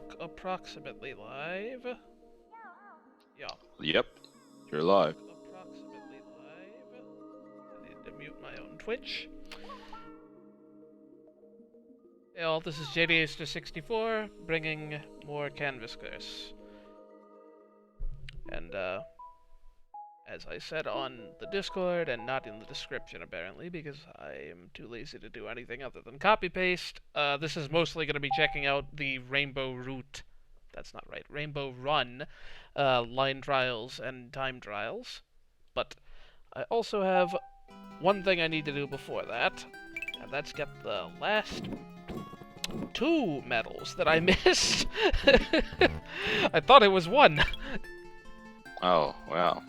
look approximately live. Yeah. Yep, you're live. Approximately live. I need to mute my own Twitch. Hey all, this is JDaster64, bringing more Canvas Curse. And, as I said on the Discord, and not in the description apparently, because I am too lazy to do anything other than copy-paste, this is mostly going to be checking out the Rainbow Route, that's not right, Rainbow Run, line trials and time trials. But I also have one thing I need to do before that, and that's get the last 2 medals that I missed. I thought it was 1. Oh, wow.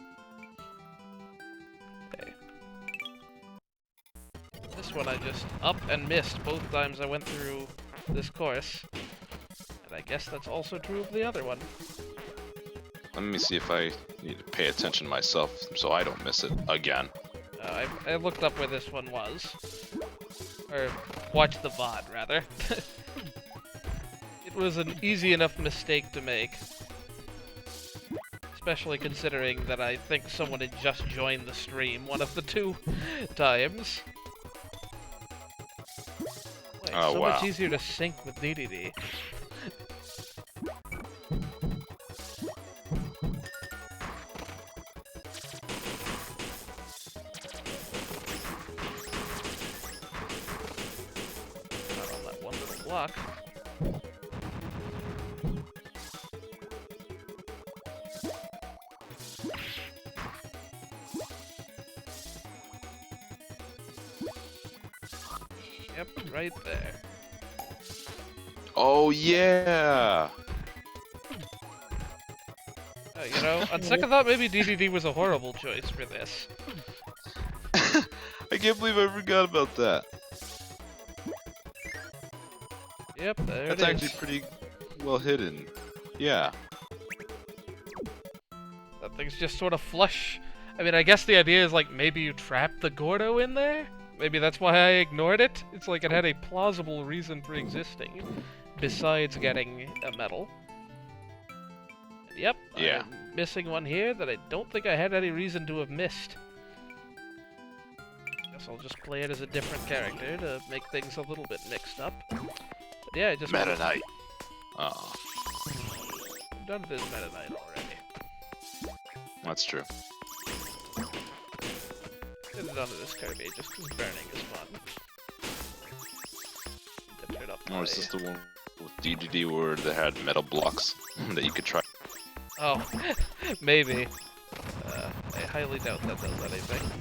Okay. This one I just up and missed both times I went through this course. And I guess that's also true of the other one. Let me see if I need to pay attention myself so I don't miss it again. I looked up where this one was. Or watched the VOD, rather. It was an easy enough mistake to make. Especially considering that I think someone had just joined the stream one of the 2 times. Wait, Oh, so wow. much easier to sync with DDD. Not on that one little block. Yep, right there. Oh, yeah! You know, on second thought, maybe DDD was a horrible choice for this. I can't believe I forgot about that. Yep, there That's it is. actually pretty well hidden. Yeah. That thing's just sort of flush. I mean, I guess the idea is like maybe you trapped the Gordo in there? Maybe that's why I ignored it? It's like it had a plausible reason for existing, besides getting a medal. And yep, Yeah. I'm missing one here that I don't think I had any reason to have missed. Guess I'll just play it as a different character to make things a little bit mixed up. But yeah, I just... Meta Knight. Oh, I'm done with this Meta Knight already. that's true. Could have done this Kirby just because burning is fun. Dipped it up Or is my- this the one with DDD where they had metal blocks that you could try? Oh, maybe. I highly doubt that does anything.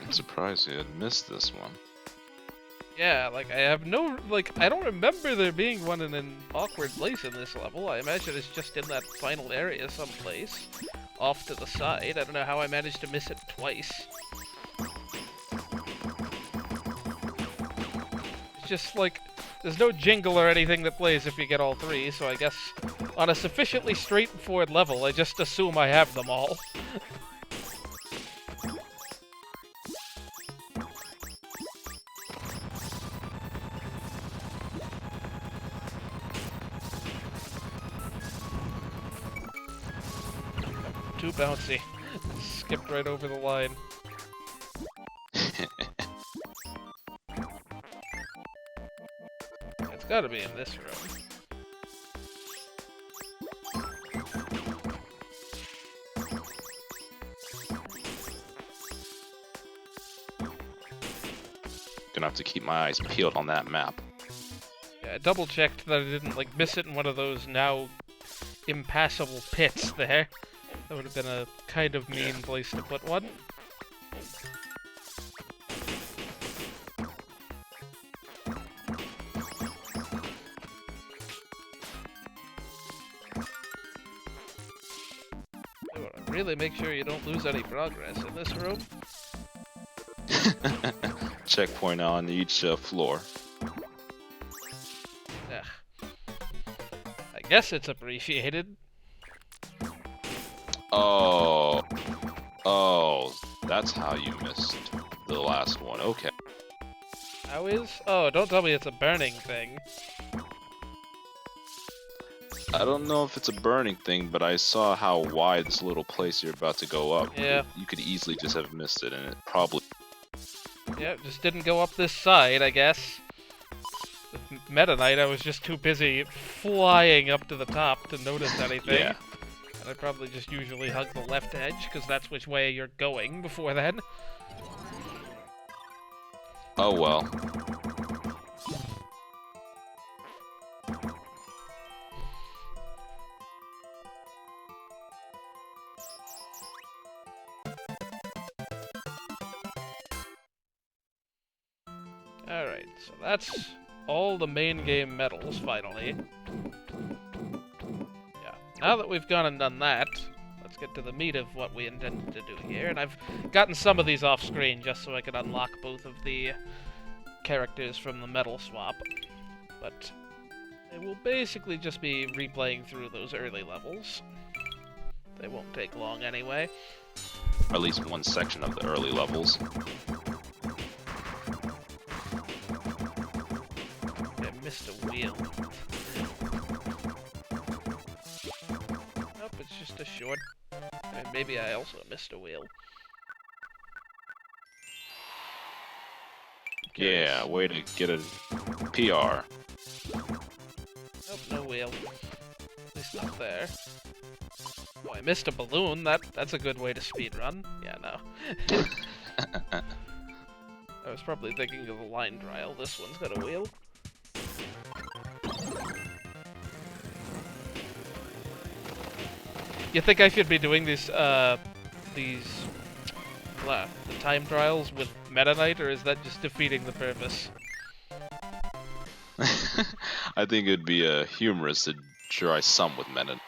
I'm surprised you had missed this one. Yeah, like, I have no, like, I don't remember there being one in an awkward place in this level. I imagine it's just in that final area someplace, off to the side. I don't know how I managed to miss it twice. It's just, like, there's no jingle or anything that plays if you get all 3, so I guess on a sufficiently straightforward level, I just assume I have them all. Too bouncy. Skipped right over the line. It's gotta be in this room. Gonna have to keep my eyes peeled on that map. Yeah, I double checked that I didn't like miss it in one of those now impassable pits there. That would have been a kind of mean place to put one. I want to really make sure you don't lose any progress in this room. Checkpoint on each floor. Ugh. I guess it's appreciated. Oh. Oh, that's how you missed the last one. Okay. How is? Oh, don't tell me it's a burning thing. I don't know if it's a burning thing, but I saw how wide this little place you're about to go up. Yeah. You could easily just have missed it, and it probably... Yeah, just didn't go up this side, I guess. With Meta Knight, I was just too busy flying up to the top to notice anything. Yeah. And I probably just usually hug the left edge, because that's which way you're going before then. Oh well. Alright, so that's all the main game medals, finally. Yeah, now that we've gone and done that, let's get to the meat of what we intended to do here. And I've gotten some of these off screen just so I could unlock both of the characters from the medal swap. But it will basically just be replaying through those early levels. They won't take long anyway. Or at least one section of the early levels. Missed a wheel. Nope, it's just a short. And maybe I also missed a wheel. Yeah, way to get a PR. Nope, no wheel. At least not there. Oh, I missed a balloon. That's a good way to speedrun. Yeah, no. I was probably thinking of a line trial. This one's got a wheel. You think I should be doing these the time trials with Meta Knight, or is that just defeating the purpose? I think it'd be humorous to try some with Menon.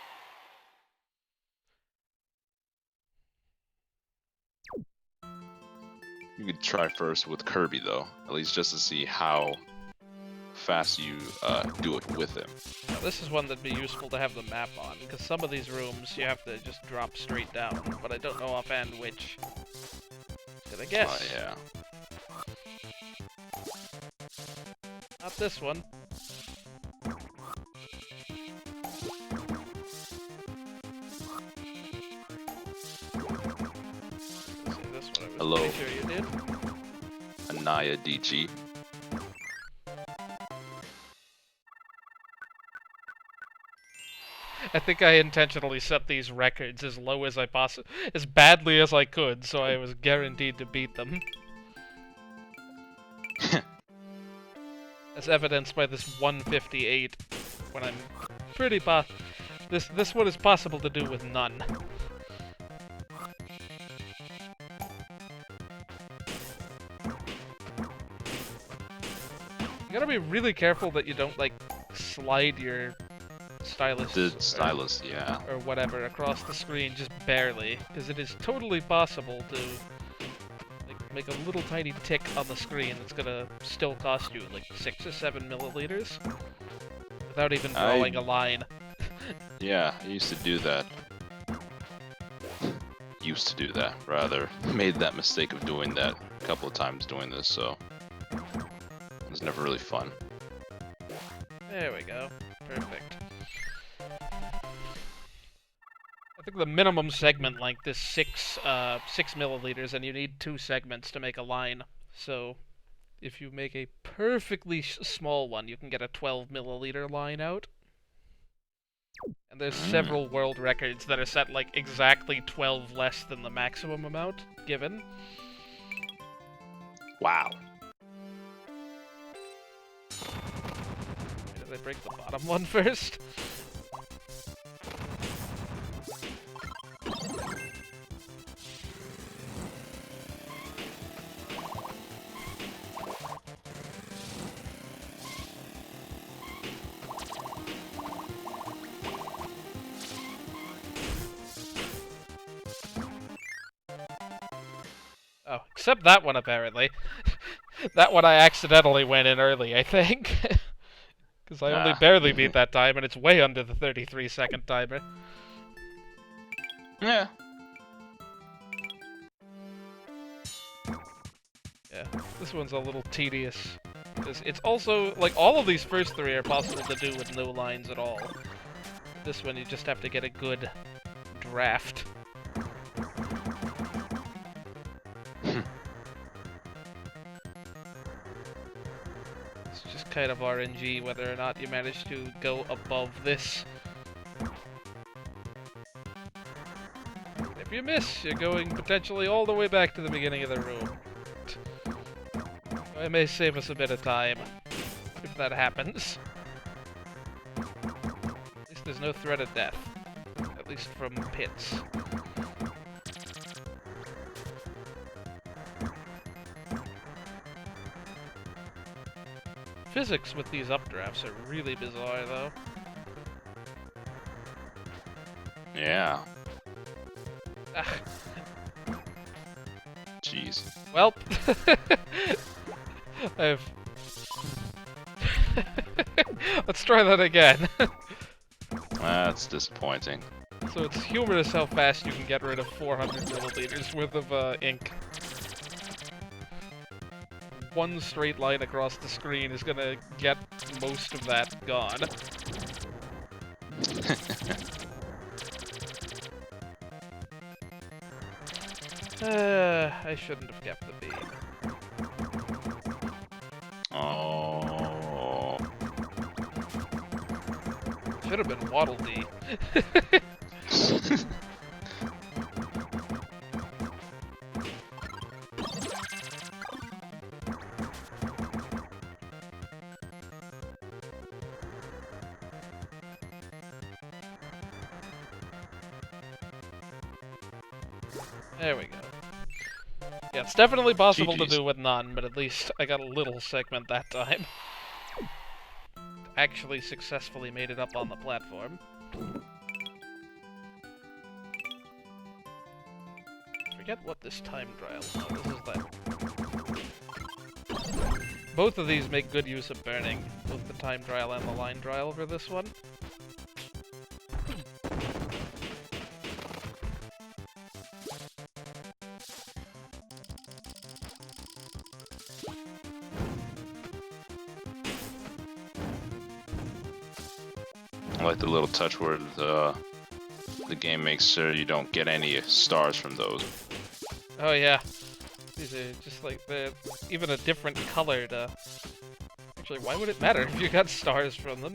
You could try first with Kirby though, at least just to see how fast you do it with him. Now, this is one that'd be useful to have the map on, because some of these rooms you have to just drop straight down, but I don't know offhand which. Did I guess? Yeah. Not this one. This one I was Hello. pretty sure you did. Anaya DG. I think I intentionally set these records as low as as badly as I could, so I was guaranteed to beat them. As evidenced by this 158, when I'm pretty this one is possible to do with none. You gotta be really careful that you don't, like, slide your stylus. The stylus, yeah. Or whatever across the screen just barely, because it is totally possible to make a little tiny tick on the screen that's gonna still cost you like 6 or 7 milliliters without even drawing a line. Yeah, I used to do that. Rather. Made that mistake of doing that a couple of times doing this, so it was never really fun. There we go. Perfect. I think the minimum segment length is 6 milliliters, and you need 2 segments to make a line. So, if you make a perfectly small one, you can get a 12 milliliter line out. And there's several world records that are set like exactly 12 less than the maximum amount given. Wow. Did I break the bottom one first? Oh, except that one, apparently. That one I accidentally went in early, I think. Because I only barely beat that time, and it's way under the 33-second timer. Yeah. Yeah, this one's a little tedious. Because it's also, like, all of these first three are possible to do with no lines at all. This one, you just have to get a good draft. It's just kind of RNG whether or not you manage to go above this. If you miss, you're going potentially all the way back to the beginning of the room. It may save us a bit of time, if that happens. At least there's no threat of death. At least from pits. Physics with these updrafts are really bizarre, though. Yeah. Ah. Jeez. Well, I've... Let's try that again. That's disappointing. So it's humorous how fast you can get rid of 400 milliliters worth of ink. One straight line across the screen is gonna get most of that gone. I shouldn't have kept the beam. Oh. Should have been Waddle Dee. There we go. Yeah, it's definitely possible to do with none, but at least I got a little segment that time. Actually successfully made it up on the platform. Forget what this time trial is. Oh, this is that. Both of these make good use of burning, both the time trial and the line trial for this one. I like the little touch where the game makes sure you don't get any stars from those. Oh yeah. These are just like, they're even a different color to... Actually, why would it matter if you got stars from them?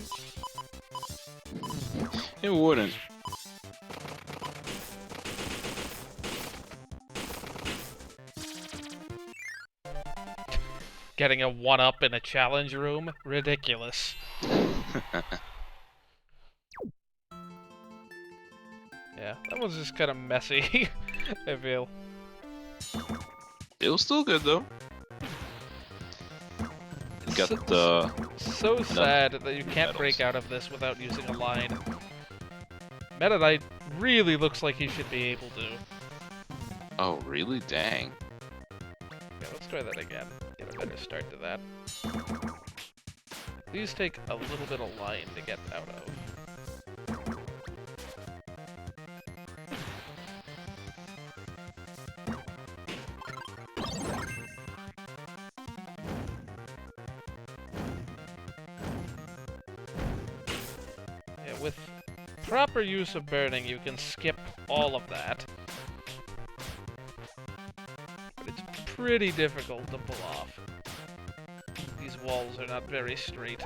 It wouldn't. Getting a 1-up in a challenge room? Ridiculous. Yeah, that one's just kind of messy, I feel. It was still good though. You got the... So sad that you can't break out of this without using a line. Meta Knight really looks like he should be able to. Oh, really? Dang. Yeah, let's try that again. Get a better start to that. These take a little bit of line to get out of. With proper use of burning, you can skip all of that. But it's pretty difficult to pull off. These walls are not very straight.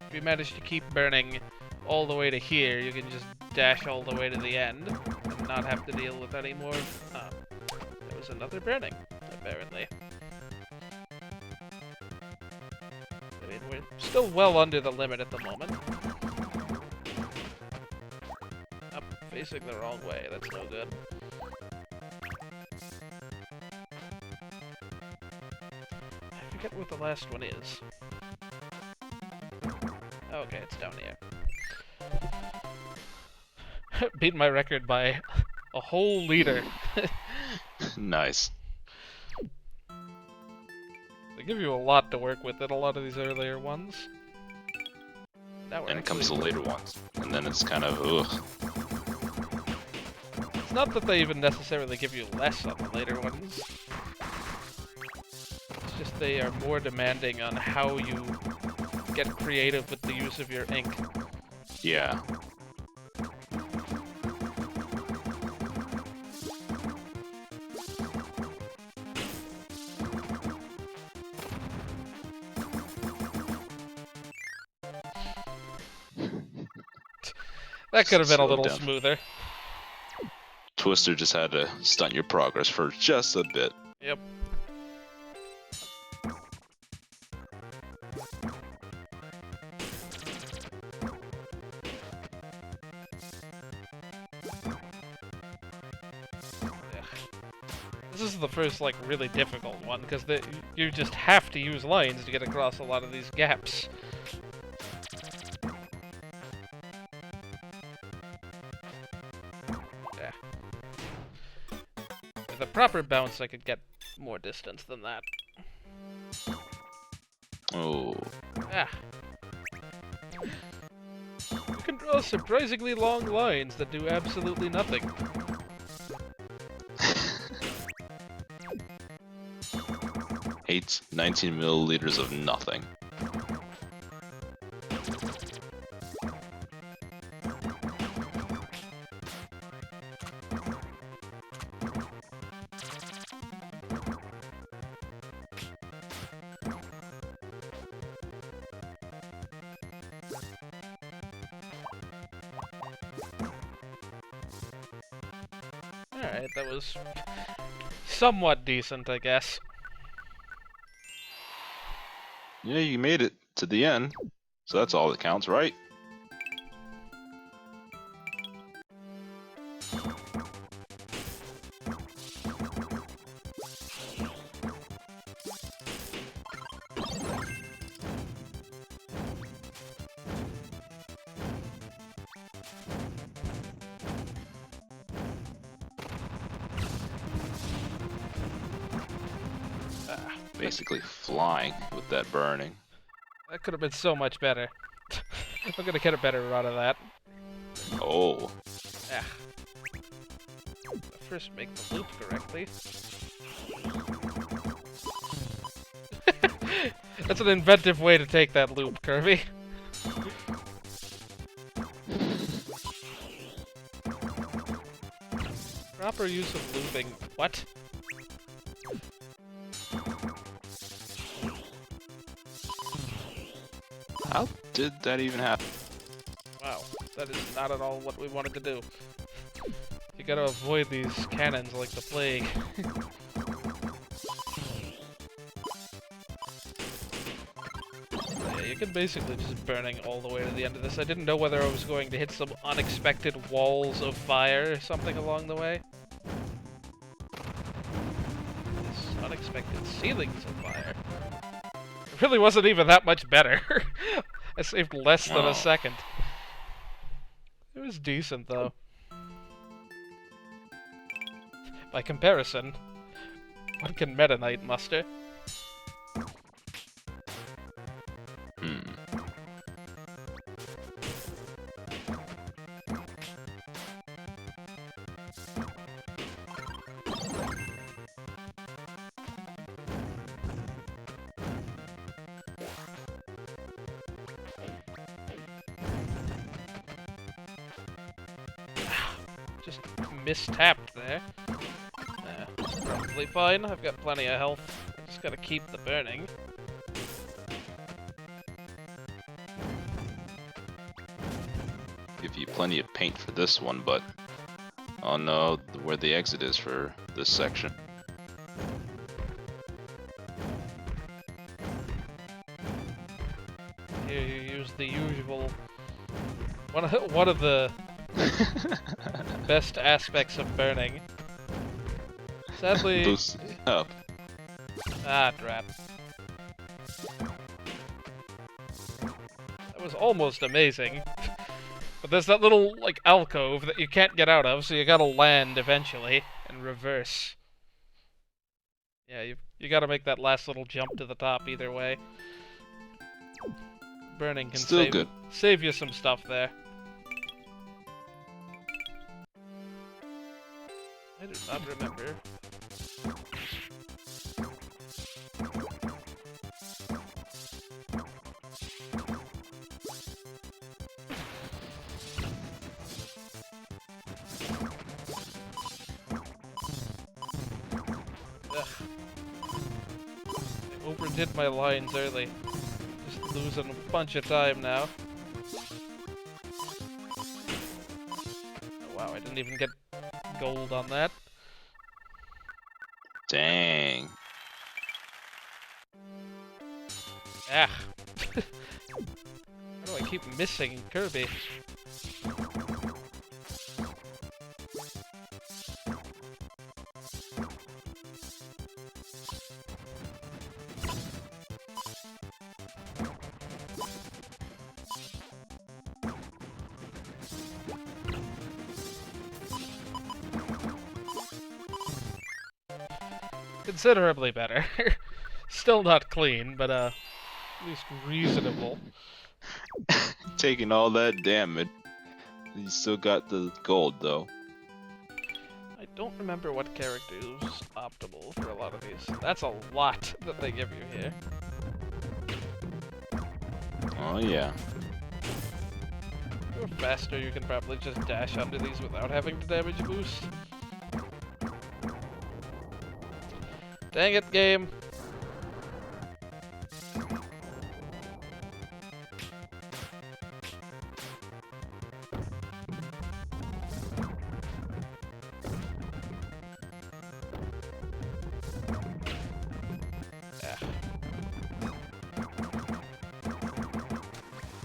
If you manage to keep burning all the way to here, you can just dash all the way to the end and not have to deal with any more. There was another burning, apparently. We're still well under the limit at the moment. I'm facing the wrong way, that's no good. I forget what the last one is. Okay, it's down here. Beat my record by a whole liter. Nice. Like, give you a lot to work with in a lot of these earlier ones. Now we're And it comes the later ones, and then it's kind of ugh. It's not that they even necessarily give you less on the later ones. It's just they are more demanding on how you get creative with the use of your ink. Yeah. That could have been a Slow little down. smoother. Twister just had to stunt your progress for just a bit. Yep. This is the first, like, really difficult one, because you just have to use lines to get across a lot of these gaps. Yeah. With a proper bounce, I could get more distance than that. Oh. Ah. You can draw surprisingly long lines that do absolutely nothing. Hates 19 milliliters of nothing. Alright, that was somewhat decent, I guess. Yeah, you made it to the end, so that's all that counts, right? Basically flying with that burning. That could have been so much better. I'm gonna get a better run of that. Oh. Yeah. First make the loop correctly. That's an inventive way to take that loop, Kirby. Proper use of looping. What? How did that even happen? Wow, that is not at all what we wanted to do. You gotta avoid these cannons like the plague. Yeah, you can basically just burning all the way to the end of this. I didn't know whether I was going to hit some unexpected walls of fire or something along the way. This unexpected ceilings of fire. It really wasn't even that much better. I saved less than a second. It was decent, though. By comparison, what can Meta Knight muster? Just mistapped there. Probably fine. I've got plenty of health. I just gotta keep the burning. Give you plenty of paint for this one, but oh no, where the exit is for this section. Here you use the usual one of the best aspects of burning. Sadly, Boost up. ah, drat. That was almost amazing. But there's that little, like, alcove that you can't get out of, so you gotta land eventually and reverse. Yeah, you gotta make that last little jump to the top either way. Burning can Still good. save you some stuff there. I do not remember. I overdid my lines early. Just losing a bunch of time now. Oh, wow, I didn't even get gold on that. Dang. Ah. How do I keep missing Kirby? Considerably better. Still not clean, but at least reasonable. Taking all that damage. You still got the gold though. I don't remember what character is optimal for a lot of these. That's a lot that they give you here. Oh yeah. If you're faster, you can probably just dash onto these without having to damage boost. Dang it, game.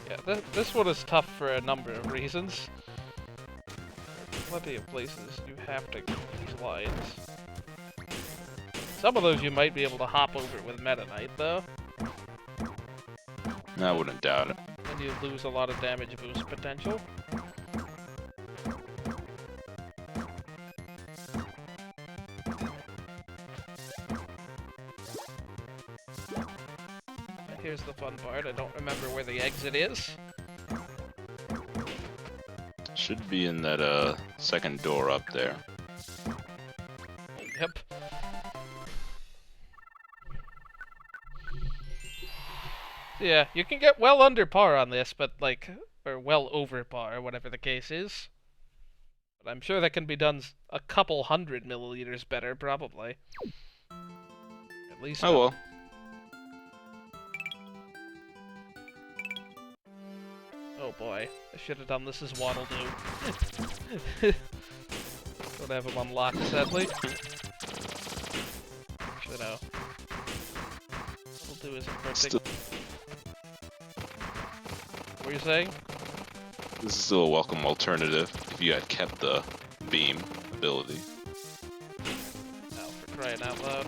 Yeah, this one is tough for a number of reasons. There are plenty of places you have to get these lines. Some of those you might be able to hop over with Meta Knight, though. I wouldn't doubt it. And you lose a lot of damage boost potential. And here's the fun part, I don't remember where the exit is. Should be in that second door up there. Yep. Yeah, you can get well under par on this, but like, or well over par, whatever the case is. But I'm sure that can be done a couple 100 milliliters better, probably. At least. Oh well. Oh boy, I should have done this as Waddle Do. Don't have him unlocked, sadly. Actually, no. Waddle Do isn't particular. What were you saying? This is still a welcome alternative if you had kept the beam ability. Oh, for crying out loud.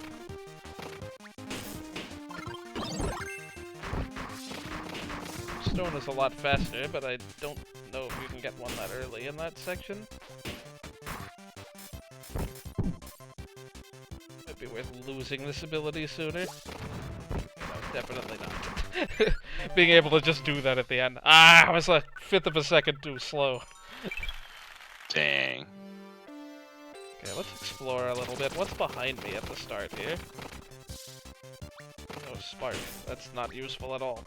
Stone is a lot faster, but I don't know if you can get one that early in that section. Might be worth losing this ability sooner. No, definitely not. Being able to just do that at the end. Ah, I was a fifth of a second too slow. Dang. Okay, let's explore a little bit. What's behind me at the start here? Oh, spark. That's not useful at all.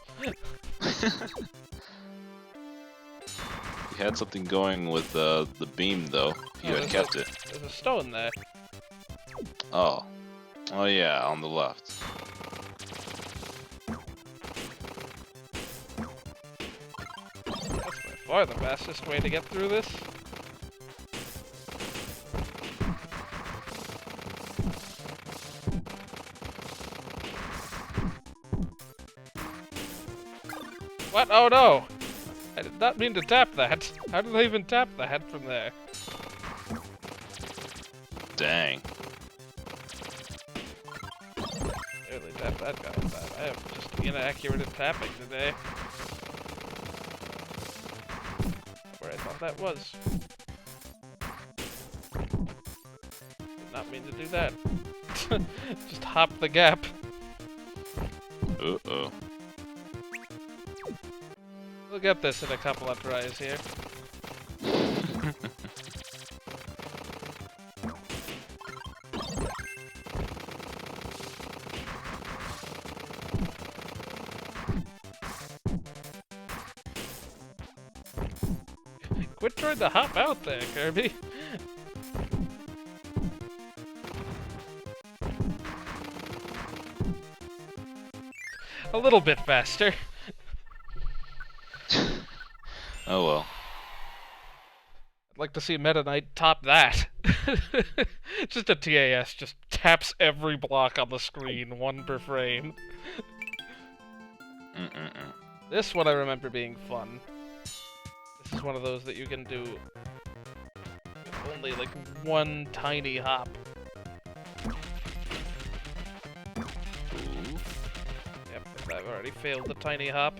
You had something going with the beam though. If you had kept it. There's a stone there. Oh. Oh yeah, on the left. That's by far the fastest way to get through this. What? Oh no! I did not mean to tap that. How did I even tap that from there? Dang. Barely tapped that guy with that. I am just inaccurate at tapping today. Where I thought that was. Did not mean to do that. Just hop the gap. Uh-oh. We'll get this in a couple of tries here. Quit trying to hop out there, Kirby. A little bit faster. Oh well. I'd like to see Meta Knight top that. Just a TAS just taps every block on the screen, one per frame. This one I remember being fun. This is one of those that you can do with only like one tiny hop. Ooh. Yep, I've already failed the tiny hop.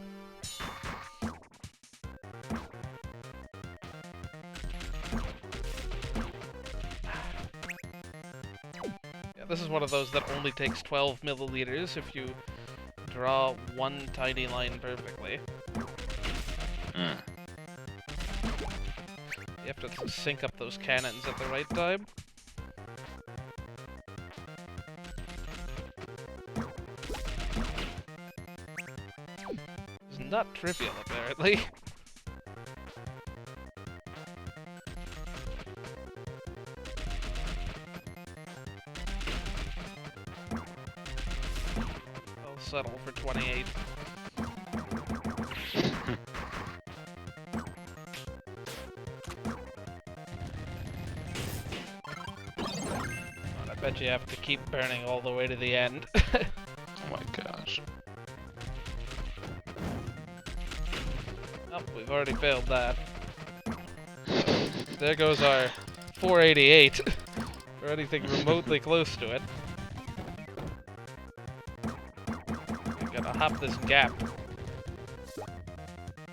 Yeah, this is one of those that only takes 12 milliliters if you draw one tiny line perfectly. You have to sync up those cannons at the right time. It's not trivial, apparently. I'll settle for 28. I bet you have to keep burning all the way to the end. Oh my gosh. Oh, we've already failed that. There goes our 488, or anything remotely close to it. We've gotta hop this gap.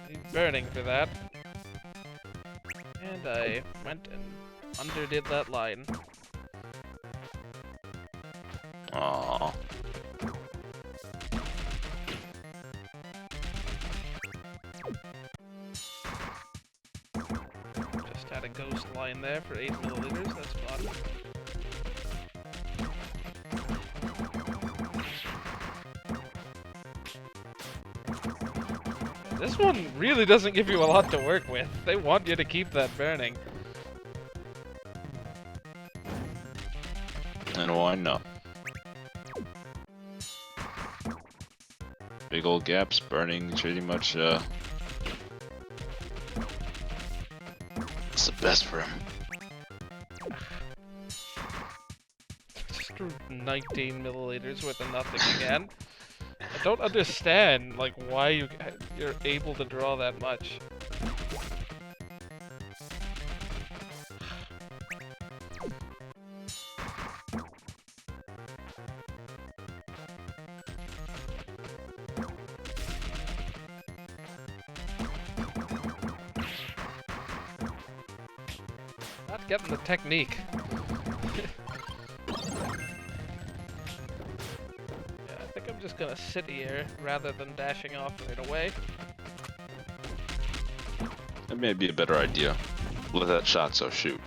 He's burning for that. And I went and underdid that line. Aww. Just had a ghost line there for 8 milliliters, that's fun. This one really doesn't give you a lot to work with. They want you to keep that burning. And why not? Big old gaps burning pretty much, it's the best for him. Just 19 milliliters worth of nothing again. I don't understand, like, why you're able to draw that much. Not getting the technique. I think I'm just gonna sit here rather than dashing off right away. That may be a better idea. Let that shot so shoot.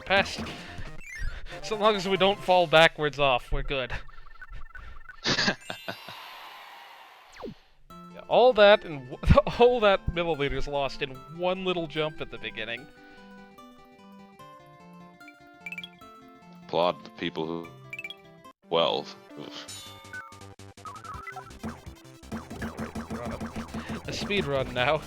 Past. So long as we don't fall backwards off, we're good. Yeah, all that and all that milliliters lost in one little jump at the beginning. Applaud the people who 12. Oof. Alright, we're on a speed run now.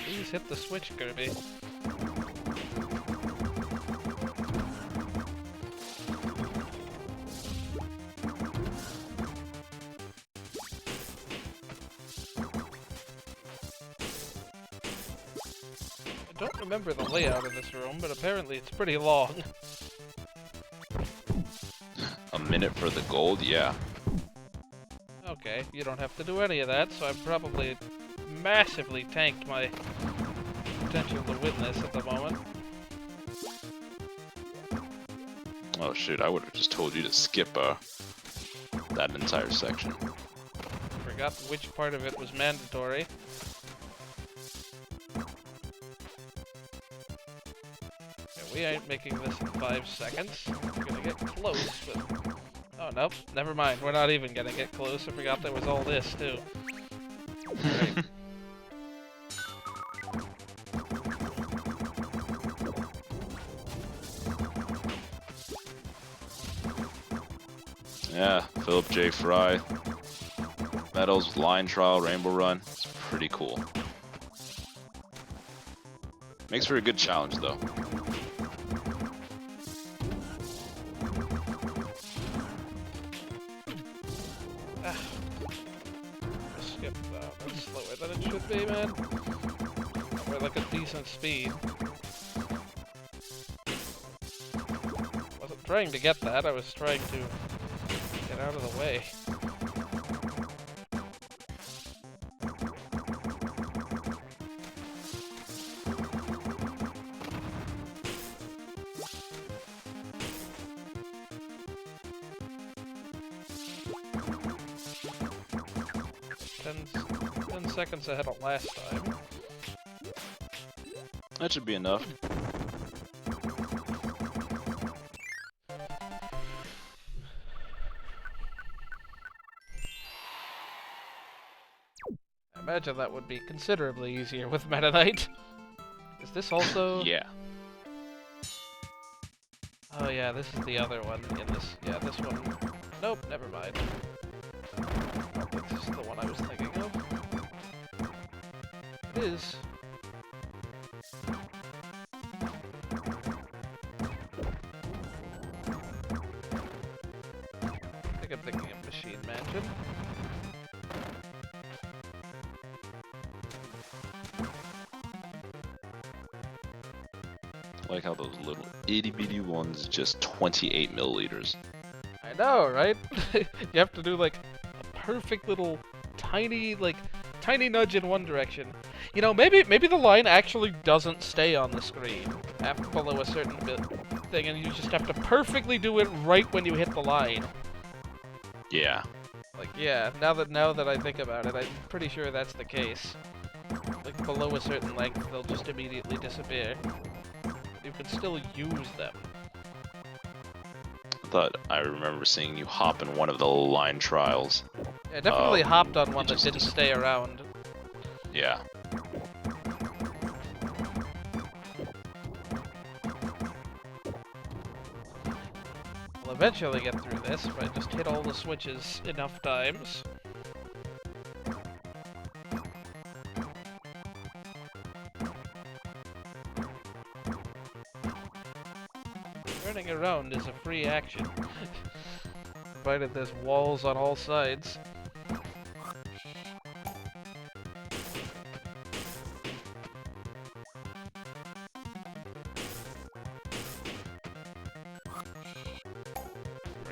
Please hit the switch, Kirby. don't remember the layout of this room, but apparently it's pretty long. A minute for the gold, yeah. Okay, you don't have to do any of that, so I've probably massively tanked my potential to win this at the moment. Oh shoot, I would have just told you to skip that entire section. Forgot which part of it was mandatory. Yeah, we ain't making this in 5 seconds. We're gonna get close, but... Oh, nope. Never mind. We're not even gonna get close. I forgot there was all this, too. Right. Yeah, Philip J. Fry. Medals, Line Trial, Rainbow Run. It's pretty cool. Makes for a good challenge, though. Skip that. That's slower than it should be, man. We're like a decent speed. Wasn't trying to get that, I was trying to get out of the way. Ten seconds ahead of last time. That should be enough. I imagine that would be considerably easier with Meta Knight. Is this also... Yeah. Oh yeah, this is the other one in this... Yeah, this one... Nope, never mind. I don't think this is the one I was thinking of. It is. I think I'm thinking of Machine Mansion. I like how those little itty bitty ones, just 28 milliliters. I know, right? You have to do like a perfect little tiny, tiny nudge in one direction. You know, maybe the line actually doesn't stay on the screen after below a certain bit thing, and you just have to perfectly do it right when you hit the line. Yeah. Like, yeah, now that I think about it, I'm pretty sure that's the case. Like, below a certain length, they'll just immediately disappear. You can still use them. I thought I remember seeing you hop in one of the line trials. Yeah, I definitely hopped on one that just didn't stay around. Yeah. I'll eventually get through this if I just hit all the switches enough times. Turning around is a free action. Provided there's walls on all sides.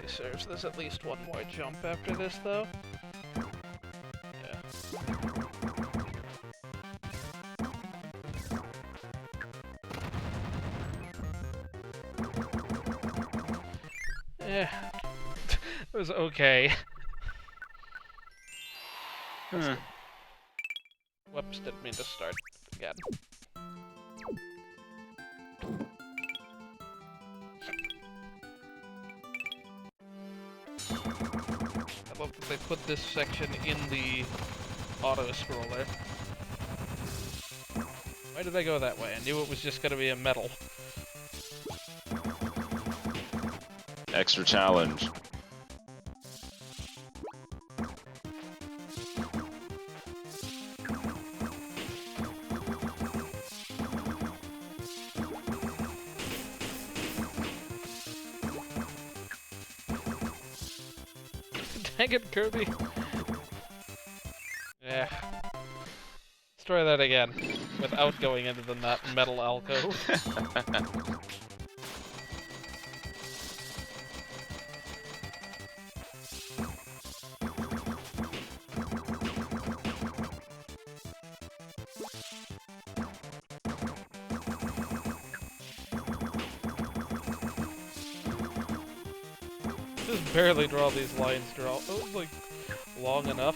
Serves. There's at least one more jump after this, though. Yeah. It was okay. Whoops, didn't mean to start again. I love that they put this section in the auto-scroller. Why did they go that way? I knew it was just gonna be a metal. Extra challenge. Dang it, Kirby. Yeah. try that again, without going into the metal alcove. Just barely draw these lines, like, long enough.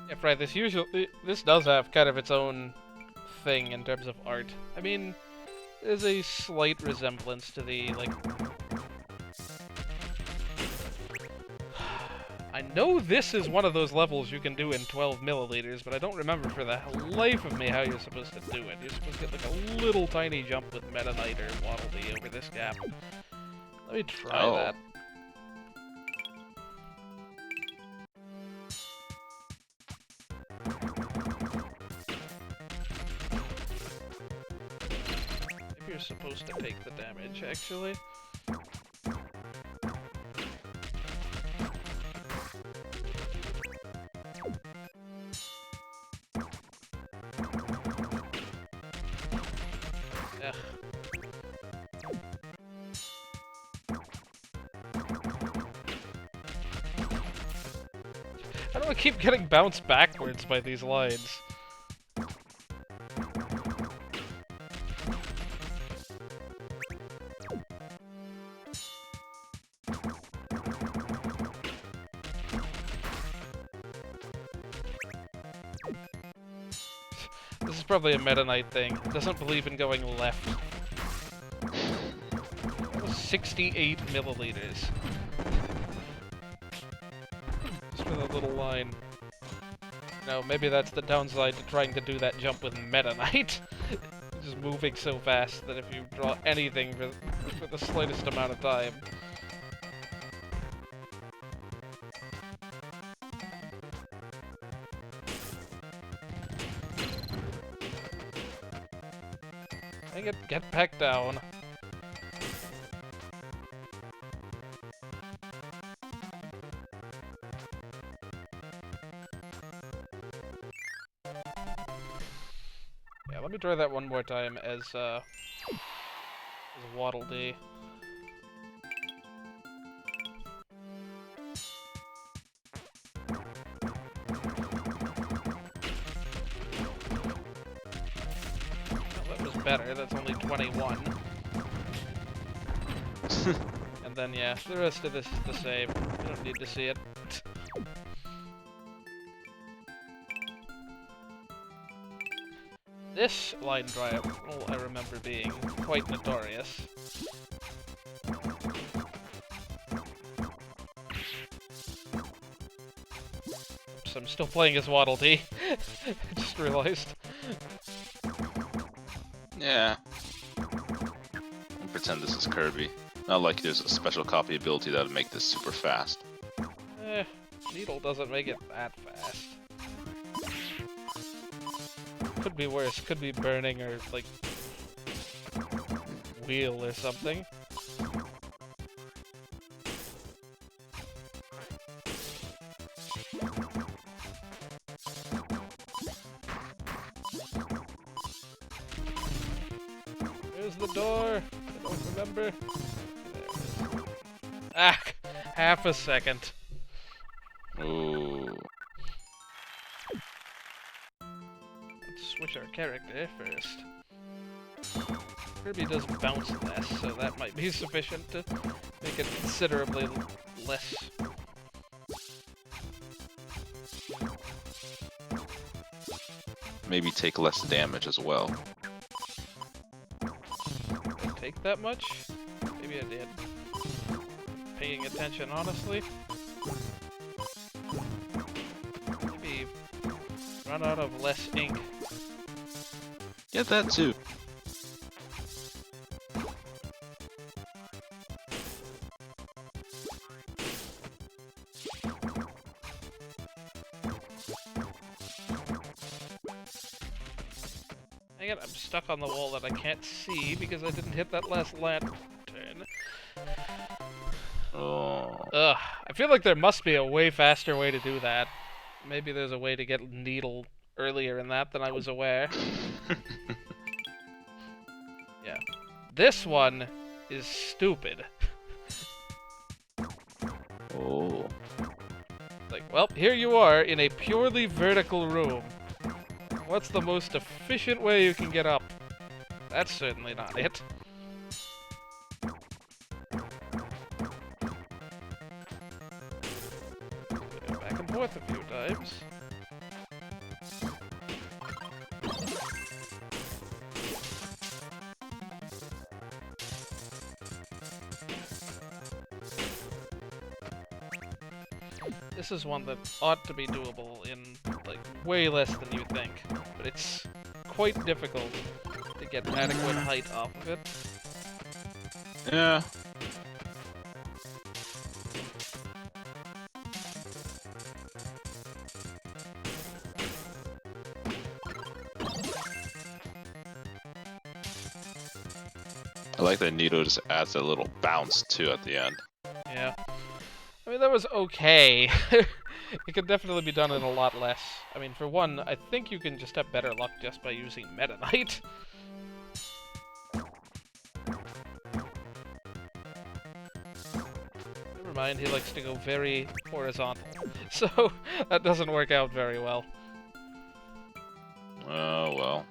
Yeah, right, this does have kind of its own thing in terms of art. I mean, there's a slight resemblance to the, like... I know this is one of those levels you can do in 12 milliliters, but I don't remember for the life of me how you're supposed to do it. You're supposed to get like a little tiny jump with Meta Knight or Waddle Dee over this gap. Let me try that. Maybe you're supposed to take the damage, actually. Ugh. How do I keep getting bounced backwards by these lines? This is probably a Meta Knight thing. It doesn't believe in going left. 68 milliliters. Just for that little line. No, maybe that's the downside to trying to do that jump with Meta Knight. Just moving so fast that if you draw anything for the slightest amount of time. Dang it, get back down. Yeah, let me try that one more time as Waddle Dee. Better, that's only 21. And then, yeah, the rest of this is the same. You don't need to see it. This line trial, I remember being quite notorious. Oops, I'm still playing as Waddle Dee. I just realized. Yeah. I'll pretend this is Kirby. Not like there's a special copy ability that'll make this super fast. Needle doesn't make it that fast. Could be worse. Could be burning or, like, wheel or something. Where's the door? I don't remember. There it is. Ah! Half a second. Ooh. Let's switch our character first. Kirby does bounce less, so that might be sufficient to make it considerably less. Maybe take less damage as well. Did I take that much? Maybe I did. Paying attention, honestly. Maybe run out of less ink. Get that too. Dang it, I'm stuck on the wall that I can't see because I didn't hit that last lantern. Oh. Ugh, I feel like there must be a way faster way to do that. Maybe there's a way to get Needle earlier in that than I was aware. Yeah. This one is stupid. Oh. Like, well, here you are in a purely vertical room. What's the most efficient way you can get up? That's certainly not it. Go back and forth a few times. This is one that ought to be doable in, like, way less than you think. But it's quite difficult to get adequate height off of it. Yeah. I like that Nito just adds a little bounce too at the end. Yeah. I mean, that was okay. It could definitely be done in a lot less. I mean, for one, I think you can just have better luck just by using Meta Knight. Never mind, he likes to go very horizontal. So, that doesn't work out very well. Oh, well.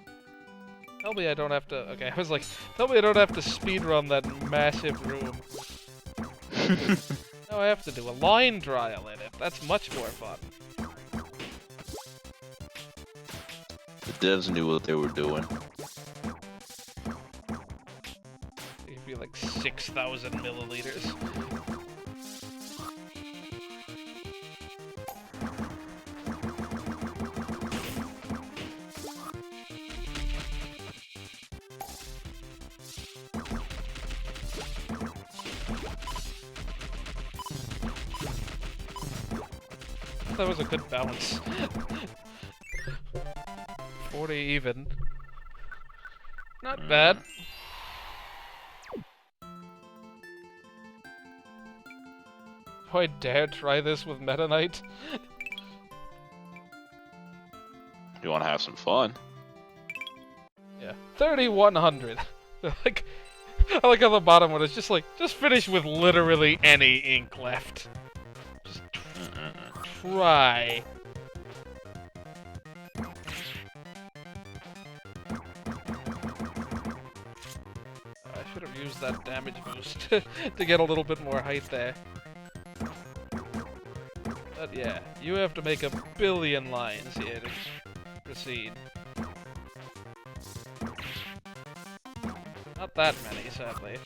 Tell me I don't have to... Okay, I was like, tell me I don't have to speedrun that massive room. No, I have to do a line trial in it. That's much more fun. The devs knew what they were doing. It'd be like 6,000 milliliters. That was a good bounce. 40 even. Not bad. Do I dare try this with Meta Knight? You want to have some fun? Yeah. 3,100. Like, I like on the bottom one, it's just like, just finish with literally any ink left. Just try. I should have used that damage boost to get a little bit more height there. But yeah, you have to make a billion lines here to proceed. Not that many, sadly.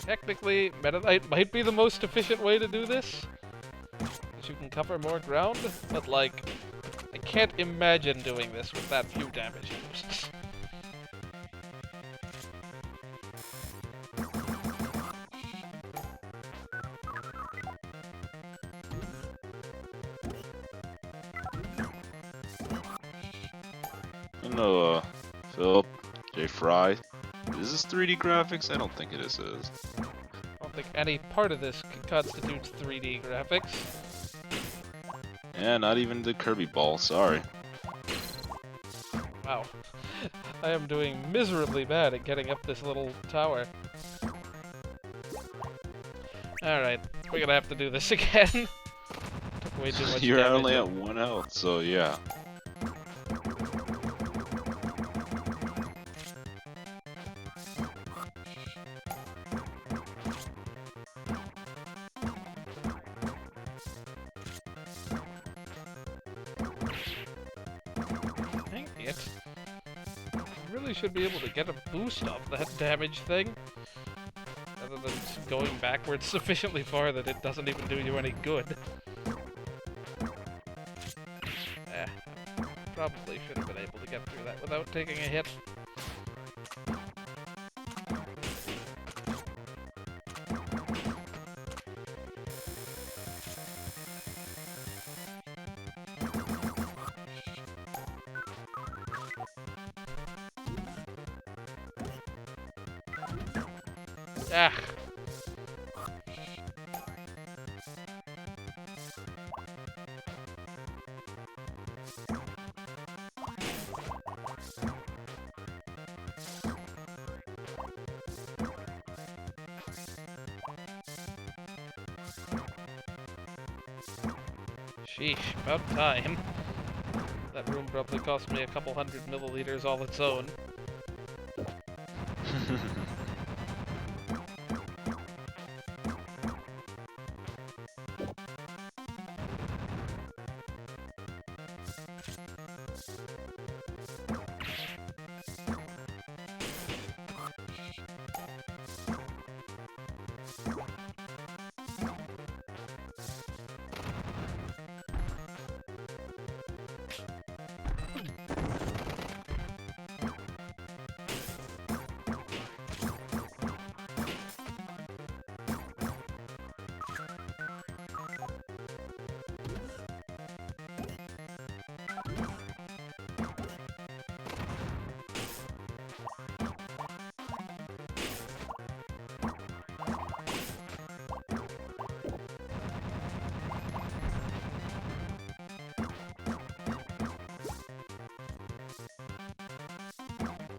Technically, Meta Knight might be the most efficient way to do this, because you can cover more ground, but like, I can't imagine doing this with that few damage boosts. I don't know, Philip, J. Fry. Is this 3D graphics? I don't think it is. I don't think any part of this constitutes 3D graphics. Yeah, not even the Kirby ball, sorry. Wow. I am doing miserably bad at getting up this little tower. Alright, we're gonna have to do this again. Took way too much You're damage. only at 1 health, so yeah. Dang it. You really should be able to get a boost off that damage thing. Rather than just going backwards sufficiently far that it doesn't even do you any good. Probably should have been able to get through that without taking a hit. Ah. Sheesh, about time. That room probably cost me a couple 100 milliliters all its own.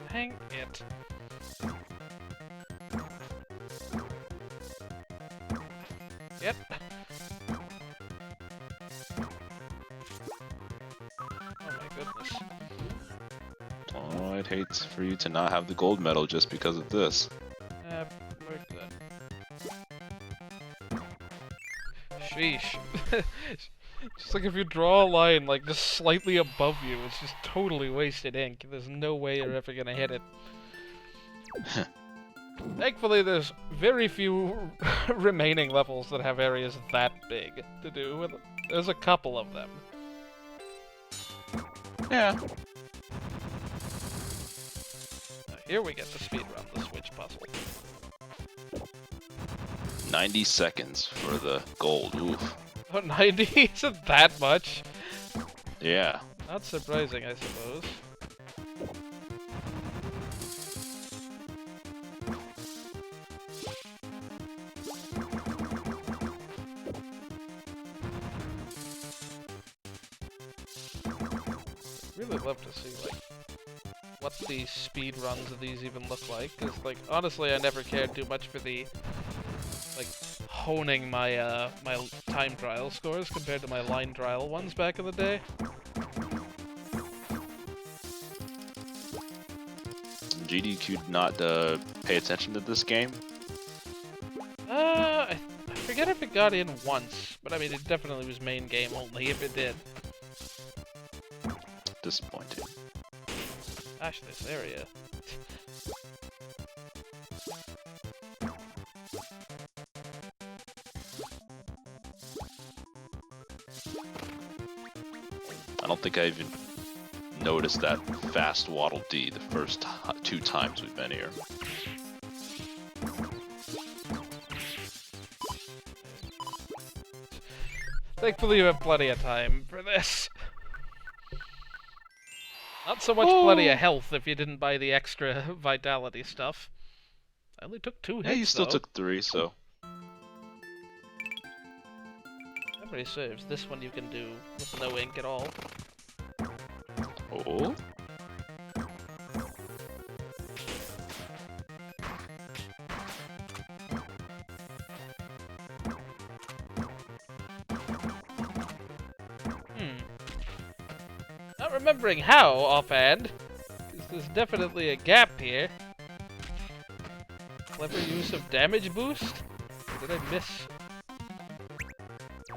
Hang it. Yep. Oh my goodness. Oh, I'd hate for you to not have the gold medal just because of this. We're good. Sheesh. Just like if you draw a line like just slightly above you, it's just totally wasted ink. There's no way you're ever gonna hit it. Thankfully, there's very few remaining levels that have areas that big to do with. There's a couple of them. Yeah. Now here we get to speedrun the Switch puzzle. 90 seconds for the gold. Oof. Oh, 90? Isn't that much? Yeah. Not surprising, I suppose. Really love to see, like, what the speed runs of these even look like, because, like, honestly, I never cared too much for the, like, honing my, my time trial scores compared to my line trial ones back in the day. GDQ not pay attention to this game? I forget if it got in once, but I mean, it definitely was main game only if it did. Disappointing. Gosh, this area. I don't think I even noticed that fast Waddle Dee the first 2 times we've been here. Thankfully, you have plenty of time for this. Not so much plenty of health if you didn't buy the extra vitality stuff. I only took 2 hits, Yeah, you still though. took 3, so... Memory serves, this one you can do with no ink at all. Oh? Not remembering how offhand, because there's definitely a gap here. Clever use of damage boost? Or did I miss? I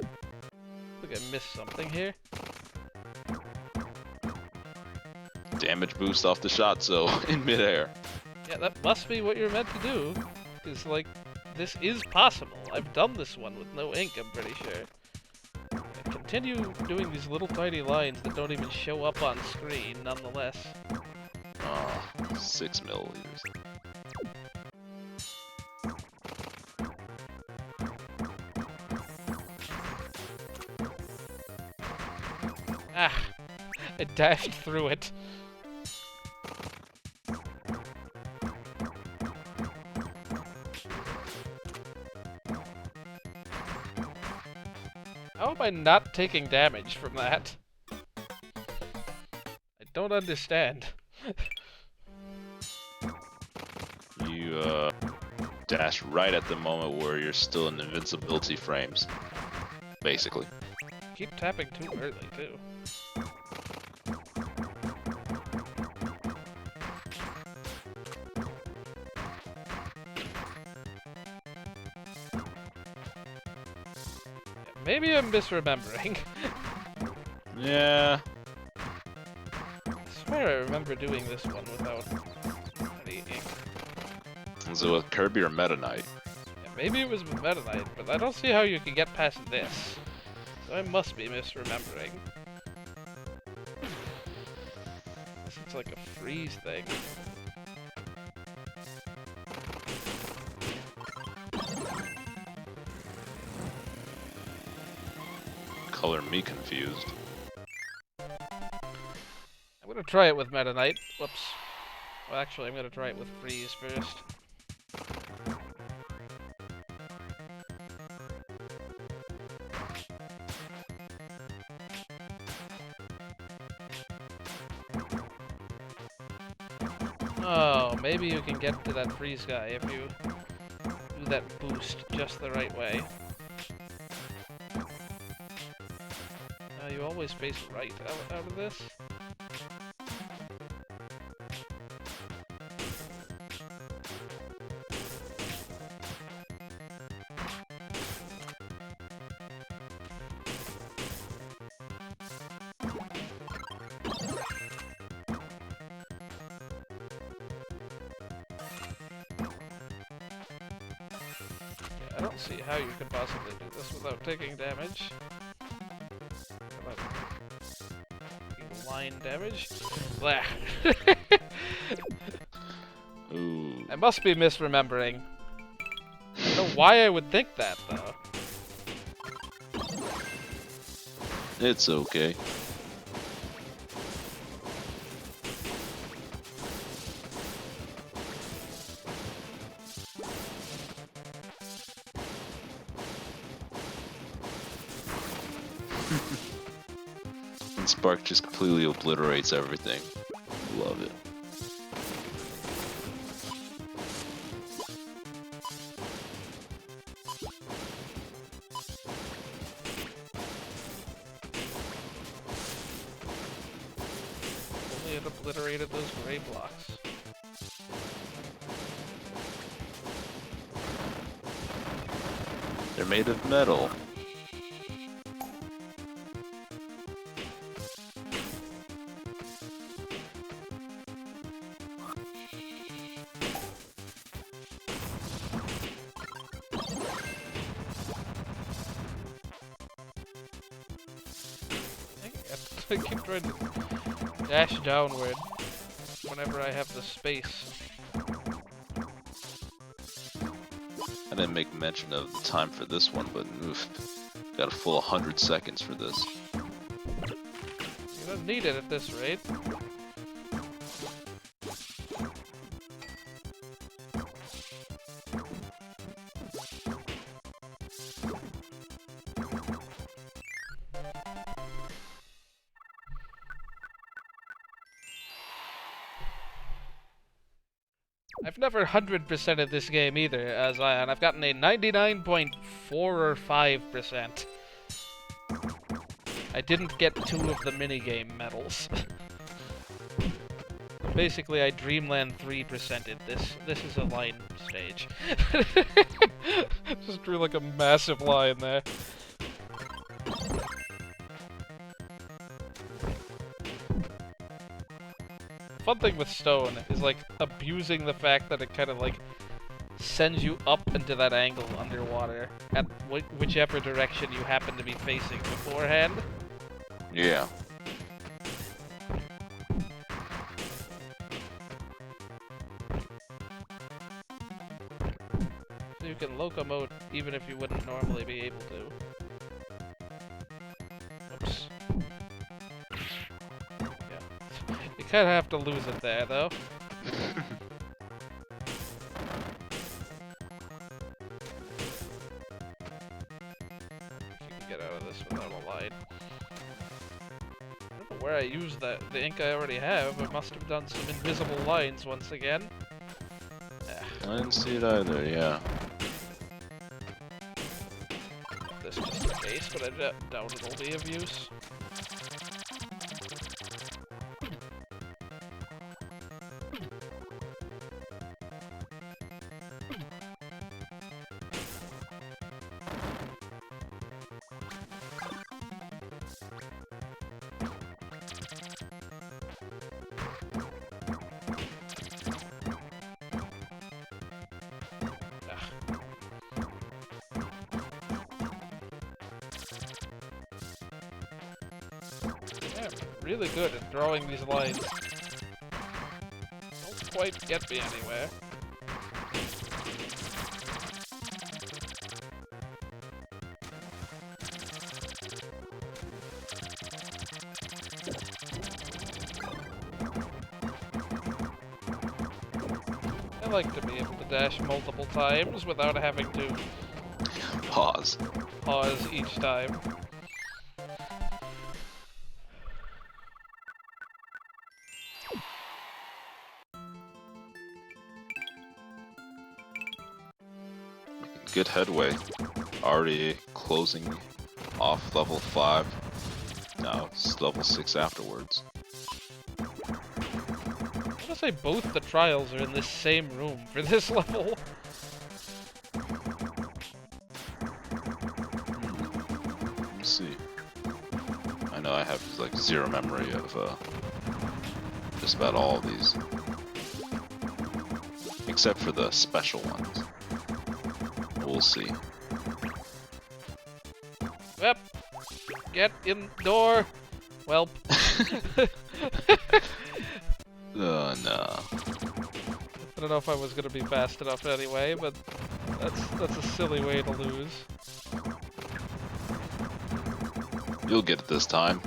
think I missed something here. Damage boost off the shot, so in midair. Yeah, that must be what you're meant to do. Because, like, this is possible. I've done this one with no ink, I'm pretty sure. I continue doing these little tiny lines that don't even show up on screen, nonetheless. Oh, 6 milliliters. Ah! I dashed through it. How am I not taking damage from that? I don't understand. You dash right at the moment where you're still in invincibility frames, basically. Keep tapping too early, too. Maybe I'm misremembering. Yeah. I swear I remember doing this one without any ink. Is it with Kirby or Meta Knight? Yeah, maybe it was with Meta Knight, but I don't see how you can get past this. So I must be misremembering. It's like a freeze thing. Color me confused. I'm gonna try it with Meta Knight. Whoops. Well, actually, I'm gonna try it with freeze first. Oh, maybe you can get to that freeze guy if you do that boost just the right way. You always face right out of this. Yeah, I don't see how you could possibly do this without taking damage. Line damage. Blah. Ooh. I must be misremembering. I don't know why I would think that, though. It's okay. And Spark just completely obliterates everything. Love it. Only it obliterated those gray blocks. They're made of metal. I keep trying to dash downward whenever I have the space. I didn't make mention of the time for this one, but oof, got a full 100 seconds for this. You don't need it at this rate. I've never 100%ed this game either, and I've gotten a 99.4 or 5%. I didn't get 2 of the minigame medals. Basically, I Dreamland 3%ed this. This is a line stage. Just drew like a massive line there. Fun thing with stone is like abusing the fact that it kind of like sends you up into that angle underwater at whichever direction you happen to be facing beforehand. Yeah. So you can locomote even if you wouldn't normally be able to. Oops. Yeah. You kind of have to lose it there, though. You can get out of this without a line. I don't know where I used the ink I already have. I must have done some invisible lines once again. I didn't see it either, yeah. This just in case, but I doubt it'll be of use. Really good at drawing these lines. Don't quite get me anywhere. I like to be able to dash multiple times without having to Pause each time. Good headway. Already closing off level 5. Now it's level 6 afterwards. I want to say both the trials are in this same room for this level. Let me see. I know I have like zero memory of just about all of these. Except for the special ones. We'll see. Yep. Get in door. Welp. No. I don't know if I was gonna be fast enough anyway, but that's a silly way to lose. You'll get it this time.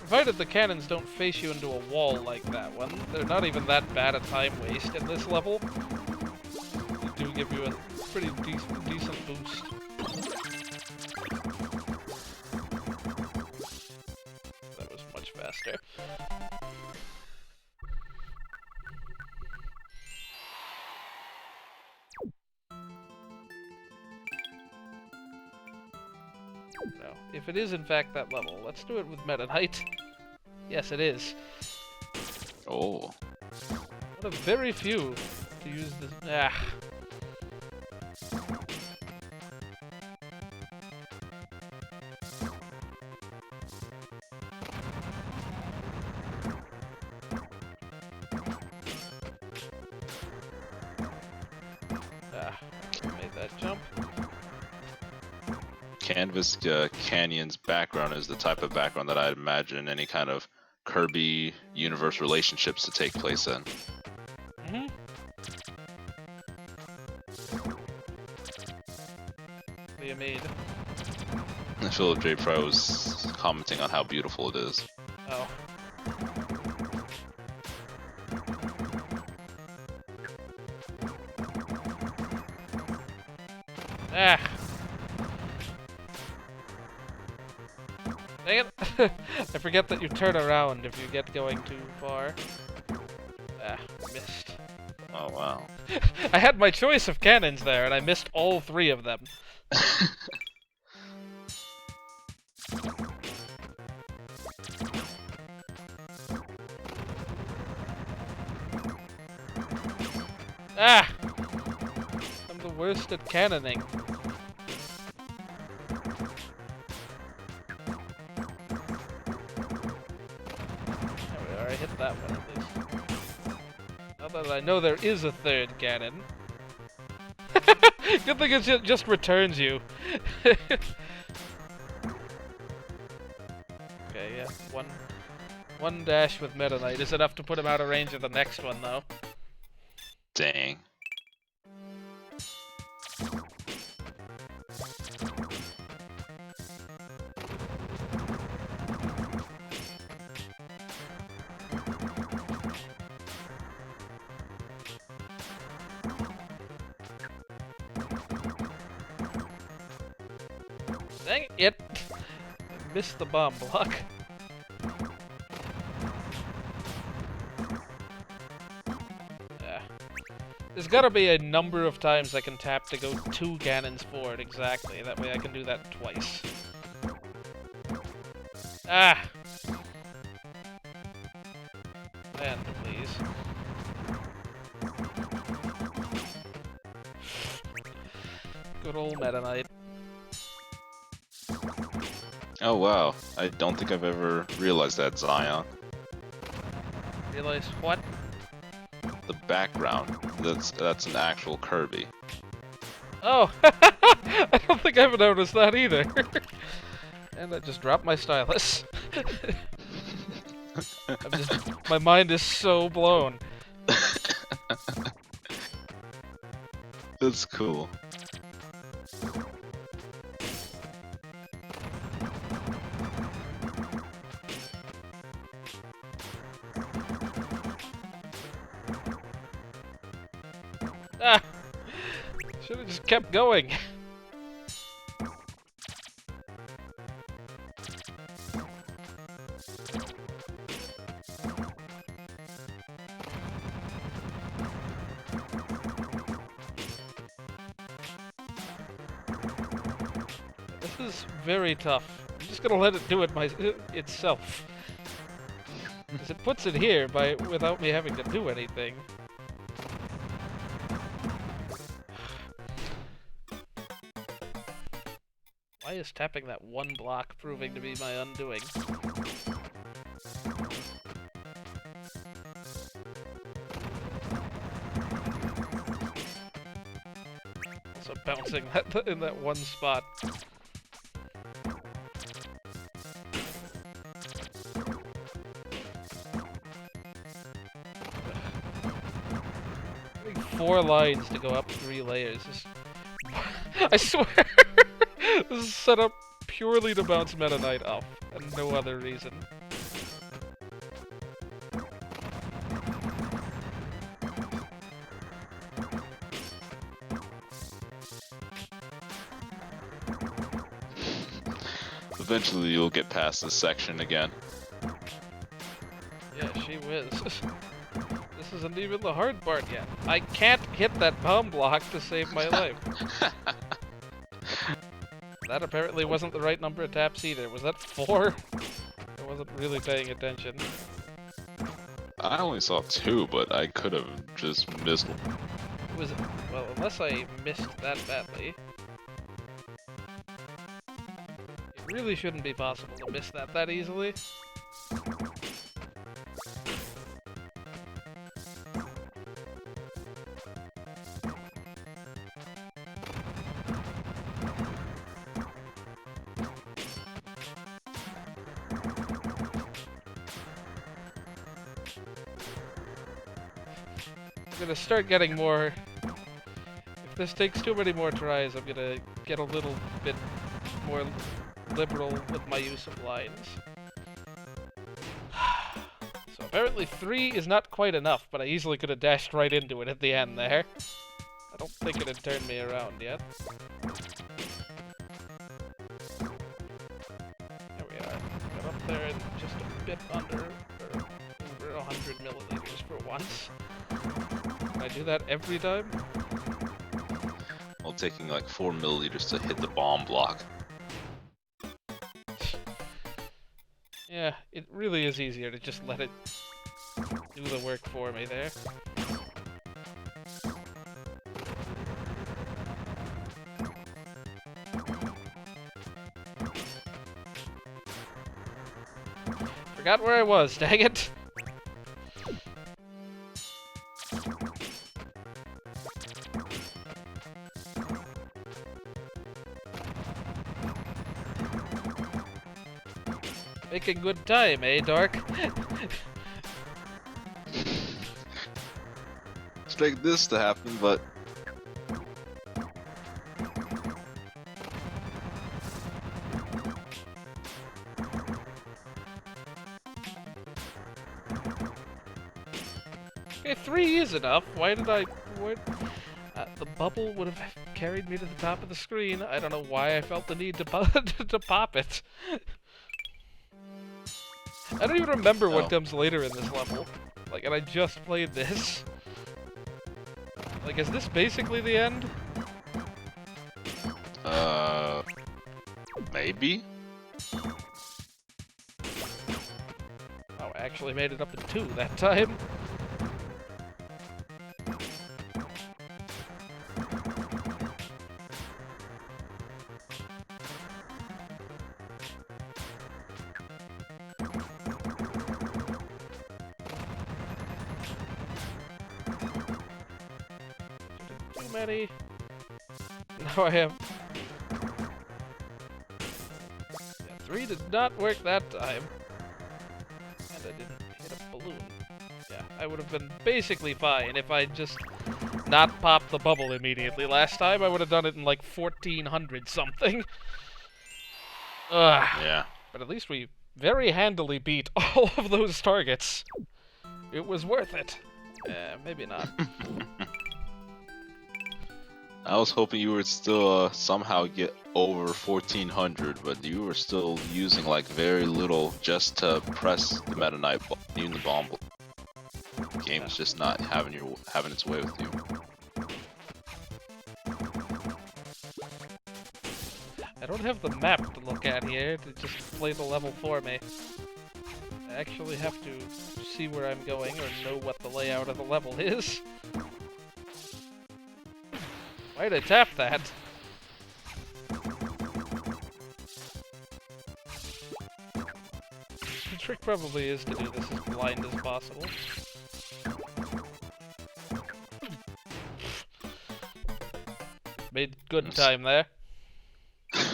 Provided the cannons don't face you into a wall like that one, they're not even that bad a time waste in this level. They do give you a pretty decent boost. That was much faster. Now, if it is in fact that level, let's do it with Meta Knight. Yes, it is. Oh. One of very few to use this. Ah. Made that jump. Canvas Canyon's background is the type of background that I'd imagine any kind of Kirby universe relationships to take place in. Mm-hmm. What do you mean? Philip J. Fry was commenting on how beautiful it is. Oh. Ah! Dang it! I forget that you turn around if you get going too far. Ah, missed. Oh wow. I had my choice of cannons there, and I missed all 3 of them. Ah! I'm the worst at cannoning. There, I hit that one at least. Now that I know there is a 3rd cannon. Good thing it just returns you. Okay, yeah, one dash with Meta Knight is enough to put him out of range of the next one, though. Dang. Dang it! I missed the bomb block. There's gotta be a number of times I can tap to go 2 cannons forward exactly. That way I can do that twice. Ah! Land, please. Good old Meta Knight. Oh wow, I don't think I've ever realized that, Zion. Realized what? The background, that's an actual Kirby. Oh! I don't think I've noticed that either. And I just dropped my stylus. My mind is so blown. That's cool. Ah! Should have just kept going. This is very tough. I'm just gonna let it do it itself. Because it puts it here without me having to do anything. Why is tapping that one block proving to be my undoing? Also bouncing in that one spot. Having 4 lines to go up 3 layers is... I swear! This is set up purely to bounce Meta Knight off, and no other reason. Eventually you'll get past this section again. Yeah, she whiz. This isn't even the hard part yet. I can't hit that bomb block to save my life. That apparently wasn't the right number of taps either. Was that 4? I wasn't really paying attention. I only saw 2, but I could have just missed one. Well, unless I missed that badly. It really shouldn't be possible to miss that easily. I'm gonna start getting more... If this takes too many more tries, I'm gonna get a little bit more liberal with my use of lines. So apparently 3 is not quite enough, but I easily could have dashed right into it at the end there. I don't think it had turned me around yet. There we are. Got up there in just a bit under, or over 100 milliliters for once. Can I do that every time? Well, taking like 4 milliliters to hit the bomb block. Yeah, it really is easier to just let it do the work for me there. Forgot where I was, dang it! Making good time, eh, Dark? Expect this to happen, but... Okay, 3 is enough. Why did I... What? The bubble would have carried me to the top of the screen. I don't know why I felt the need to to pop it. I don't even remember what comes later in this level. Like, and I just played this. Like, is this basically the end? Maybe? Oh, I actually made it up in 2 that time. Too many. Now I have... Yeah, 3 did not work that time. And I didn't hit a balloon. Yeah, I would have been basically fine if I just not popped the bubble immediately. Last time I would have done it in like 1400 something. Ugh. Yeah. But at least we very handily beat all of those targets. It was worth it. Maybe not. I was hoping you would still somehow get over 1400, but you were still using like very little just to press the Meta Knight in the bomb. The game's just not having its way with you. I don't have the map to look at here to just play the level for me. I actually have to see where I'm going or know what the layout of the level is. Why'd I tap that? The trick probably is to do this as blind as possible. Made good time there. I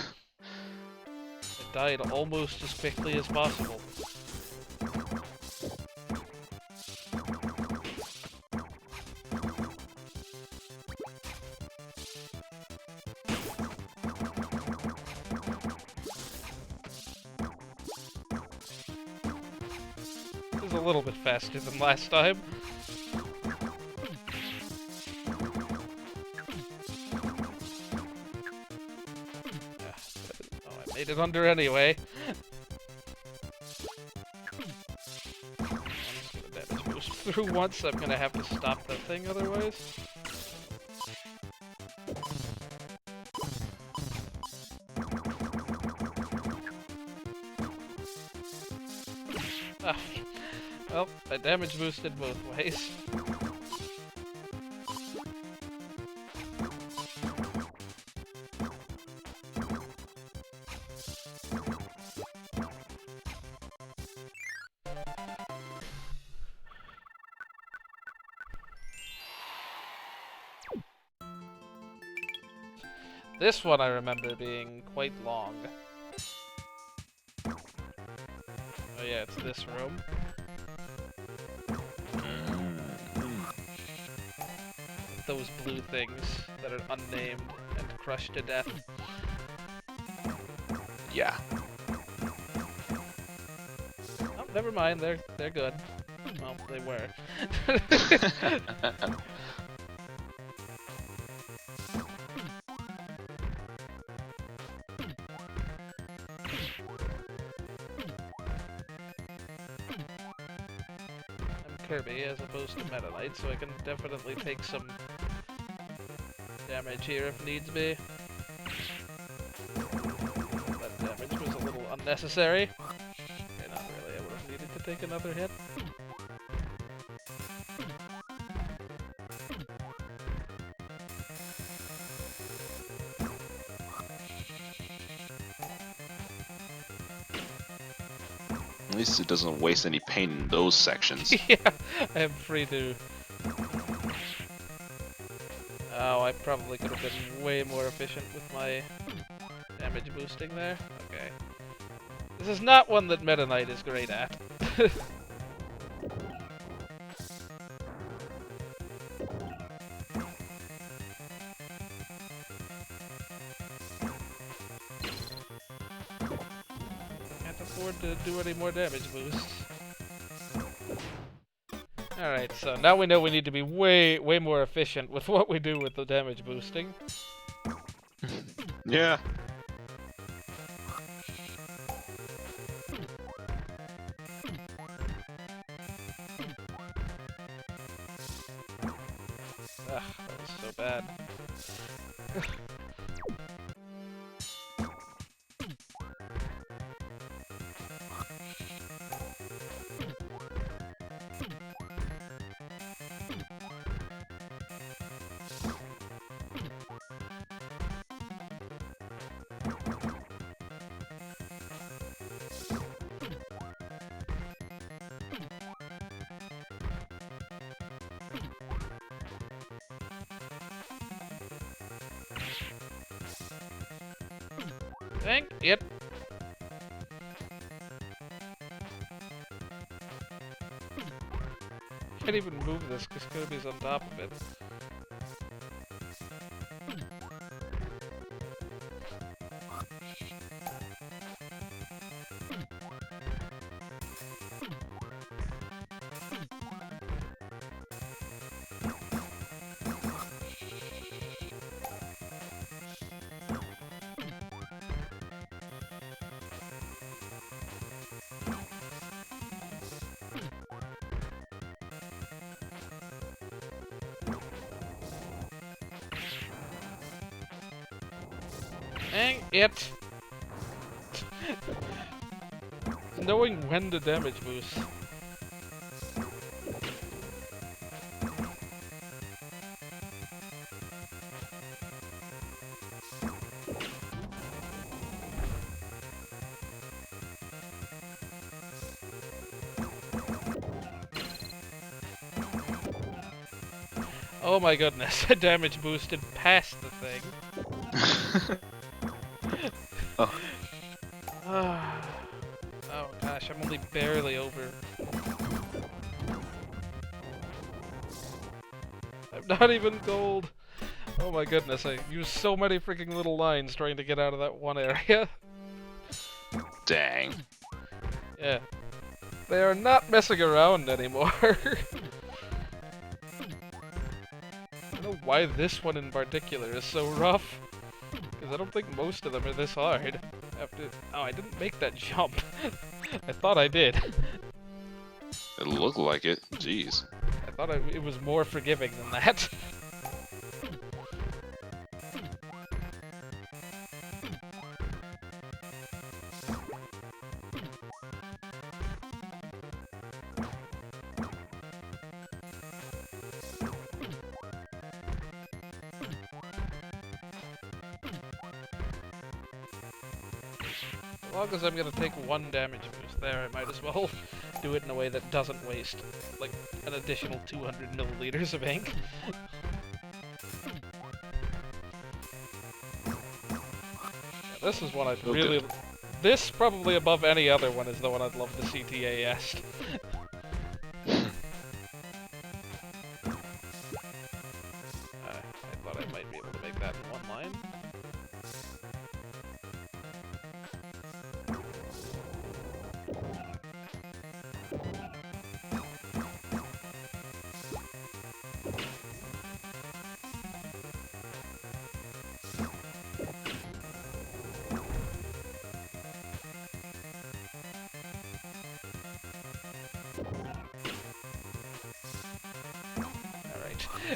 died almost as quickly as possible. A little bit faster than last time. Oh, I made it under anyway. I'm just gonna damage boost through once. I'm gonna have to stop that thing otherwise. Ah. Well, I damage boosted both ways. This one I remember being quite long. Oh yeah, it's this room. Those blue things that are unnamed and crushed to death. Yeah. Oh, never mind. They're good. Well, they were. Kirby as opposed to Meta Knight, so I can definitely take some damage here if needs be. That damage was a little unnecessary. Okay, not really. I would have needed to take another hit. At least it doesn't waste any pain in those sections. Yeah, I am free to... Oh, I probably could have been way more efficient with my damage boosting there. Okay. This is not one that Meta Knight is great at. To do any more damage boosts. Alright, so now we know we need to be way more efficient with what we do with the damage boosting. Yeah. Ugh, that was so bad. Dang it. Can't even move this because Kirby's on top of it. Dang it! Knowing when to damage boost. Oh my goodness, I damage boosted past the thing. Oh. Oh gosh, I'm only barely over. I'm not even gold. Oh my goodness, I used so many freaking little lines trying to get out of that one area. Dang. Yeah. They are not messing around anymore. I don't know why this one in particular is so rough. Because I don't think most of them are this hard. Oh, I didn't make that jump. I thought I did. It looked like it. Jeez. I thought it was more forgiving than that. As long as I'm gonna take one damage boost there, I might as well do it in a way that doesn't waste, like, an additional 200 milliliters of ink. Yeah, this is one I'd really... This, probably above any other one, is the one I'd love to see TAS. I thought I might be able to make that in one line.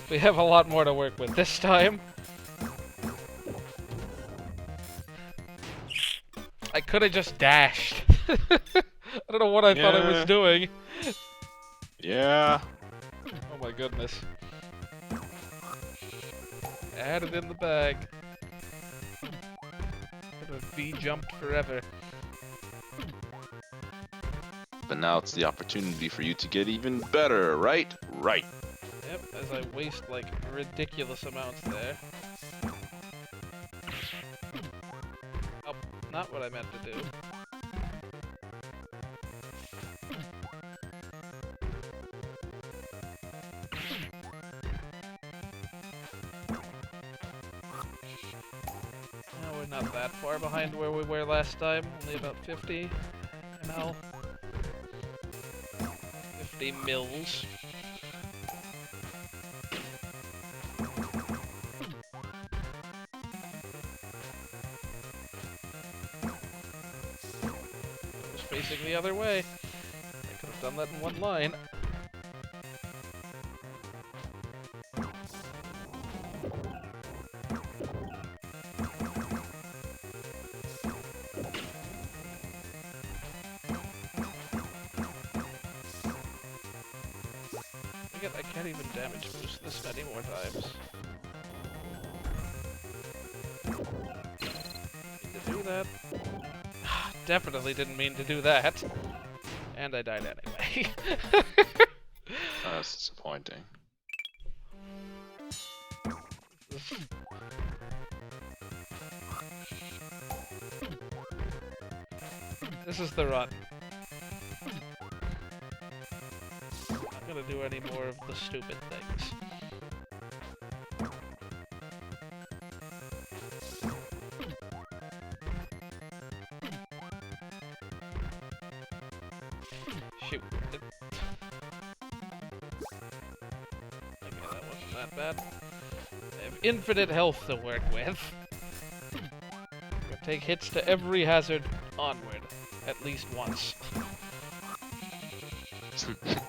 We have a lot more to work with this time. I could have just dashed. I don't know what I thought I was doing. Yeah. Oh my goodness. Add it in the bag. Could have V-jumped forever. But now it's the opportunity for you to get even better, right? Right. Yep, as I waste, like, ridiculous amounts there. Oh, not what I meant to do. No, we're not that far behind where we were last time. Only about 50 ml. 50 mils. facing the other way. I could have done that in one line. I can't even damage boost this many more times. Need to do that. Definitely didn't mean to do that. And I died anyway. That's disappointing. This is the run. I'm not gonna do any more of the stupid things. Shoot. Okay, that wasn't that bad. I have infinite health to work with. I'm gonna take hits to every hazard onward, at least once.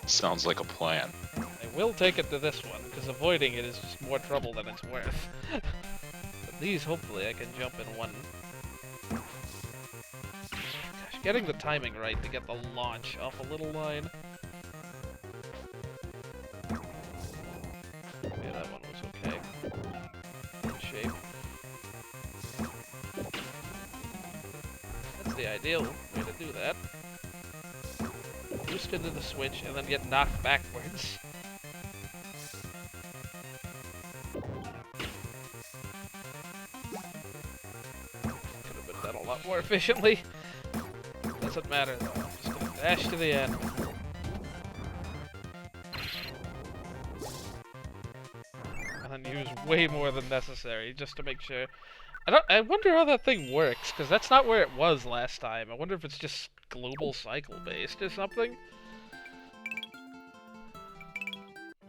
Sounds like a plan. I will take it to this one, because avoiding it is just more trouble than it's worth. But these, hopefully, I can jump in one. Gosh, getting the timing right to get the launch off a little line. Yeah, that one was okay. Good shape. That's the ideal way to do that. Boost into the switch and then get knocked backwards. Could have been done a lot more efficiently. Doesn't matter though. I'm just gonna dash to the end. And then use way more than necessary just to make sure. I wonder how that thing works, because that's not where it was last time. I wonder if it's just global cycle based or something.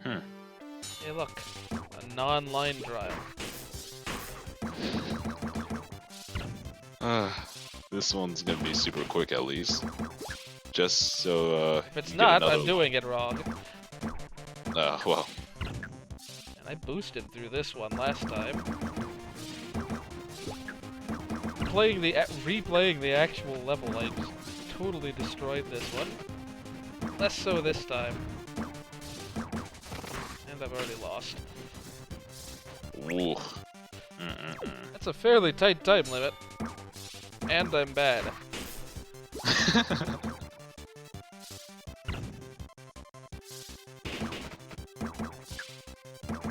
Hey look, a non-line trial. This one's gonna be super quick at least. Just so, if it's not, I'm doing it wrong. Well. And I boosted through this one last time. Replaying the actual level, I just totally destroyed this one. Less so this time. And I've already lost. Ooh. That's a fairly tight time limit. And I'm bad.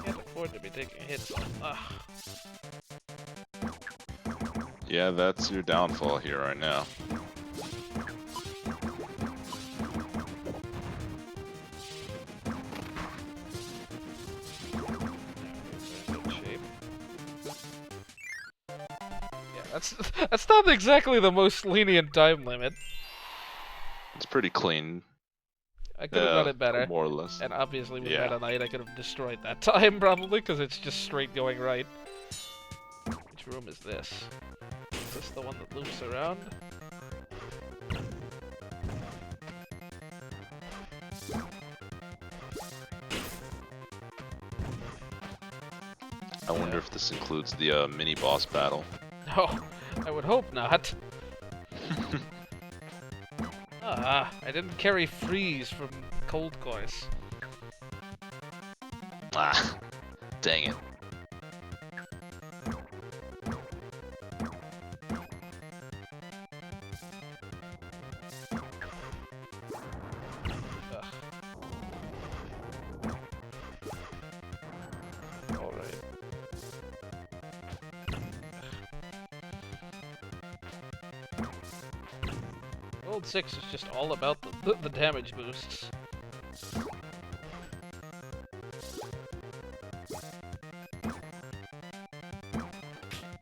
Can't afford to be taking hits. Yeah, that's your downfall here right now. Good shape. Yeah, that's not exactly the most lenient time limit. It's pretty clean. I could have done it better. More or less. And obviously with Meta Knight I could have destroyed that time probably, because it's just straight going right. Which room is this? Is this the one that loops around? I wonder if this includes the mini boss battle. No, I would hope not. I didn't carry freeze from Cold Course. Ah, dang it. Gold 6 is just all about the damage boosts.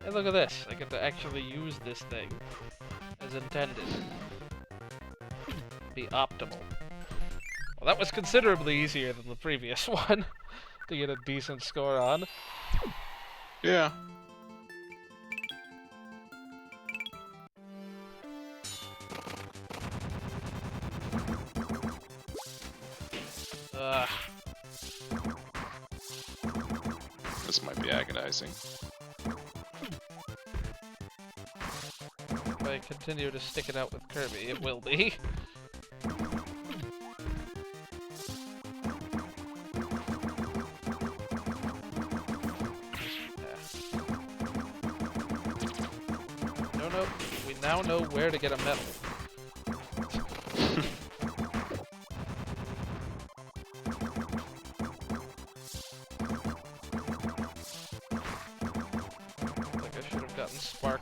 Hey, look at this. I get to actually use this thing as intended. Be optimal. Well, that was considerably easier than the previous one to get a decent score on. Yeah. This might be agonizing. If I continue to stick it out with Kirby, it will be. No, we now know where to get a medal. Like I should have gotten Spark.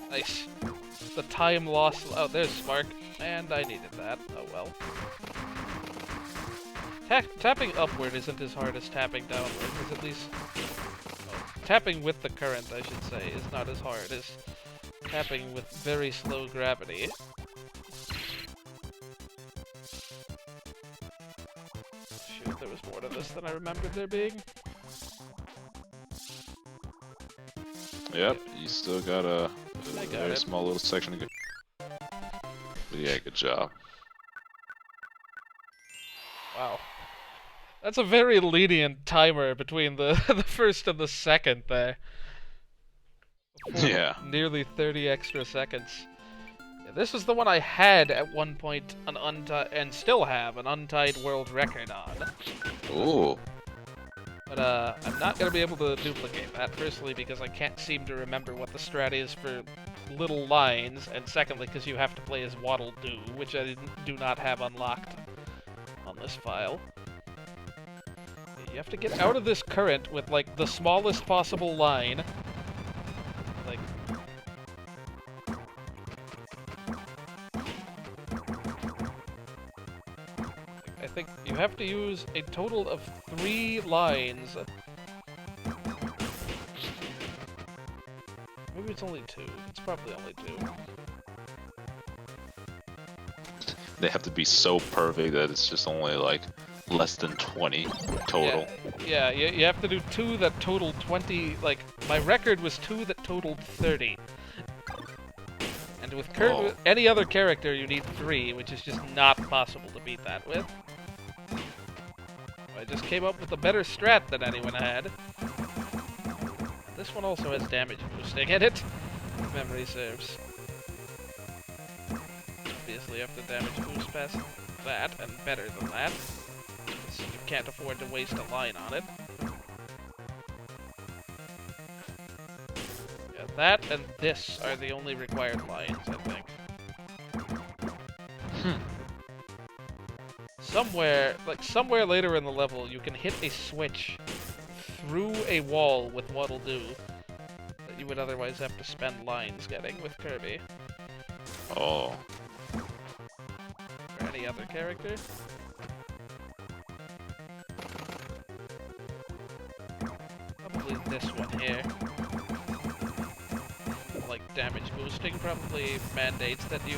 Nice. The time loss. Oh, there's Spark. And I needed that. Oh well. Tapping upward isn't as hard as tapping downward, because at least... tapping with the current, I should say, is not as hard as tapping with very slow gravity. Shoot, there was more to this than I remembered there being. Yep, you still got a very small little section to go. But yeah, good job. Wow. That's a very lenient timer between the, the first and the second there. Yeah. Nearly 30 extra seconds. Yeah, this is the one I had at one point an and still have an untied world record on. Ooh. But I'm not going to be able to duplicate that, firstly because I can't seem to remember what the strat is for little lines, and secondly because you have to play as Waddle Doo, which I do not have unlocked on this file. You have to get out of this current with, like, the smallest possible line. Like... I think you have to use a total of 3 lines. Maybe it's only 2. It's probably only 2. They have to be so perfect that it's just only, like, less than 20 total. Yeah, you have to do 2 that total 20, like, my record was 2 that totaled 30. And with any other character you need 3, which is just not possible to beat that with. I just came up with a better strat than anyone had. This one also has damage boosting in it, if memory serves. Obviously you have to damage boost past that, and better than that. You can't afford to waste a line on it. Yeah, that and this are the only required lines, I think. Somewhere later in the level, you can hit a switch through a wall with Waddle Doo that you would otherwise have to spend lines getting with Kirby. Oh. Or any other character. Probably this one here. Like damage boosting probably mandates that you...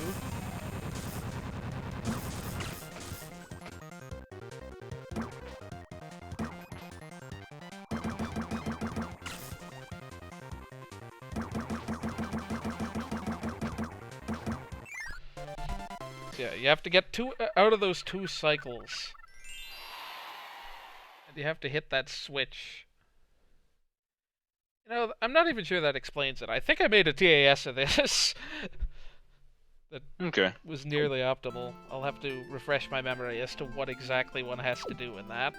Yeah, you have to get 2 out of those 2 cycles. And you have to hit that switch. You know, I'm not even sure that explains it. I think I made a TAS of this. That was nearly optimal. I'll have to refresh my memory as to what exactly one has to do in that.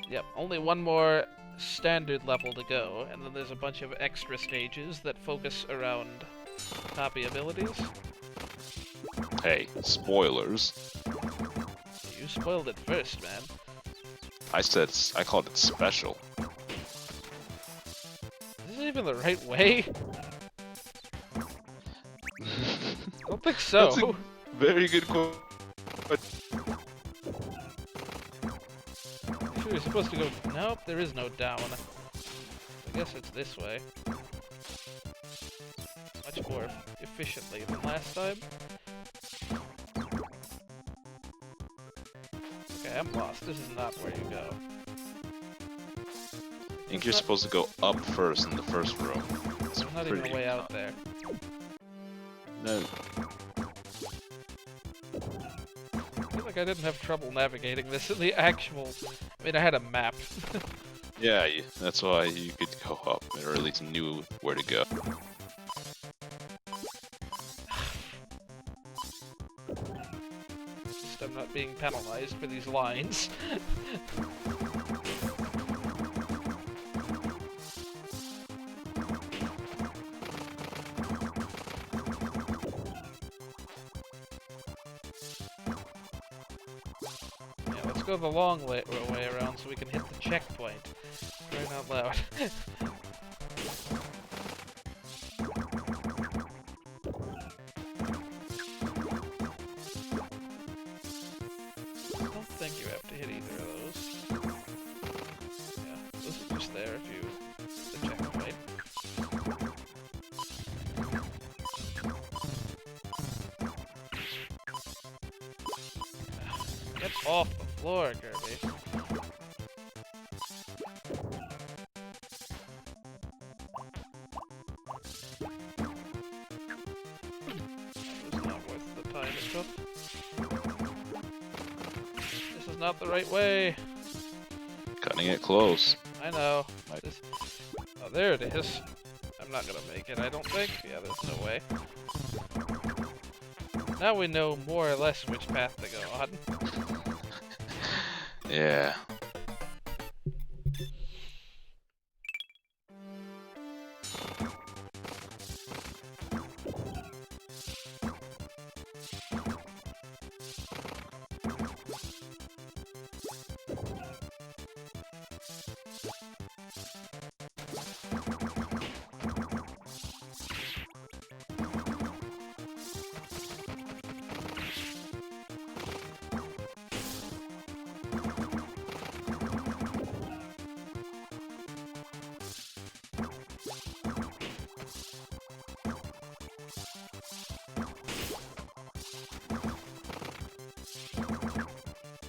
Yep, only one more standard level to go, and then there's a bunch of extra stages that focus around copy abilities. Hey, spoilers. You spoiled it first, man. I called it special. Is this even the right way? I don't think so. That's a very good quote. Sure, you're supposed to go... Nope, there is no down. I guess it's this way. Much more efficiently than last time. Okay, I'm lost. This is not where you go. I think you're supposed to go up first in the first room. There's not even a way out there. No. I feel like Like, I didn't have trouble navigating this in the actual... I mean, I had a map. Yeah, that's why you could go up, or at least knew where to go. Just I'm not being penalized for these lines. Yeah, let's go the long way around so we can hit the checkpoint. Crying out loud. I don't think you have to hit either of those. Yeah, those are just there if you hit the checkpoint. Get off the floor, Kirby. That was not worth the time it took. This is not the right way. Cutting it close. I know. Oh, there it is. I'm not gonna make it, I don't think. Yeah, there's no way. Now we know more or less which path to go on. Yeah.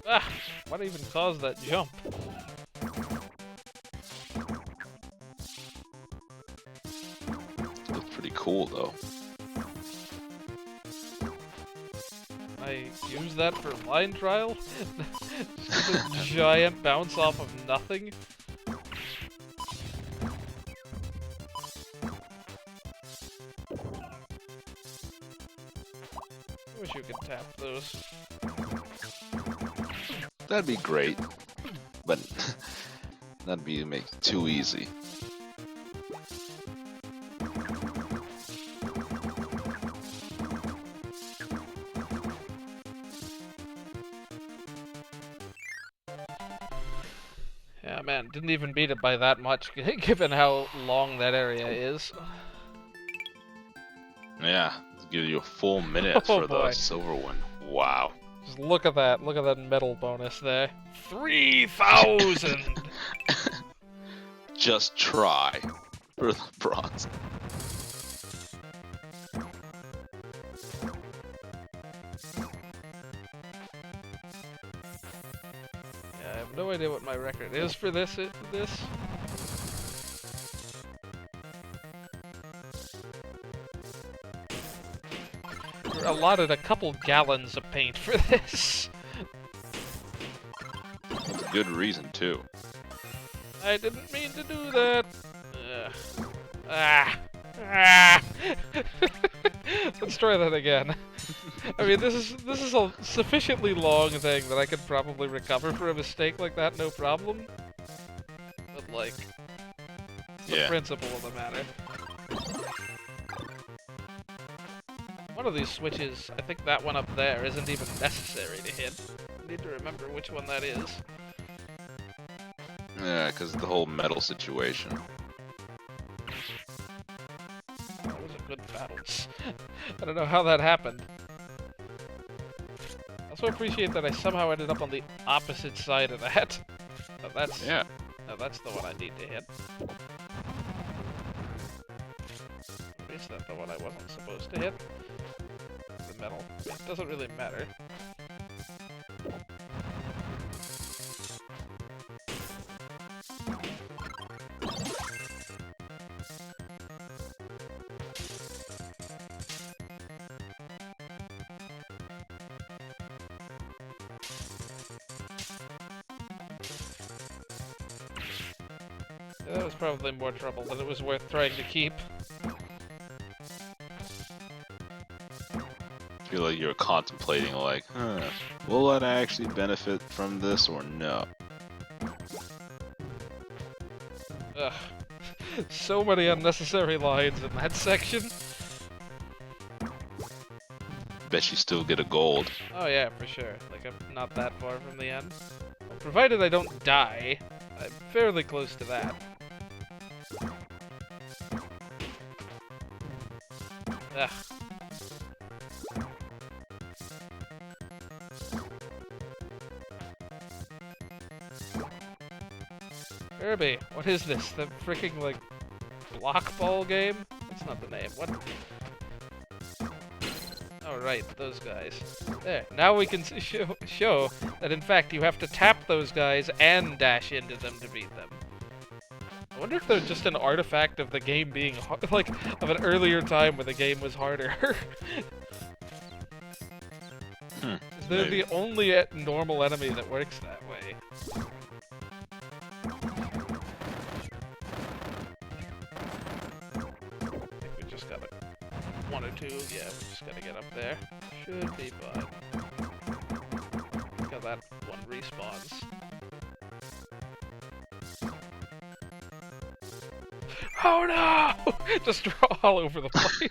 Ah! What even caused that jump? Looks pretty cool though. I use that for line trial? Just a giant bounce off of nothing? I wish you could tap those. That'd be great, but that'd be make it too easy. Yeah, man, didn't even beat it by that much, given how long that area is. Yeah, give you a full minute Oh, for boy. the silver one. Wow. Just look at that medal bonus there. 3,000! Just try for the bronze. Yeah, I have no idea what my record is for this. We're allotted a couple gallons of paint for this. It's a good reason too. I didn't mean to do that. Ah. Let's try that again. I mean, this is a sufficiently long thing that I could probably recover for a mistake like that, no problem. But like, the principle of the matter. One of these switches, I think that one up there, isn't even necessary to hit. I need to remember which one that is. Yeah, because the whole metal situation. That was a good bounce. I don't know how that happened. I also appreciate that I somehow ended up on the opposite side of that. But that's... Yeah. No, that's the one I need to hit. Is that the one I wasn't supposed to hit? The metal. It doesn't really matter. That was probably more trouble than it was worth trying to keep. I feel like you're contemplating, like, will I actually benefit from this or no? Ugh. So many unnecessary lines in that section. Bet you still get a gold. Oh yeah, for sure. Like, I'm not that far from the end. Well, provided I don't die, I'm fairly close to that. Ugh. Kirby, what is this? The freaking, like, block ball game? That's not the name. What? Oh, right, those guys. There, now we can show that, in fact, you have to tap those guys and dash into them to beat them. I wonder if they're just an artifact of the game being, like, of an earlier time where the game was harder. They're the only normal enemy that works that way. One or two, yeah, we just gotta get up there. Should be fine. Look how that one respawns. Oh no! Just all over the place.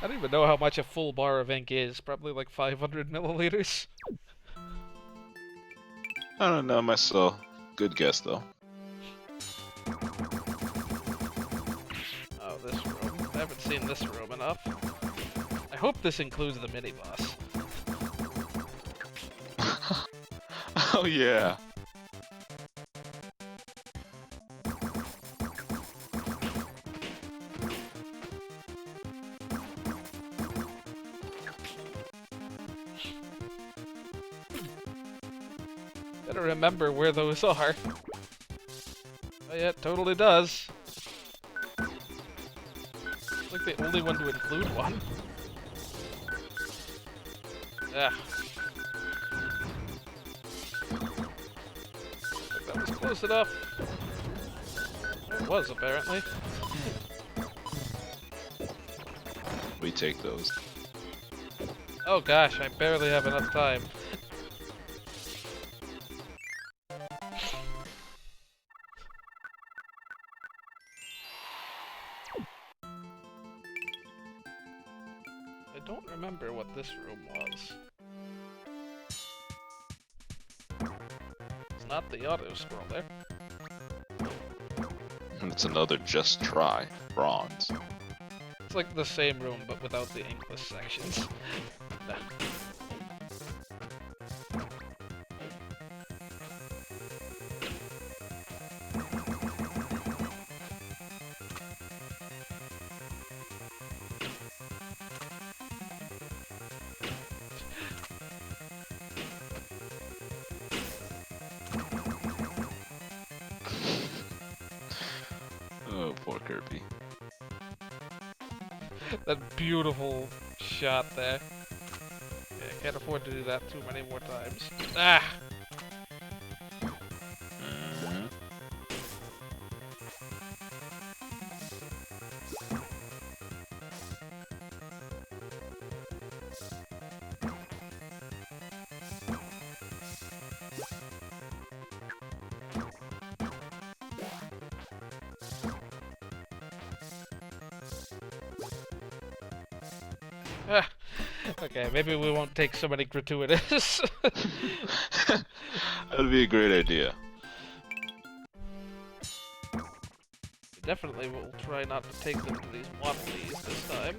I don't even know how much a full bar of ink is. Probably like 500 milliliters. I don't know myself. Good guess though. Oh, this room. I haven't seen this room enough. I hope this includes the mini-boss. Oh yeah. Better remember where those are. Oh yeah, it totally does. Like the only one to include one. Yeah. That was close enough. It was, apparently. We take those. Oh gosh, I barely have enough time. I don't remember what this room was. It's not the auto-scroller. It's another just try. Bronze. It's like the same room, but without the inkless sections. Oh, poor Kirby. That beautiful shot there. Yeah, I can't afford to do that too many more times. Ah! Okay, maybe we won't take so many gratuitous. That'd be a great idea. Definitely will try not to take them to these waddlies this time.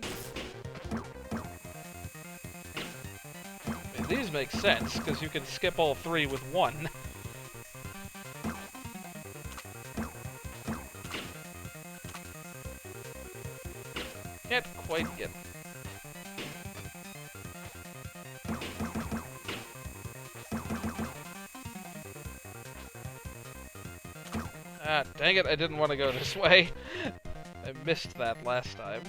I mean, these make sense, because you can skip all three with one. Can't quite get... Ah, dang it, I didn't want to go this way. I missed that last time.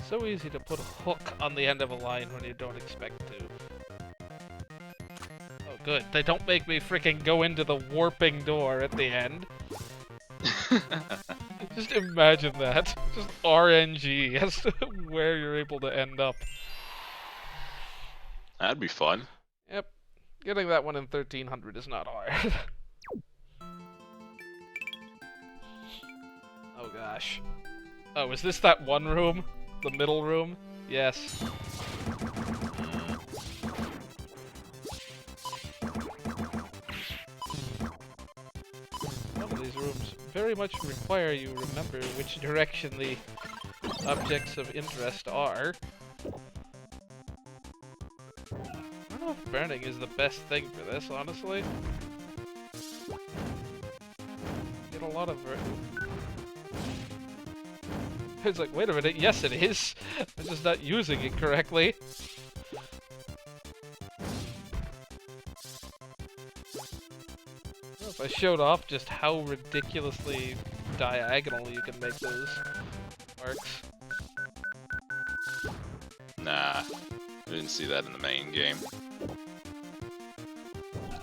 So easy to put a hook on the end of a line when you don't expect to. Oh good, they don't make me freaking go into the warping door at the end. Just imagine that. Just RNG as to where you're able to end up. That'd be fun. Yep. Getting that one in 1300 is not hard. Oh gosh. Oh, is this that one room? The middle room? Yes. Some of these rooms very much require you remember which direction the objects of interest are. I don't know if burning is the best thing for this, honestly. Get a lot of It's like, wait a minute, yes it is! I'm just not using it correctly. Well, if I showed off just how ridiculously diagonal you can make those arcs. Nah, I didn't see that in the main game.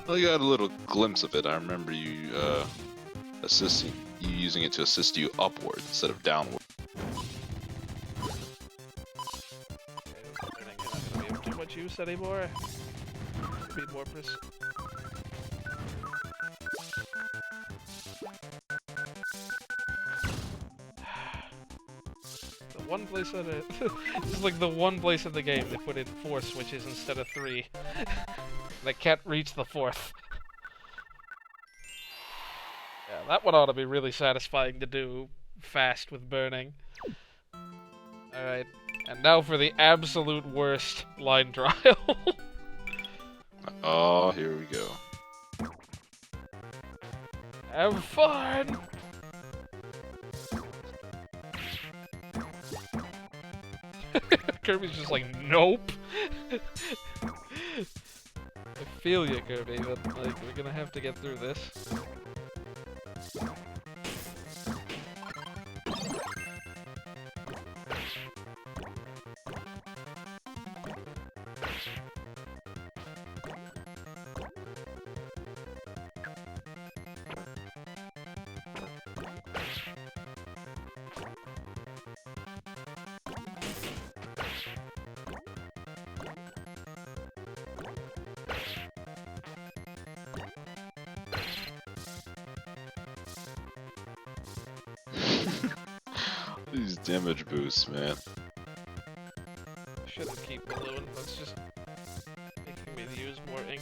Well, you got a little glimpse of it. I remember you using it to assist you upward instead of downward. Okay, I'm not gonna be of too much use anymore. Be more The one place on it. This is like the one place in the game they put in 4 switches instead of 3. And I can't reach the 4th. Yeah, that one ought to be really satisfying to do fast with burning. Alright, and now for the absolute worst line trial. Oh, here we go. Have fun! Kirby's just like, nope! I feel you, Kirby, but like, we're gonna have to get through this. These damage boosts, man. Shouldn't keep balloon, that's just making me use more ink.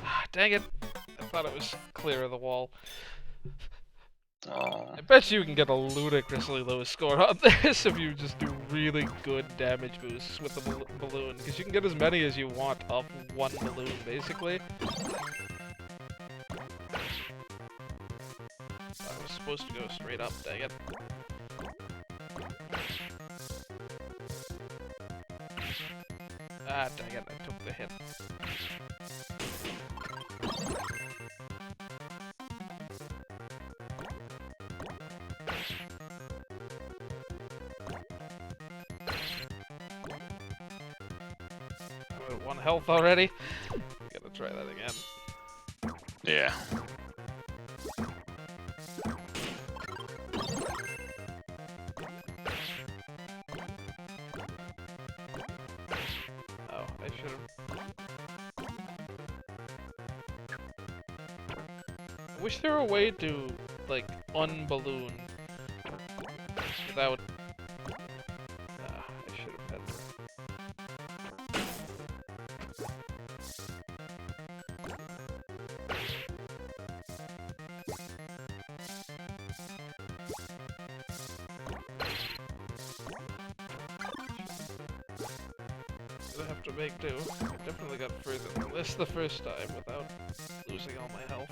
Ah, dang it! I thought it was clear of the wall. Oh. I bet you can get a ludicrously low score on this if you just do really good damage boosts with the balloon, because you can get as many as you want off one balloon, basically. I was supposed to go straight up, dang it. Ah, dang it, I took the hit. I'm at 1 health already. Gotta try that again. Yeah. Oh, I should've... I wish there were a way to, like, unballoon without... I should've had... gonna have to make do. I definitely got further than this the first time without losing all my health.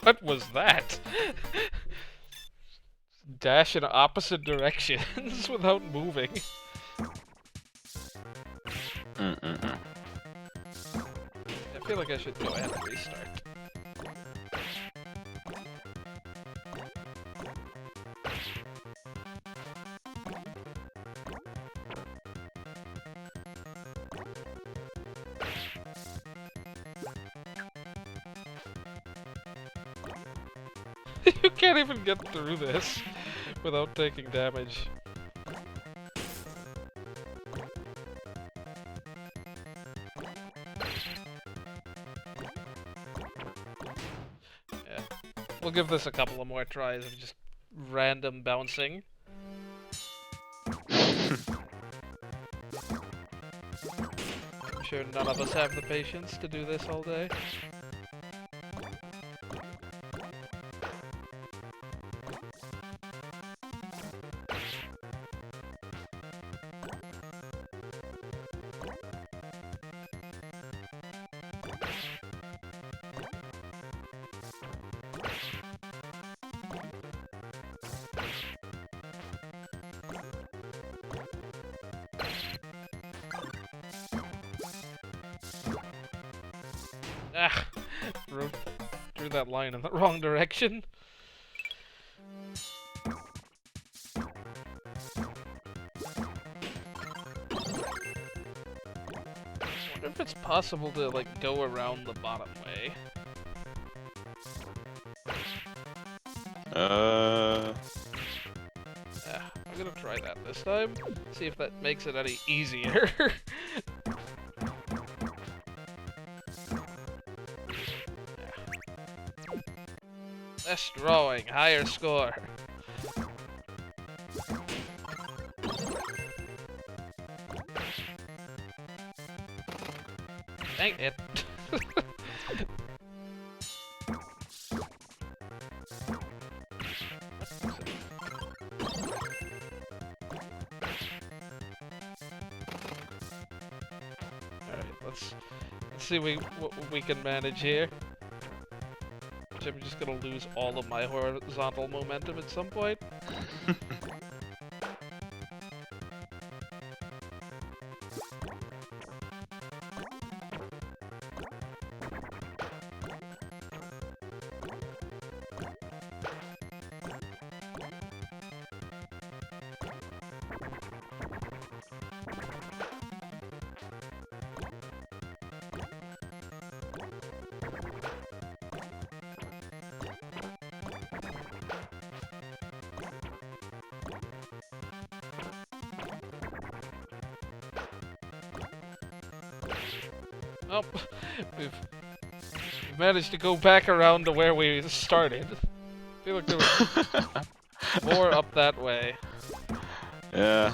What was that? Dash in opposite directions without moving. Mm-mm-mm. I feel like I should go ahead and restart. You can't even get through this without taking damage. Yeah. We'll give this a couple of more tries of just random bouncing. I'm sure none of us have the patience to do this all day. Ah! Drew that line in the wrong direction. I wonder if it's possible to, like, go around the bottom way. Yeah, I'm gonna try that this time. See if that makes it any easier. Less drawing, higher score. Dang it. Alright, let's see what we can manage here. I'm just gonna lose all of my horizontal momentum at some point. Oh, we've managed to go back around to where we started. I feel like there was more up that way. Yeah.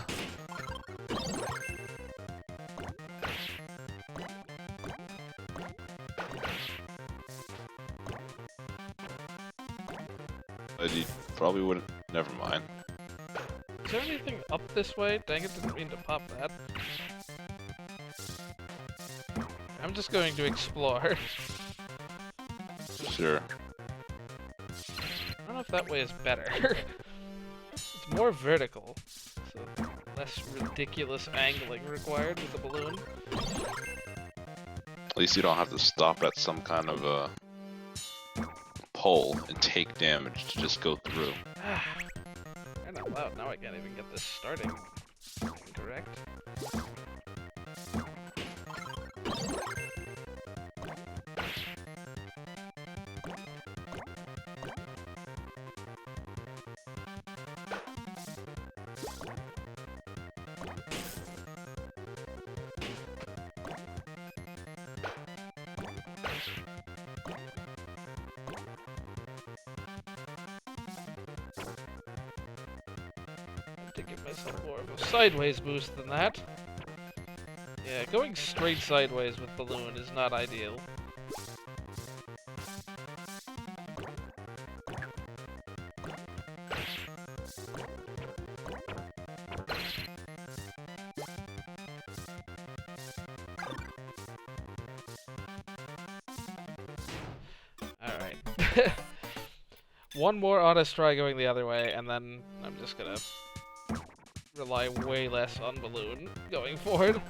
But you probably wouldn't. Never mind. Is there anything up this way? Dang it, didn't mean to pop that. I'm just going to explore. Sure. I don't know if that way is better. It's more vertical, so less ridiculous angling required with the balloon. At least you don't have to stop at some kind of a pole and take damage to just go through. You're not loud. Now I can't even get this starting incorrect. To give myself more of a sideways boost than that. Yeah, going straight sideways with balloon is not ideal. One more honest try going the other way, and then I'm just gonna rely way less on balloon going forward.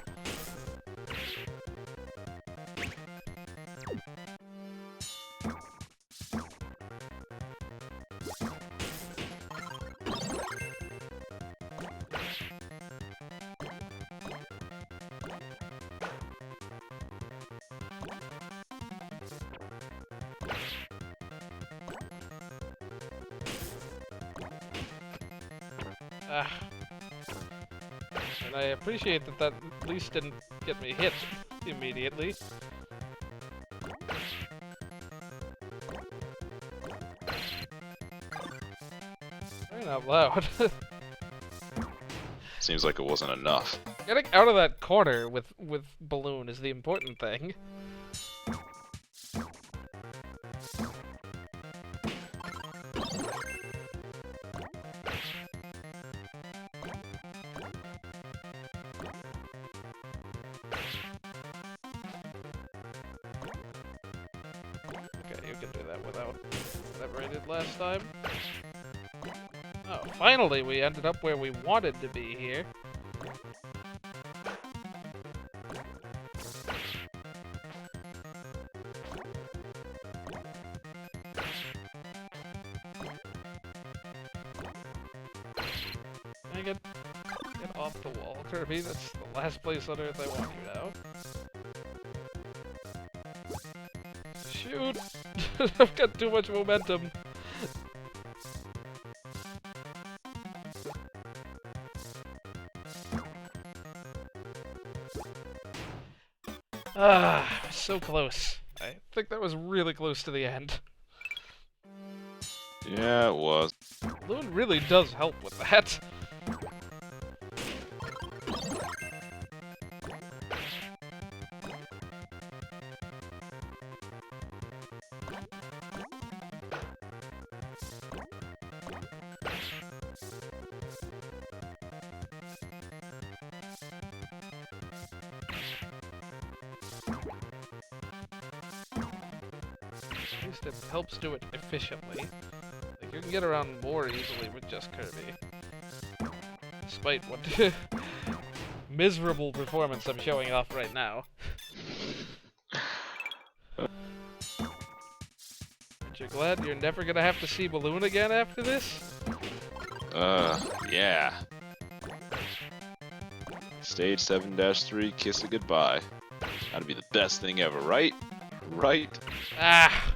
And I appreciate that that at least didn't get me hit immediately. Crying out loud. Seems like it wasn't enough. Getting out of that corner with balloon is the important thing. Okay, you can do that without whatever I did last time. Oh, finally we ended up where we wanted to be here. Get off the wall, Kirby. That's the last place on Earth I want you now. Shoot! I've got too much momentum. So close. I think that was really close to the end. Yeah, it was. Balloon really does help with that. At least it helps do it efficiently. Like, you can get around more easily with just Kirby. Despite what miserable performance I'm showing off right now. Aren't you glad you're never gonna have to see Balloon again after this? Yeah. Stage 7-3, kiss it goodbye. That'd be the best thing ever, right? Right? Ah!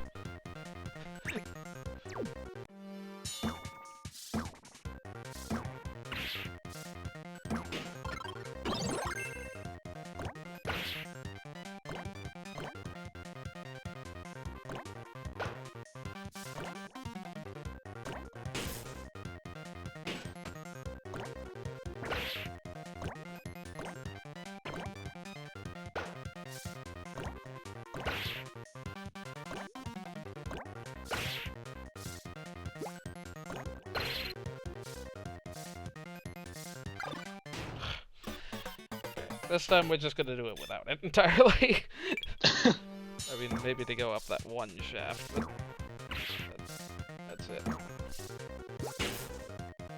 This time we're just gonna do it without it entirely. I mean, maybe to go up that one shaft, but that's it.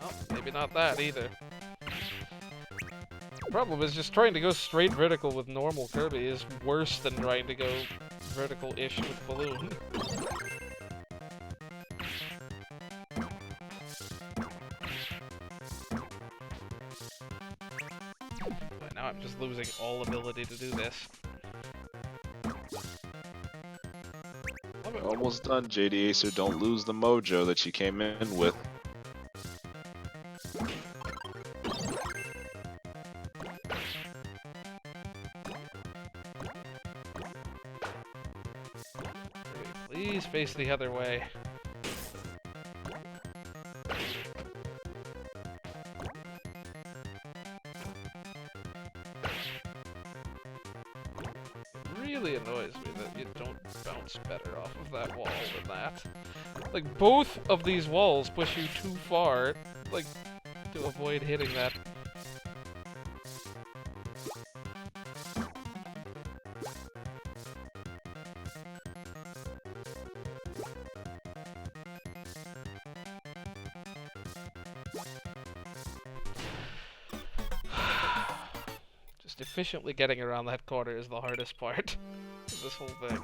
Oh, maybe not that either. The problem is just trying to go straight vertical with normal Kirby is worse than trying to go vertical-ish with Balloon. Now I'm just losing all ability to do this. Almost done, JD Acer. Don't lose the mojo that you came in with. Please face the other way. Really annoys me that you don't bounce better off of that wall than that. Like, both of these walls push you too far, like, to avoid hitting that. Just efficiently getting around that corner is the hardest part of this whole thing.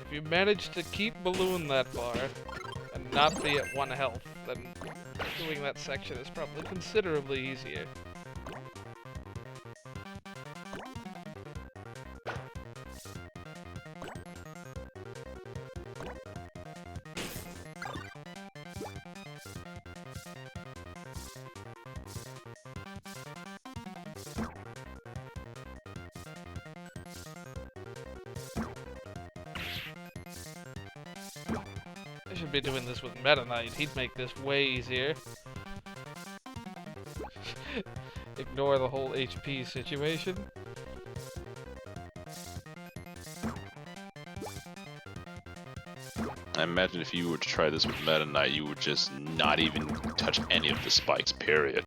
If you manage to keep Balloon that far, and not be at 1 health, then doing that section is probably considerably easier. I should be doing this with Meta Knight. He'd make this way easier. Ignore the whole HP situation. I imagine if you were to try this with Meta Knight, you would just not even touch any of the spikes, period.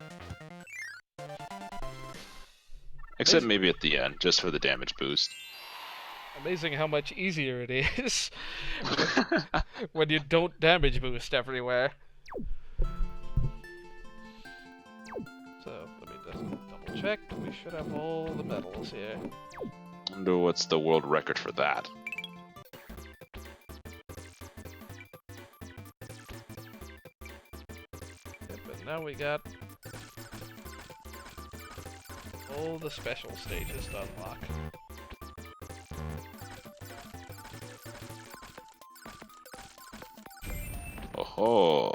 Except maybe at the end, just for the damage boost. Amazing how much easier it is when you don't damage boost everywhere. So, let me just double check. We should have all the medals here. Wonder what's the world record for that. Yep, and now we got all the special stages to unlock. Oh.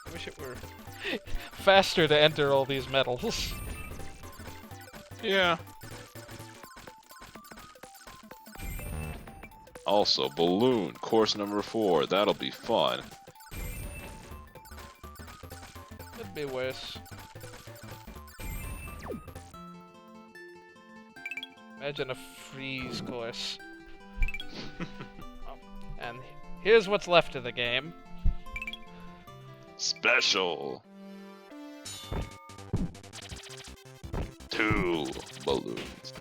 I wish it were faster to enter all these medals. Yeah. Also, Balloon, course number 4. That'll be fun. Could be worse. Imagine a freeze course. And here's what's left of the game. Special. 2 balloons.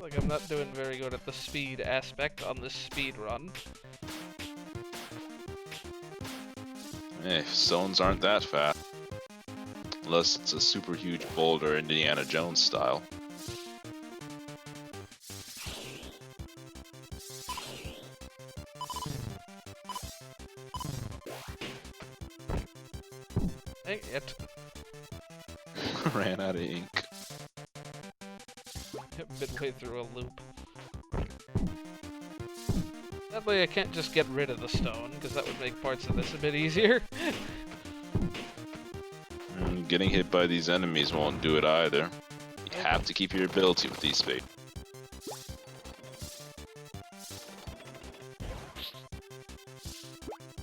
Like I'm not doing very good at the speed aspect on this speed run. Zones aren't that fast. Unless it's a super huge boulder, Indiana Jones style. Dang it. Ran out of ink. Midway through a loop. That way I can't just get rid of the stone, because that would make parts of this a bit easier. Getting hit by these enemies won't do it either. You have to keep your ability with these fate.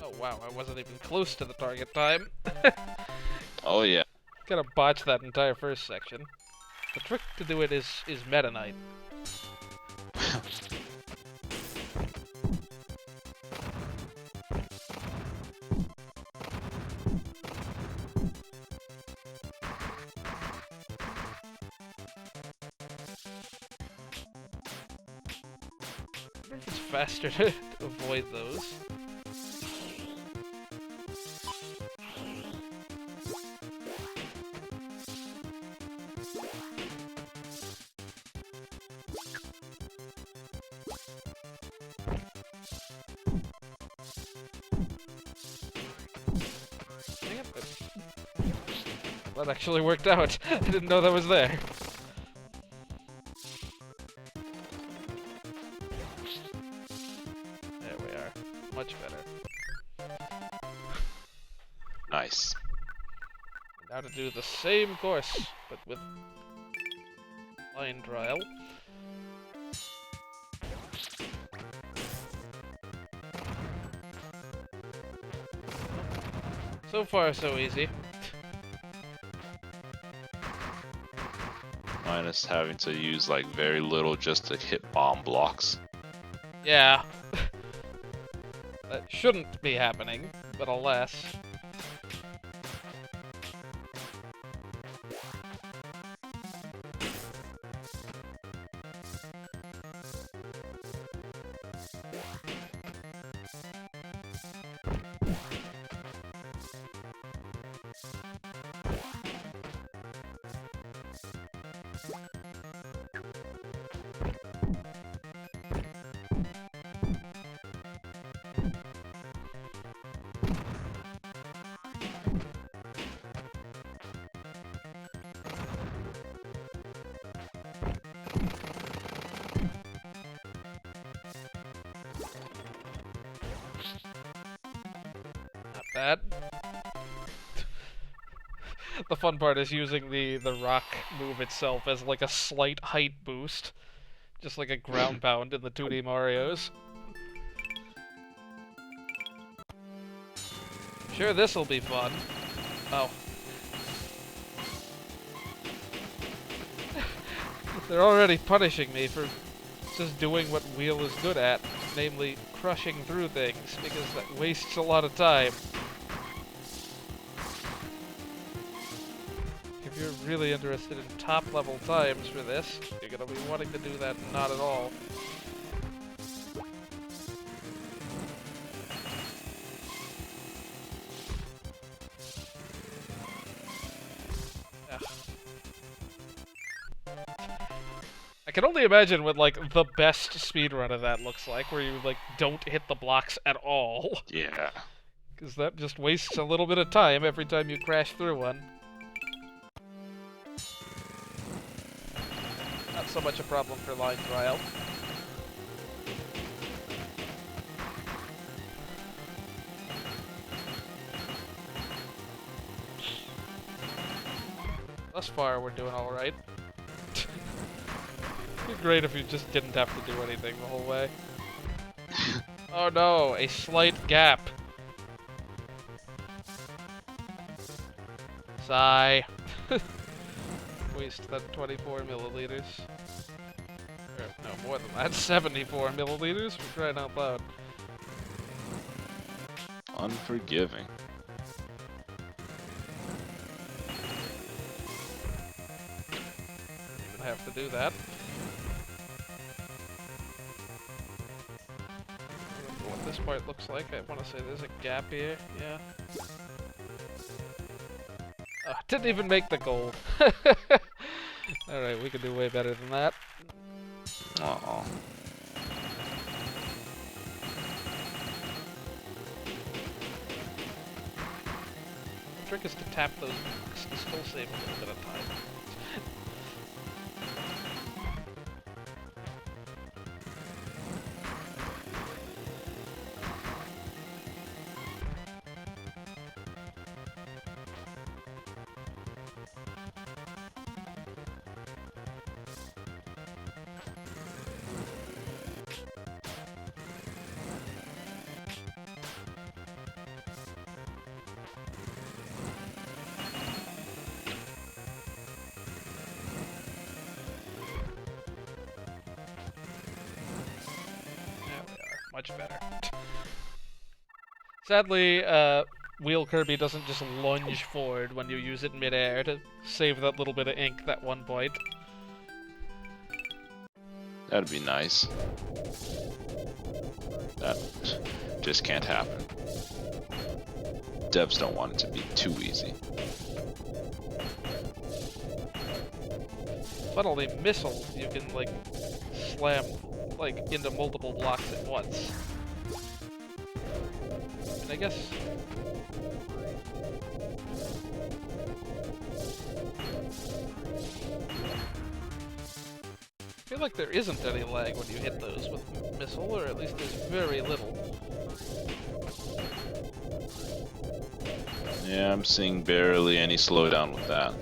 Oh wow, I wasn't even close to the target time. Oh yeah. Gotta botch that entire first section. The trick to do it is Meta Knight. I wonder if it's faster to avoid those. Dang it, that actually worked out. I didn't know that was there. There we are. Much better. Nice. Now to do the same course, but with line trial. So far, so easy. Minus having to use like very little just to hit bomb blocks. Yeah. That shouldn't be happening, but alas. Not bad. The fun part is using the rock move itself as like a slight height boost. Just like a ground pound in the 2D Marios. Sure, this'll be fun. Oh. They're already punishing me for just doing what Wheel is good at, namely crushing through things, because that wastes a lot of time. If you're really interested in top-level times for this, you're gonna be wanting to do that not at all. Ugh. I can only imagine what, like, the best speedrun of that looks like, where you, like, don't hit the blocks at all. Yeah. Because that just wastes a little bit of time every time you crash through one. Not so much a problem for line trial. Thus far, we're doing alright. It'd be great if you just didn't have to do anything the whole way. Oh no, a slight gap. Sigh. Waste that 24 milliliters. Or, no, more than that, 74 milliliters for crying out loud. Unforgiving. Didn't even have to do that. I don't know what this part looks like. I want to say there's a gap here. Yeah. Oh, didn't even make the goal. Alright, we can do way better than that. Uh-oh. The trick is to tap those blocks to still save a little bit of time. Much better. Sadly, Wheel Kirby doesn't just lunge forward when you use it mid-air to save that little bit of ink that one point. That'd be nice. That just can't happen. Devs don't want it to be too easy. Funnily, missile, you can, like, slam like into multiple blocks at once. And I guess I feel like there isn't any lag when you hit those with missile, or at least there's very little. Yeah, I'm seeing barely any slowdown with that.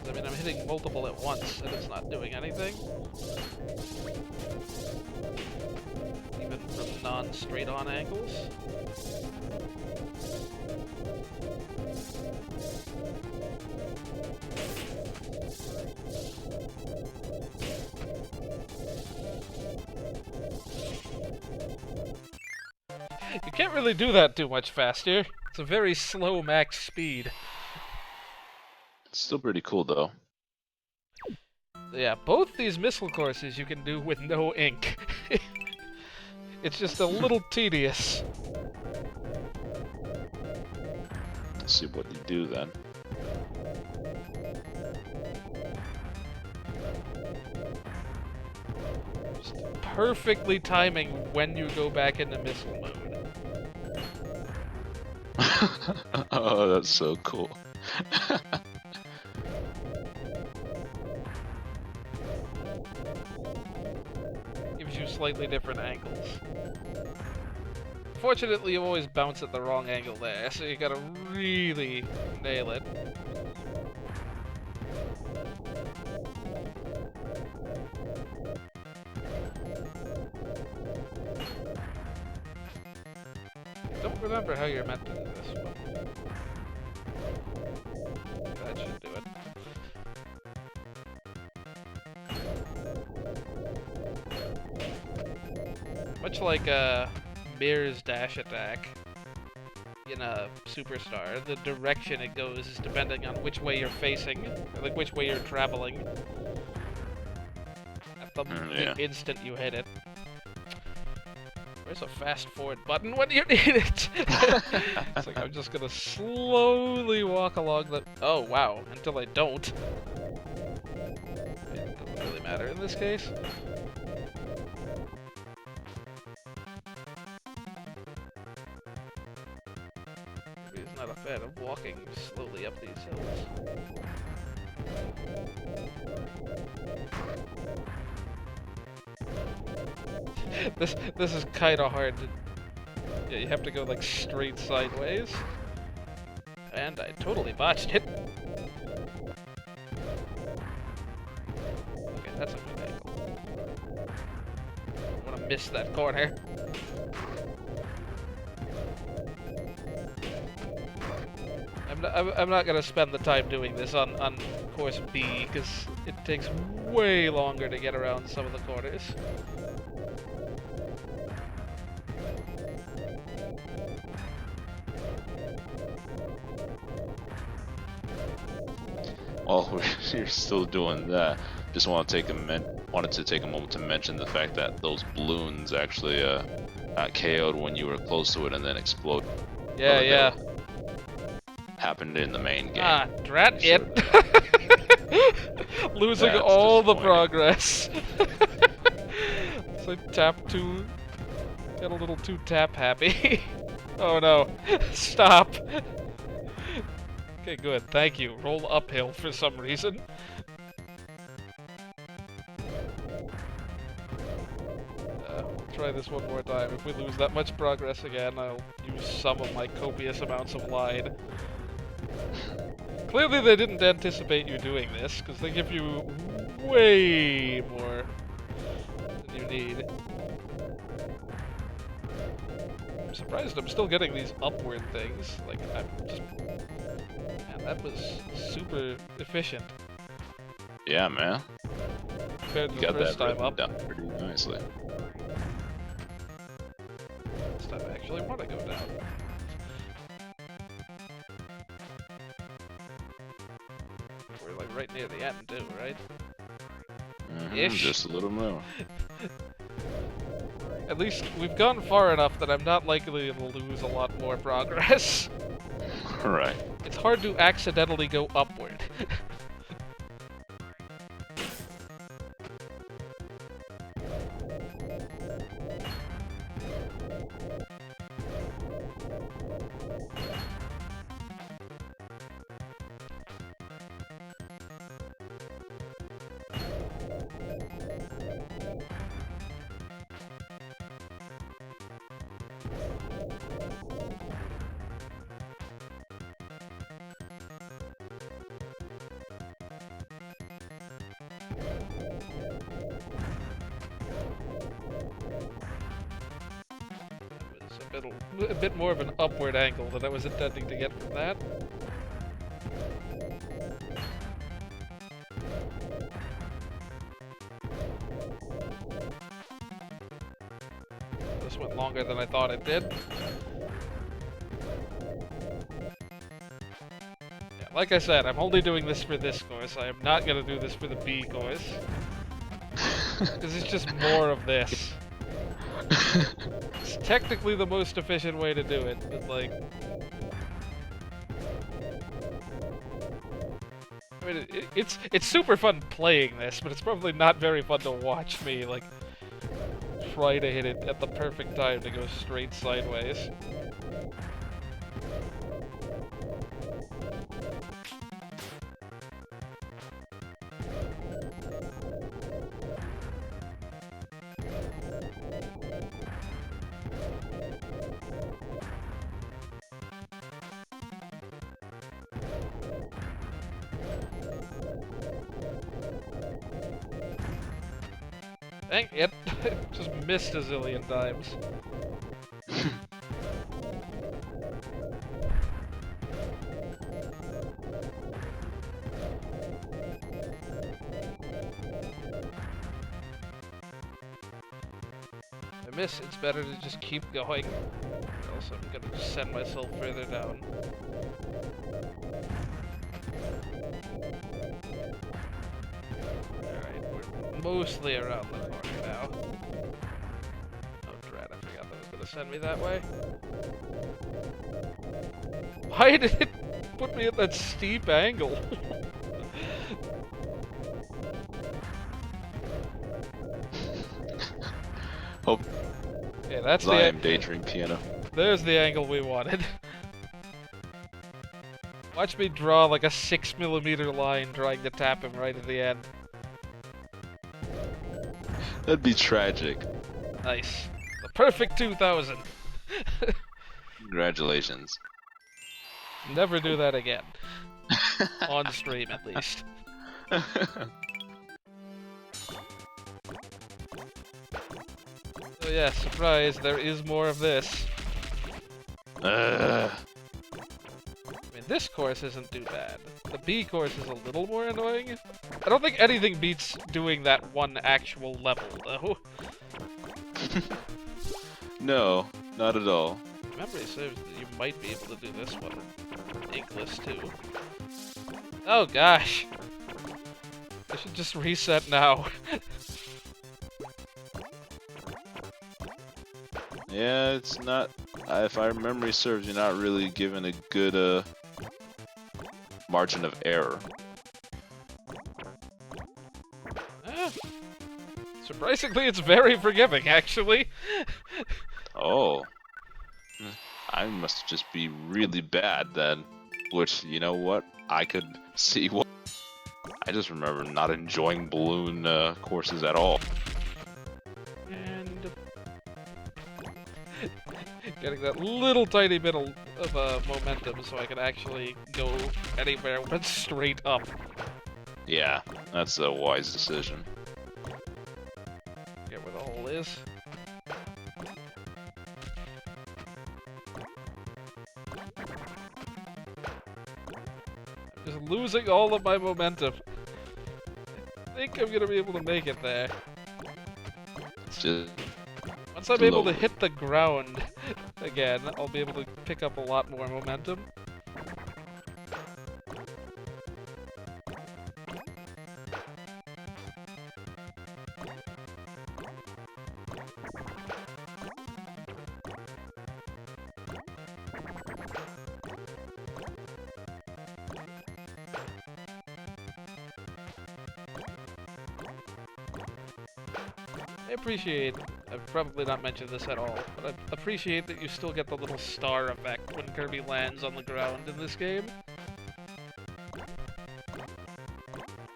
I mean, I'm hitting multiple at once and it's not doing anything. Even from non-straight-on angles. You can't really do that too much faster. It's a very slow max speed. It's still pretty cool though. Yeah, both these missile courses you can do with no ink. It's just a little tedious. Let's see what you do then. Just perfectly timing when you go back into missile mode. Oh, that's so cool. Gives you slightly different angles. Fortunately, you always bounce at the wrong angle there, so you gotta really nail it. Don't remember how you're meant to do this, but that should do it. Much like a Mirror's dash attack in a Superstar, the direction it goes is depending on which way you're facing, or like which way you're traveling at the instant you hit it. Where's a fast forward button when you need it? It's like I'm just gonna slowly walk along the... Oh, wow. Until I don't. It doesn't really matter in this case. Kirby's not a fan of walking slowly up these hills. This is kind of hard to... Yeah, you have to go like straight sideways. And I totally botched it. Okay, that's a good angle. I want to miss that corner. I'm not gonna spend the time doing this on course B because it takes way longer to get around some of the corners. While you're still doing that, just wanted to take a moment to mention the fact that those balloons actually got KO'd when you were close to it and then exploded. Yeah, yeah. Happened in the main game. Ah, drat it! Losing That's all the progress. It's like tap too... Got a little too tap happy. Oh no. Stop. Okay, good. Thank you. Roll uphill for some reason. We'll try this one more time. If we lose that much progress again, I'll use some of my copious amounts of line. Clearly they didn't anticipate you doing this, because they give you way more than you need. I'm surprised I'm still getting these upward things. Like, I'm just... Man, that was super efficient. Yeah, man. Compared to You the got first that time up. down pretty nicely. This time I actually want to go down. We're like right near the end too, right? Ish. Just a little more. At least we've gone far enough that I'm not likely to lose a lot more progress. Right. It's hard to accidentally go upward. A bit more of an upward angle than I was intending to get from that. this went longer than I thought it did. Yeah, like I said, I'm only doing this for this course. I am not gonna do this for the B course. Because it's just more of this. It's technically the most efficient way to do it, but like... I mean, it's super fun playing this, but it's probably not very fun to watch me, like, try to hit it at the perfect time to go straight sideways. Dang it! Just missed a zillion times. I miss, it's better to just keep going. Or else I'm gonna just send myself further down. Alright, we're mostly around the corner now. Oh drat, I forgot that was gonna send me that way. Why did it put me at that steep angle? Hope Yeah, that's I the am daydream piano. There's the angle we wanted. Watch me draw like a 6mm line trying to tap him right at the end. That'd be tragic. Nice. The perfect 2000. Congratulations. Never do that again. On stream, at least. So yeah, surprise, there is more of this. I mean, this course isn't too bad. The B course is a little more annoying. I don't think anything beats doing that one actual level, though. No, not at all. Memory serves that you might be able to do this one in Inkless, too. Oh gosh! I should just reset now. Yeah, it's not. If our memory serves, you're not really given a good margin of error. Surprisingly, it's very forgiving, actually. Oh. I must just be really bad then. Which, you know what? I could see what. I just remember not enjoying balloon courses at all. And getting that little tiny bit of momentum so I can actually go anywhere but straight up. Yeah, that's a wise decision. Get where the hole is. I'm just losing all of my momentum. I think I'm gonna be able to make it there. It's just Once I'm able to hit the ground again, I'll be able to pick up a lot more momentum. I appreciate, I've probably not mentioned this at all, but I appreciate that you still get the little star effect when Kirby lands on the ground in this game.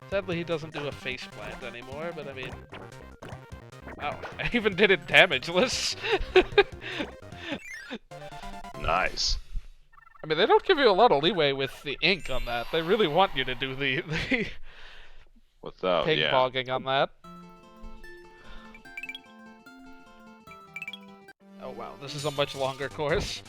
Sadly, he doesn't do a face plant anymore, but I mean... Wow, I even did it damageless! nice. I mean, they don't give you a lot of leeway with the ink on that. They really want you to do the Without, ping-ponging on that. Oh wow, this is a much longer course.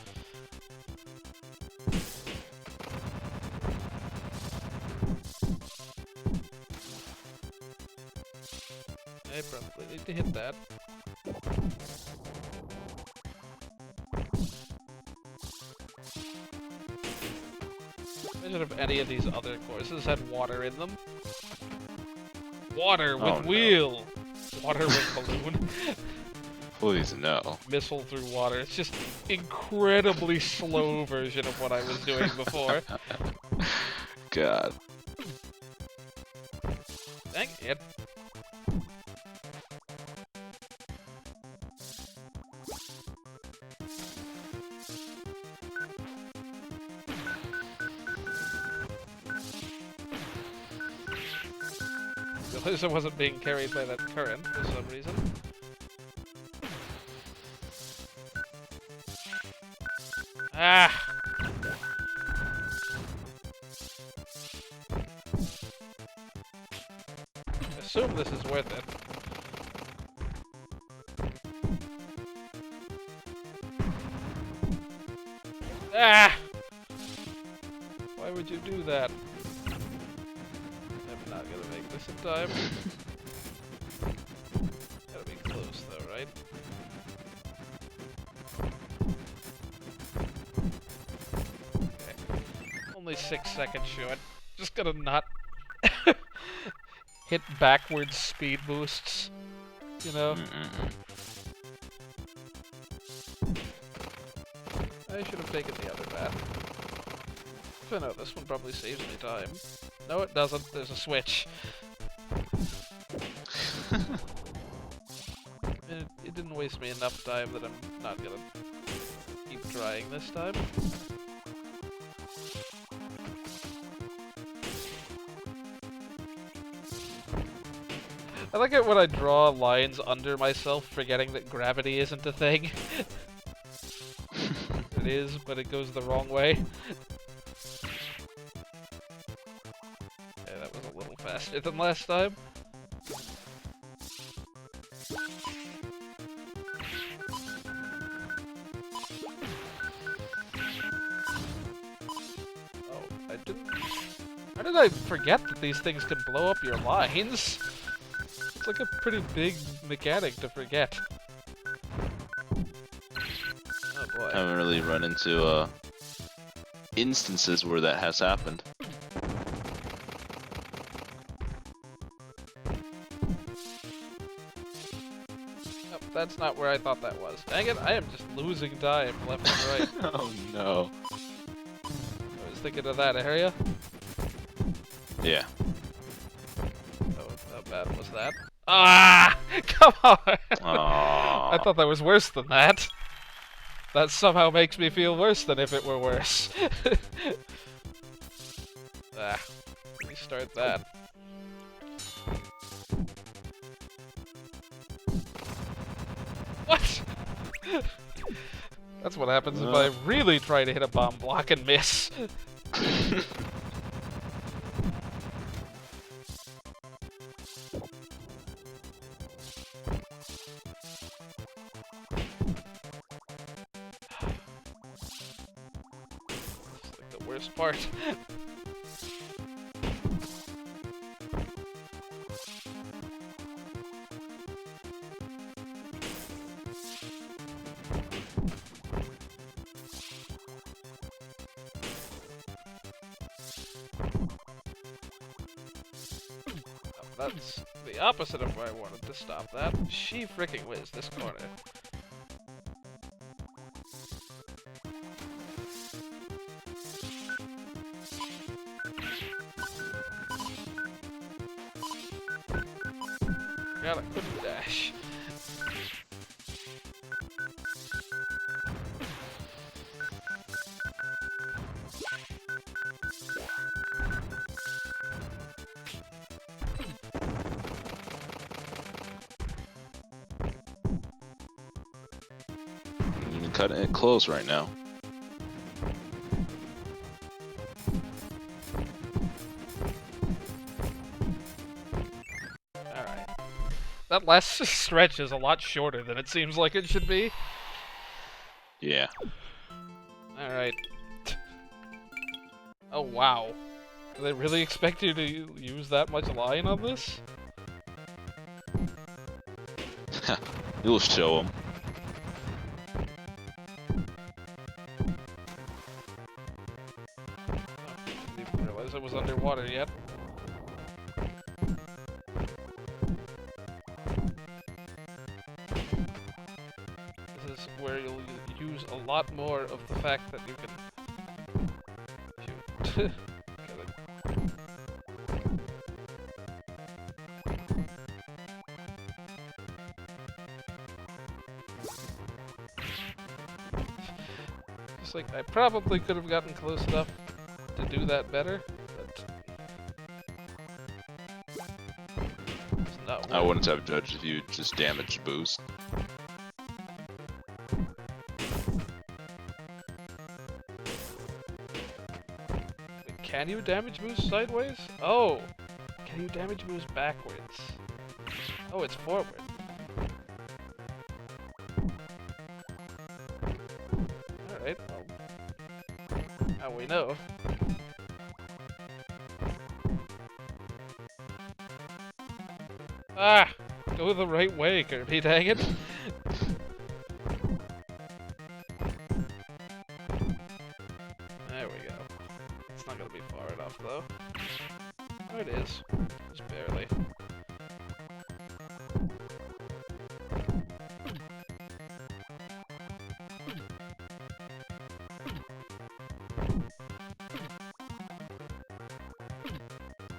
I probably need to hit that. Imagine if any of these other courses had water in them. Water with Oh, no. wheel! Water with balloon. Please, no. Missile through water. It's just incredibly slow version of what I was doing before. God. Dang it. At least I wasn't being carried by that current for some reason. Ah! Assume this is worth it. Ah! Why would you do that? I'm not gonna make this in time. Gotta be close though, right? Okay. Only 6 seconds short. Just gonna not hit backwards speed boosts, you know? I should have taken the other path. I know this one probably saves me time. No, it doesn't. There's a switch. It didn't waste me enough time that I'm not gonna keep trying this time. I like it when I draw lines under myself, forgetting that gravity isn't a thing. It is, but it goes the wrong way. Yeah, that was a little faster than last time. Oh, I didn't... How did I forget that these things can blow up your lines? It's like a pretty big mechanic to forget. Oh boy. I haven't really run into instances where that has happened. Nope, that's not where I thought that was. Dang it, I am just losing time left and right. Oh no. I was thinking of that area. Yeah. Oh, how bad was that? Ah! Come on! Aww. I thought that was worse than that. That somehow makes me feel worse than if it were worse. Ah, restart that. What? That's what happens if I really try to hit a bomb block and miss. Worst part. That's the opposite of where I wanted to stop that. She freaking whiz this corner. God, I couldn't dash. You're cutting it close right now. That last stretch is a lot shorter than it seems like it should be. Yeah. Alright. Oh, wow. Do they really expect you to use that much line on this? You'll show them. water yet. This is where you'll use a lot more of the fact that you can shoot. Just like, I probably could have gotten close enough to do that better, but it's not I wouldn't have judged if you just damaged boost. Wait, can you damage boost sideways? Oh! Can you damage boost backwards? Oh, it's forward. Alright, well, now we know. Ah! Go the right way, Kirby, dang it! There we go. It's not gonna be far enough, though. Oh, it is. Just barely.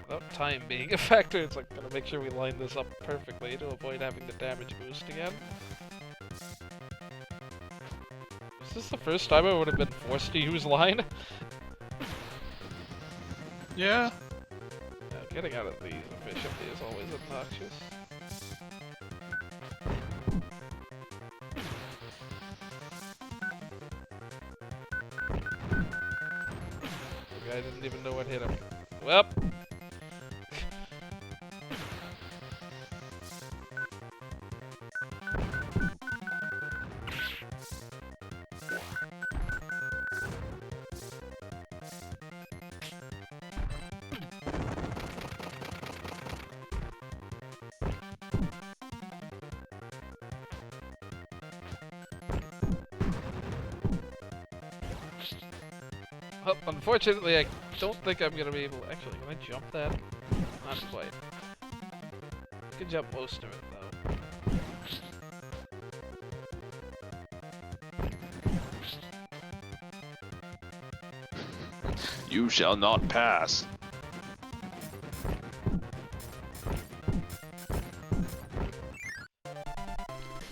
Without time being a factor, it's like gonna make sure we line this up perfectly to avoid having the damage boost again. Is this the first time I would have been forced to use line? Yeah. Getting out of these efficiently is always obnoxious. The guy didn't even know what hit him. Well. Well, unfortunately, I don't think I'm gonna be able. Actually, can I jump that? Not quite. I can jump most of it, though. You shall not pass.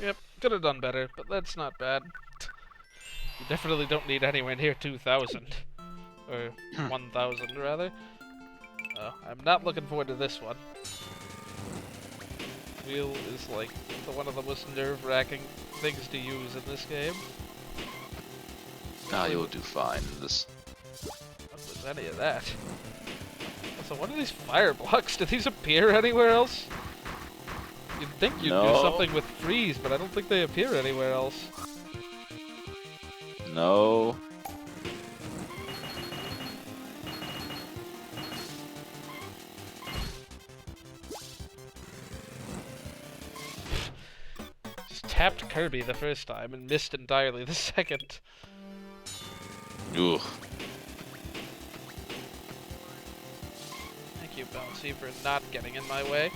Yep, could have done better, but that's not bad. You definitely don't need anywhere near 2,000. Or 1,000, rather. I'm not looking forward to this one. Wheel is like one of the most nerve-wracking things to use in this game. Ah, you'll do fine in this. What was any of that? So what are these fire blocks? Do these appear anywhere else? You'd think you'd do something with freeze, but I don't think they appear anywhere else. No. Just tapped Kirby the first time and missed entirely the second. Ugh. Thank you, Bouncy, for not getting in my way.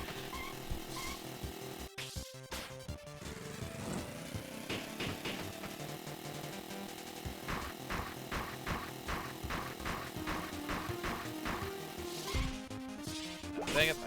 Dang it,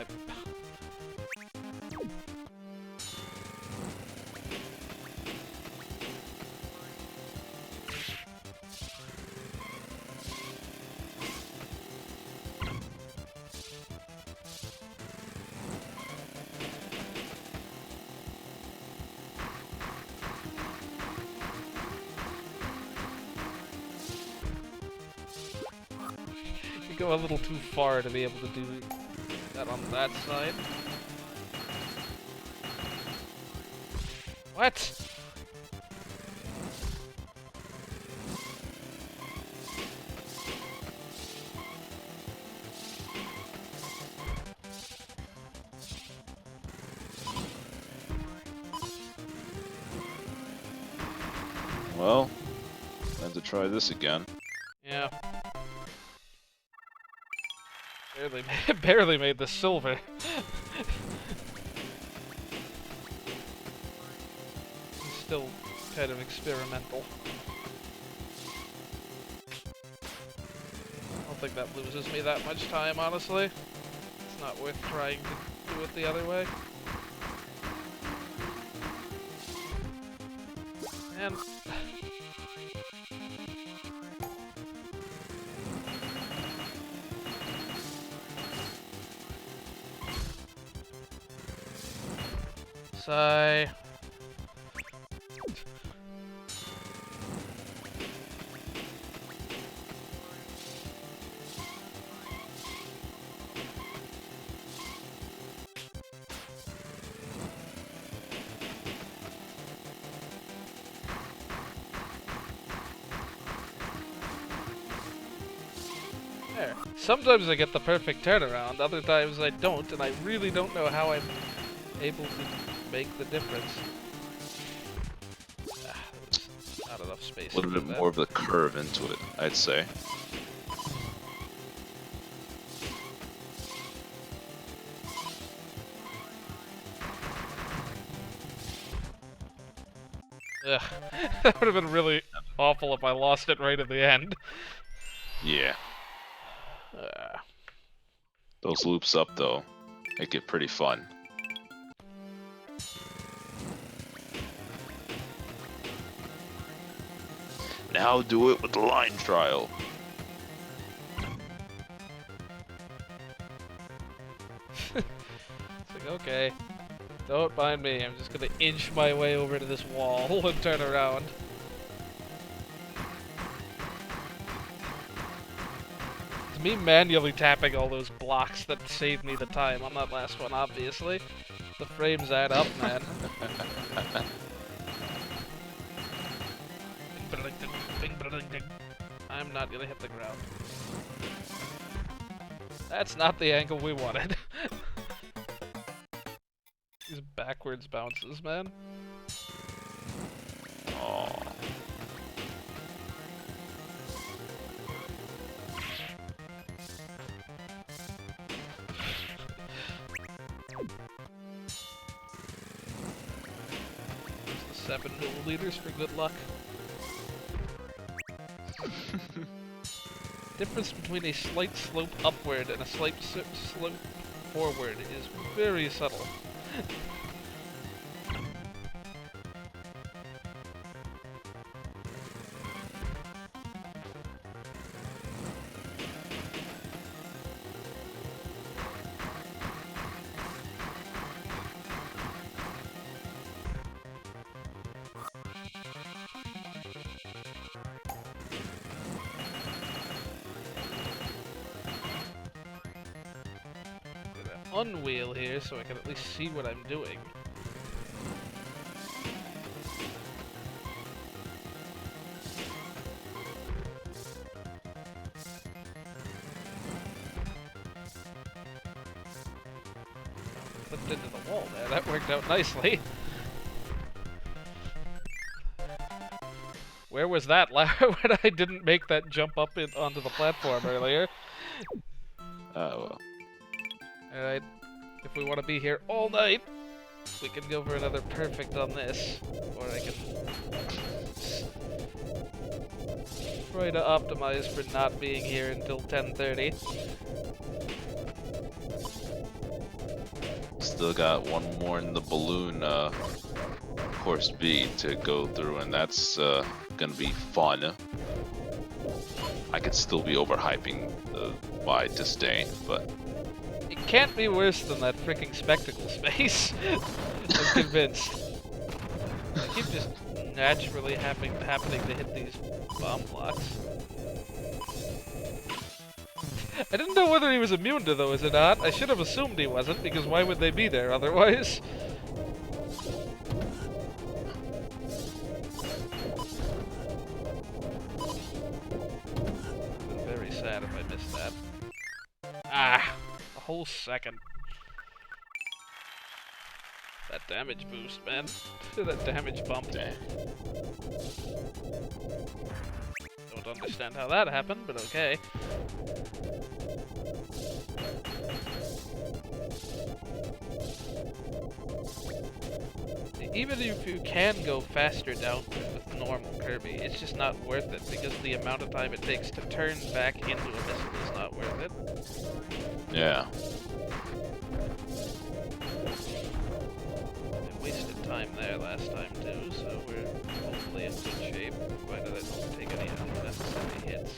you go a little too far to be able to do that on that side. What? Well, I have to try this again. Yeah. Barely made the silver. It's still kind of experimental. I don't think that loses me that much time, honestly. It's not worth trying to do it the other way. And sigh. There. Sometimes I get the perfect turnaround, other times I don't, and I really don't know how I'm able to make the difference. There's not enough space. A little bit more of the curve into it, I'd say. Ugh. That would have been really awful if I lost it right at the end. Yeah. Those loops up, though, make it pretty fun. Now do it with the line trial. It's like, okay, don't mind me, I'm just gonna inch my way over to this wall and turn around. It's me manually tapping all those blocks that saved me the time on that last one, obviously. The frames add up, man. I'm not gonna hit the ground. That's not the angle we wanted. These backwards bounces, man. Oh. There's the 7 milliliters for good luck. Difference between a slight slope upward and a slight slope forward is very subtle. Unwheel here so I can at least see what I'm doing. Flipped into the wall there, that worked out nicely. Where was that when I didn't make that jump up onto the platform earlier? Well. Alright, if we want to be here all night, we can go for another perfect on this. Or I can try to optimize for not being here until 10:30. Still got one more in the balloon course B to go through, and that's gonna be fun. I could still be overhyping my disdain, but It can't be worse than that freaking spectacle space. I'm convinced. I keep just naturally happening to hit these bomb blocks. I didn't know whether he was immune to those or not. I should have assumed he wasn't, because why would they be there otherwise? I'd been very sad if I missed that. Ah! A whole second. That damage boost, man. That damage bump. dang. Don't understand how that happened, but okay. Even if you can go faster down with normal Kirby, it's just not worth it because the amount of time it takes to turn back into a missile is not worth it. Yeah. I wasted time there last time too, so we're hopefully in good shape, provided I don't take any unnecessary hits.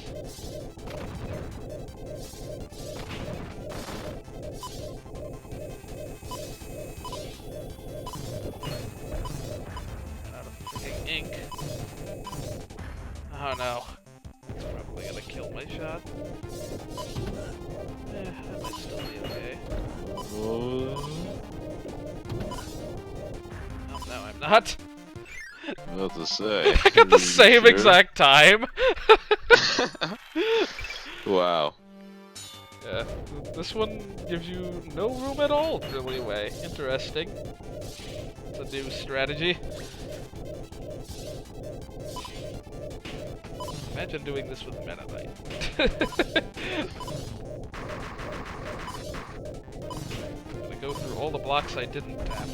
Ink. Oh no. It's probably gonna kill my shot. I might still be okay. Oh, no, I'm not. I was about to say. I got the same exact time. Wow. Yeah, this one gives you no room at all for leeway. Interesting. It's a new strategy. Imagine doing this with Meta Knight. I'm gonna go through all the blocks I didn't tap.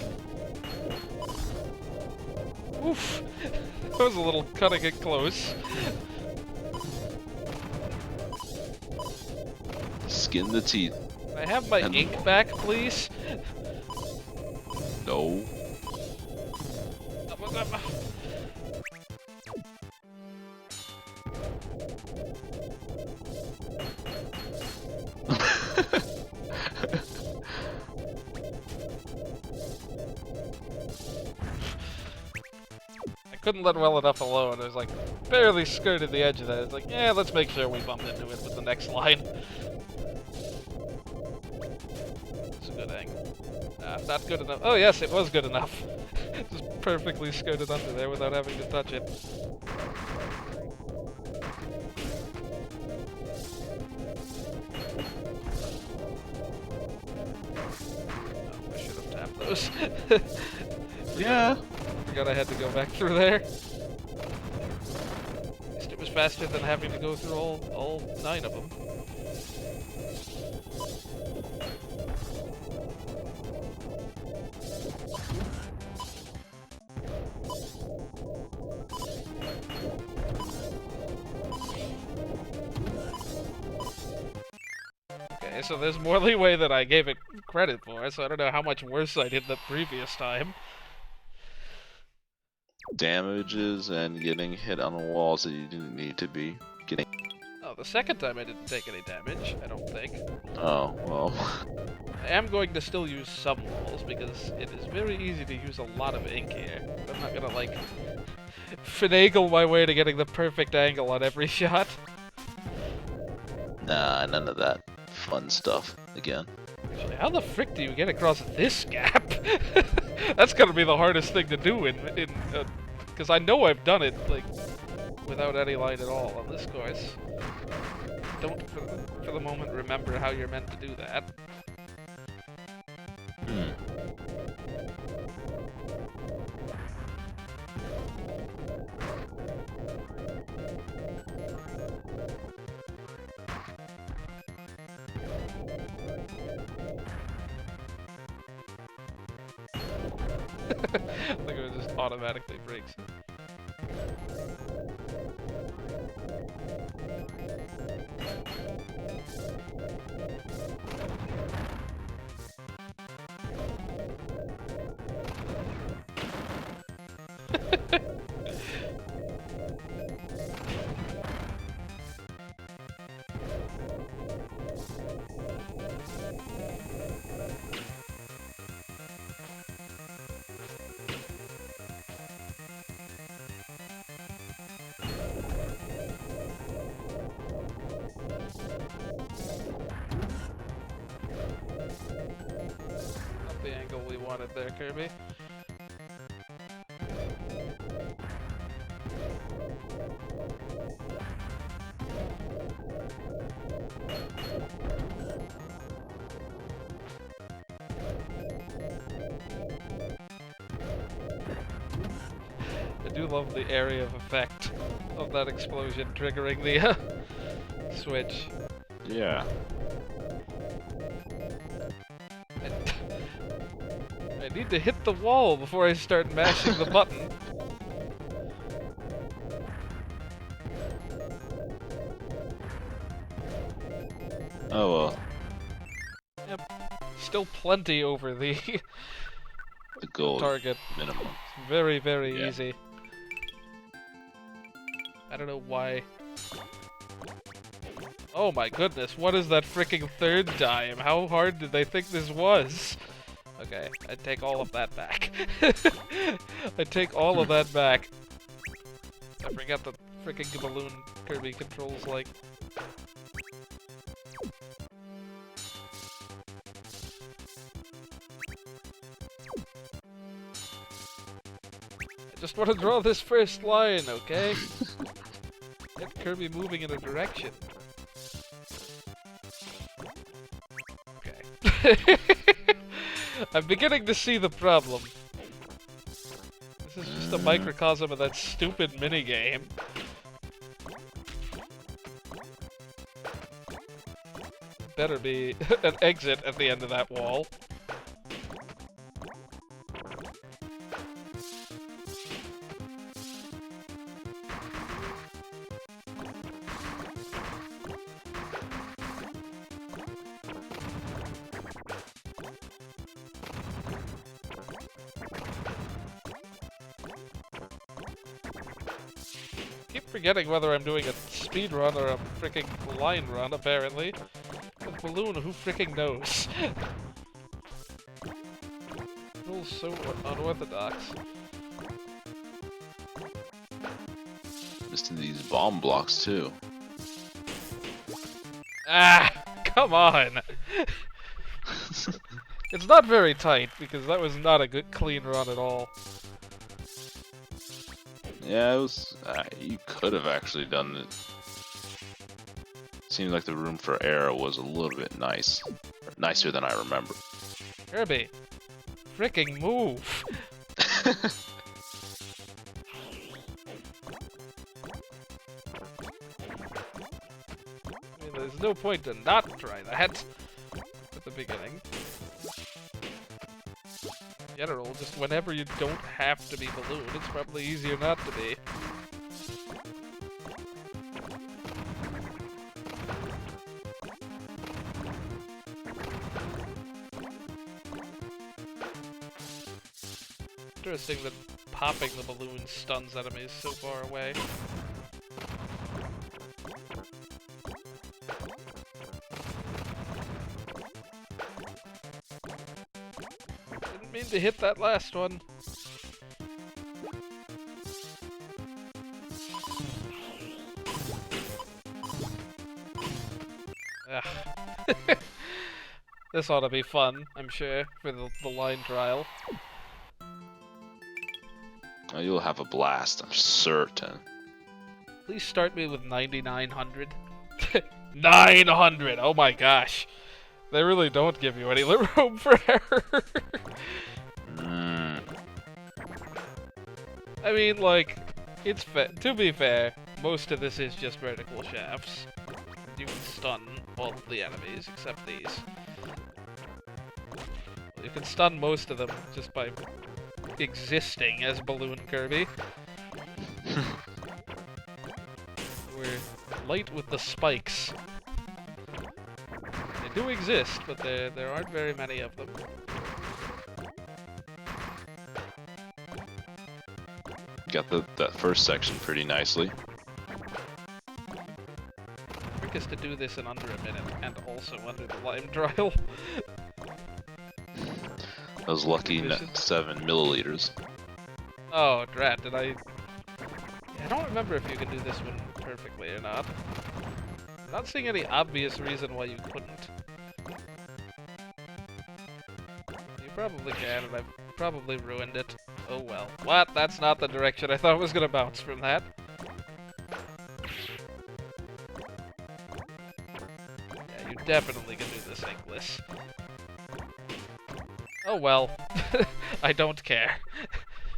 Oof! That was a little cutting it close. Skin the teeth. Can I have my ink back, please? No. I couldn't let well enough alone. I was like, barely skirted the edge of that. It's like, yeah, let's make sure we bump into it with the next line. It's a good angle. Not good enough. Oh yes, it was good enough. Just perfectly skirted under there without having to touch it. Oh, I should have tapped those. Yeah. Forgot I had to go back through there. At least it was faster than having to go through all 9 of them. Okay, so there's more leeway than I gave it credit for, so I don't know how much worse I did the previous time. Damages and getting hit on the walls that you didn't need to be getting. Oh, the second time I didn't take any damage, I don't think. Oh, well. I am going to still use some walls, because it is very easy to use a lot of ink here. I'm not gonna, like, finagle my way to getting the perfect angle on every shot. Nah, none of that fun stuff again. Actually, how the frick do you get across this gap? That's gonna be the hardest thing to do because I know I've done it, like, without any line at all on this course. Don't, for the moment, remember how you're meant to do that. Like it just automatically breaks. Not the angle we wanted there, Kirby. I do love the area of effect of that explosion triggering the switch. Yeah. I need to hit the wall before I start mashing the button. Oh well. Yep. Still plenty over the The goal target. minimum. It's very, very Yeah. easy. I don't know why. Oh my goodness, what is that freaking third time? How hard did they think this was? Okay, I take all of that back. I take all of that back. I forgot the freaking balloon Kirby controls like. I just want to draw this first line, okay? Get Kirby moving in a direction. Okay. I'm beginning to see the problem. This is just a microcosm of that stupid minigame. Better be an exit at the end of that wall. Keep forgetting whether I'm doing a speed run or a freaking line run, apparently. With balloon, who freaking knows? Rules so unorthodox. Missing these bomb blocks too. Ah! Come on! It's not very tight, because that was not a good clean run at all. Yeah, it was. You could have actually done it. Seemed like the room for error was a little bit nice, nicer than I remember. Kirby! Freaking move! I mean, there's no point to not try that at the beginning. In general, just whenever you don't have to be balloon, it's probably easier not to be. Interesting that popping the balloon stuns enemies so far away. Didn't mean to hit that last one. Ugh. This ought to be fun, I'm sure, for the line trial. Oh, you'll have a blast, I'm certain. Please start me with 9,900. 900! Oh my gosh. They really don't give you any room for error. I mean, like, it's to be fair, most of this is just vertical shafts. You can stun all of the enemies except these. You can stun most of them just by existing as Balloon Kirby. We're light with the spikes. They do exist, but there aren't very many of them. Got that first section pretty nicely. The trick is to do this in under a minute, and also under the lime trial. Those lucky 7 milliliters. Oh, drat, did I... I don't remember if you can do this one perfectly or not. I'm not seeing any obvious reason why you couldn't. You probably can, and I've probably ruined it. Oh well. What? That's not the direction I thought it was gonna bounce from that. Yeah, you definitely can do this, English. Oh well. I don't care.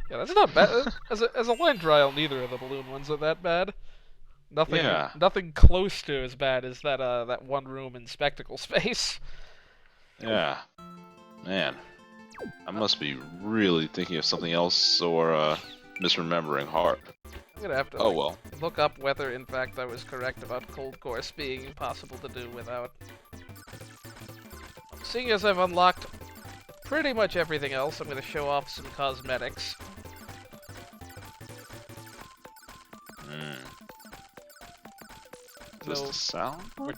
Yeah, that's not bad. As a line trial, neither of the balloon ones are that bad. Nothing close to as bad as that one room in Spectacle Space. Yeah. Man. I must be really thinking of something else or misremembering hard. I'm gonna have to Oh well. look up whether, in fact, I was correct about Cold Course being possible to do without. Seeing as I've unlocked pretty much everything else, I'm gonna show off some cosmetics. Is this So, the sound? we're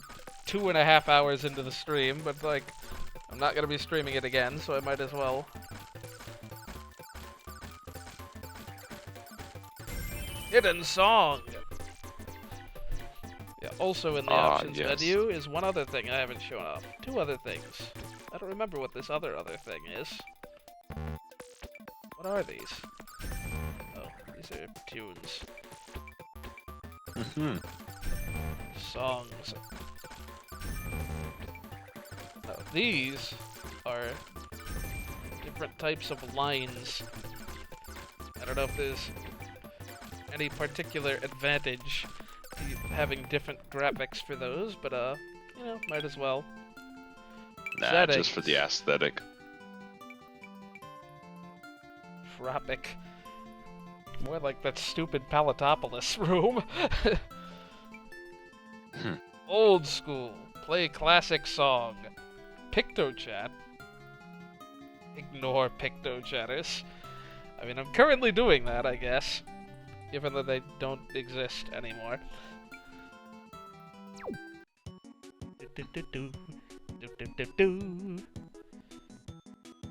2.5 hours into the stream, but like, I'm not gonna be streaming it again, so I might as well. Hidden song! Yeah, also in the options yes. menu is one other thing I haven't shown off. Two other things. I don't remember what this other thing is. What are these? Oh, these are tunes. Songs. Oh, these are different types of lines. I don't know if there's any particular advantage to having different graphics for those, but you know, might as well. Nah, Settings. just for the aesthetic. Tropic. More like that stupid Palatopolis room. Old school. Play classic song. PictoChat. Ignore PictoChatters. I mean, I'm currently doing that, I guess. Given that they don't exist anymore.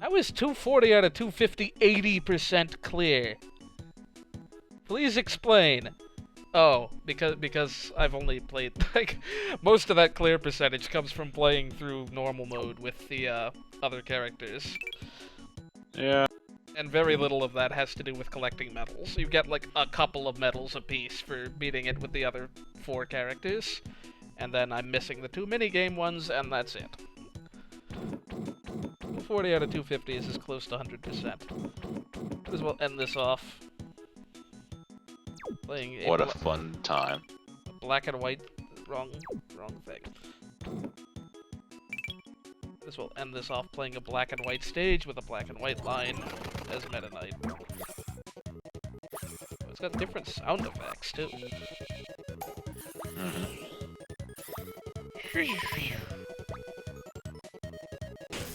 How is 240 out of 250 80% clear? Please explain. Oh, because I've only played, like, most of that clear percentage comes from playing through normal mode with the other characters. Yeah. And very little of that has to do with collecting medals. You get like a couple of medals apiece for beating it with the other 4 characters. And then I'm missing the 2 minigame ones, and that's it. 40 out of 250 is as close to 100%. Might as well end this off. Playing What a fun time. a black and white, wrong thing. Might as well end this off playing a black and white stage with a black and white line as Meta Knight. It's got different sound effects too.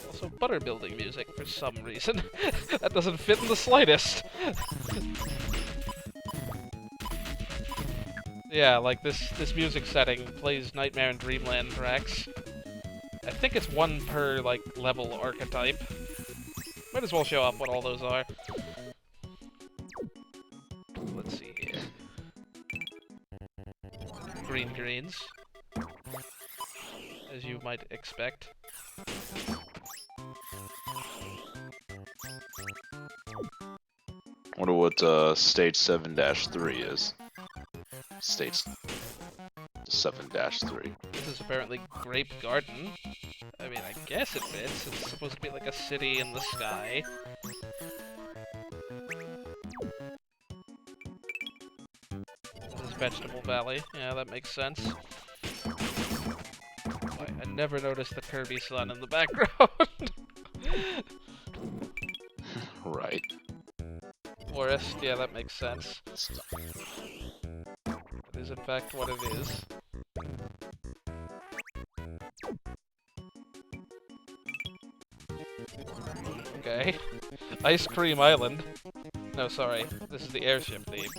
Also butter building music for some reason. That doesn't fit in the slightest. Yeah, like this music setting plays Nightmare and Dreamland tracks. I think it's 1 per, like, level archetype. Might as well show off what all those are. Let's see here. Green greens. As you might expect. Wonder what stage 7-3 is. Stage 7-3. This is apparently Grape Garden. I mean, I guess it fits. It's supposed to be like a city in the sky. This is Vegetable Valley. Yeah, that makes sense. I never noticed the Kirby sun in the background. Right. Forest, yeah, that makes sense. That is in fact what it is. Okay. Ice Cream Island. No, sorry. This is the airship theme.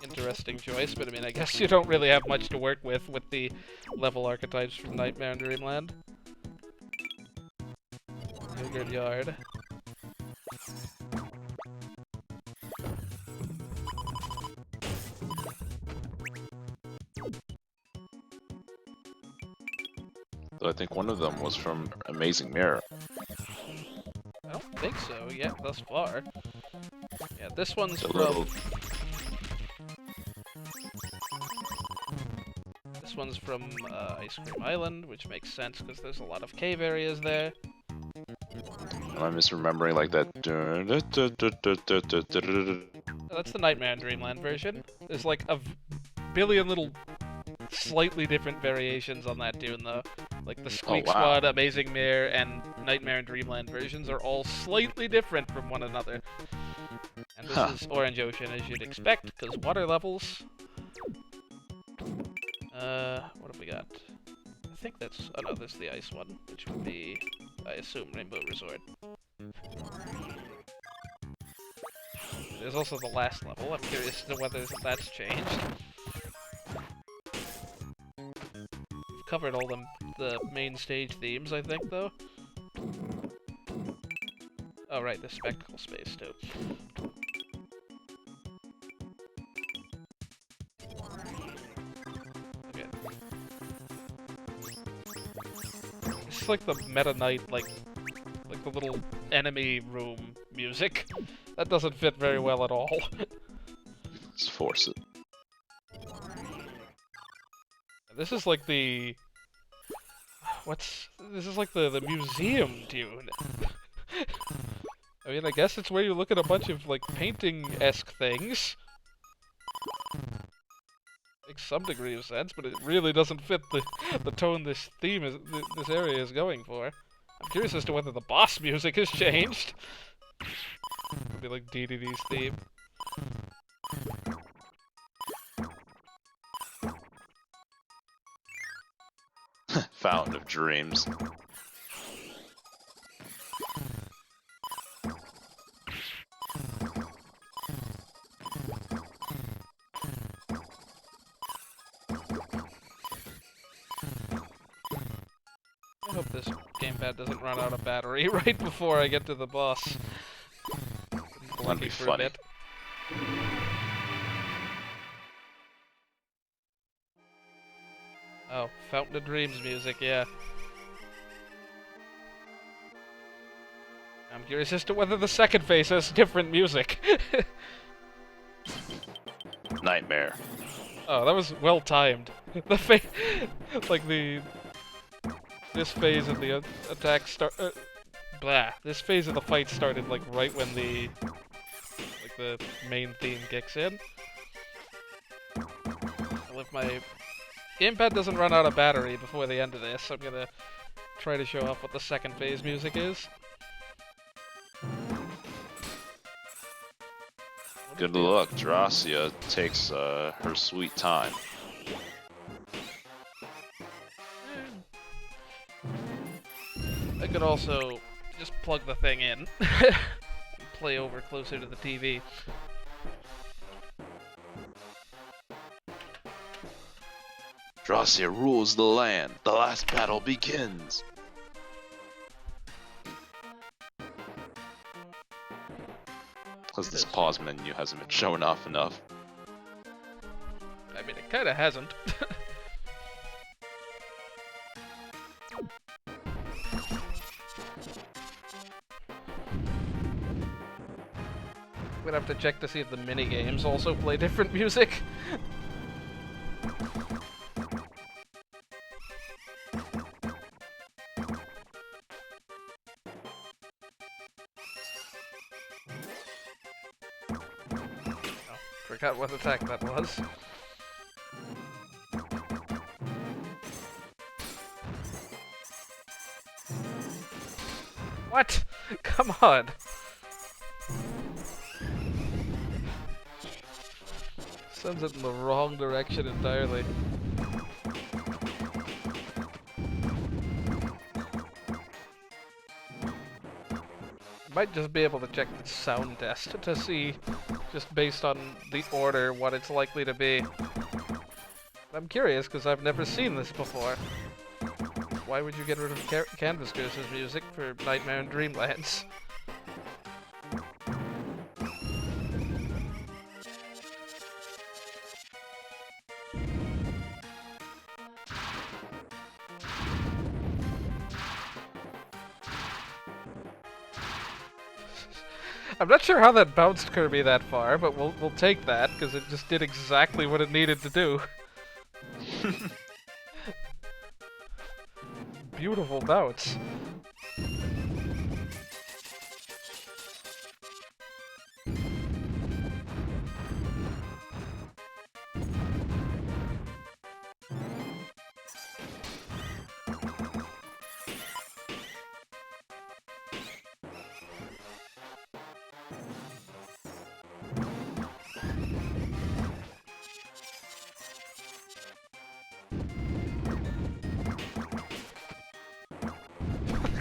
Interesting choice, but I mean, I guess you don't really have much to work with the level archetypes from Nightmare and Dreamland. Yogurt Yard. So I think one of them was from Amazing Mirror. I don't think so yet, thus far. Yeah, this one's The from... little... This one's from Ice Cream Island, which makes sense because there's a lot of cave areas there. Am I misremembering like that? Oh, that's the Nightmare and Dreamland version. There's like a billion little slightly different variations on that tune, though. Like the Squeak Oh, wow. Squad, Amazing Mirror, and Nightmare and Dreamland versions are all slightly different from one another. And this is Orange Ocean, as you'd expect, because water levels. What have we got? I think that's... Oh no, there's the ice one, which would be, I assume, Rainbow Resort. There's also the last level. I'm curious as to whether that's changed. We've covered all the main stage themes, I think, though. Oh, right, the spectacle space, too. Okay. It's like the Meta Knight, like the little enemy room music. That doesn't fit very well at all. Let's force it. This is like the... This is like the museum tune. I mean, I guess it's where you look at a bunch of, like, painting-esque things. Makes some degree of sense, but it really doesn't fit the tone this this area is going for. I'm curious as to whether the boss music has changed. It'd be like DDD's theme. Fountain of Dreams. I hope this gamepad doesn't run out of battery right before I get to the boss. That'd be funny. Oh, Fountain of Dreams music, yeah. I'm curious as to whether the second phase has different music. Nightmare. Oh, that was well timed. The like this phase of the attack this phase of the fight started like right when the main theme kicks in. Well, if my gamepad doesn't run out of battery before the end of this, I'm gonna try to show off what the second phase music is. Good luck. Dracia takes her sweet time. I could also just plug the thing in and play over closer to the TV. Dracia rules the land. The last battle begins. Because this pause menu hasn't been showing off enough. I mean, it kinda hasn't. We'd have to check to see if the mini-games also play different music. Forgot what attack that was. What? Come on! Sends it in the wrong direction entirely. Might just be able to check the sound test to see, just based on the order, what it's likely to be. I'm curious, because I've never seen this before. Why would you get rid of Canvas Goose's music for Nightmare and Dreamlands? I'm not sure how that bounced Kirby that far, but we'll take that, because it just did exactly what it needed to do. Beautiful bounce.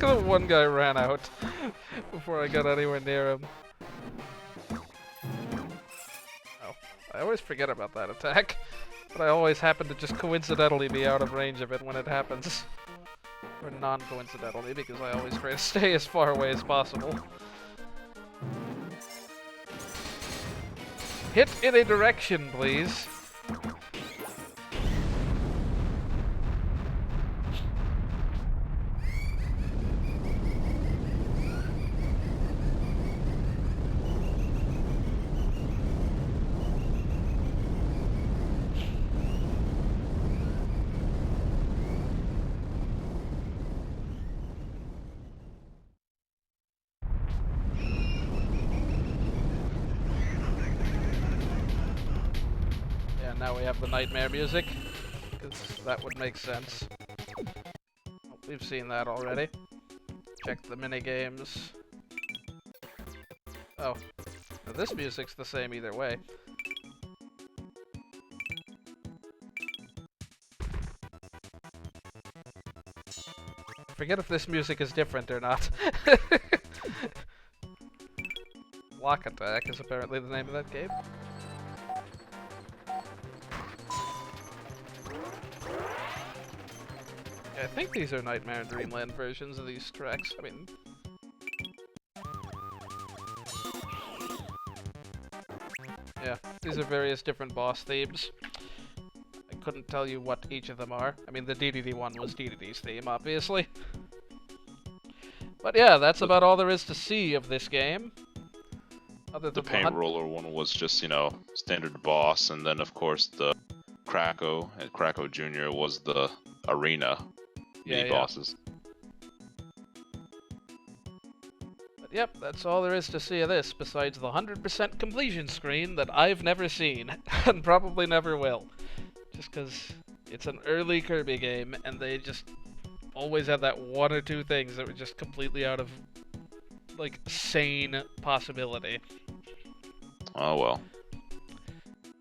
because one guy ran out before I got anywhere near him. Oh, I always forget about that attack. But I always happen to just coincidentally be out of range of it when it happens. Or non-coincidentally, because I always try to stay as far away as possible. Hit in a direction, please. Now we have the nightmare music, because that would make sense. Oh, we've seen that already. Check the minigames. Oh, now this music's the same either way. I forget if this music is different or not. Block Attack is apparently the name of that game. I think these are Nightmare and Dreamland versions of these tracks. I mean... yeah, these are various different boss themes. I couldn't tell you what each of them are. I mean, the DDD one was DDD's theme, obviously. But yeah, that's about all there is to see of this game. Other than the paint roller one was just, you know, standard boss, and then of course the Krakow and Krakow Jr. was the arena. Mini bosses. But yep, that's all there is to see of this, besides the 100% completion screen that I've never seen, and probably never will. Just because it's an early Kirby game, and they just always had that one or two things that were just completely out of, like, sane possibility. Oh well.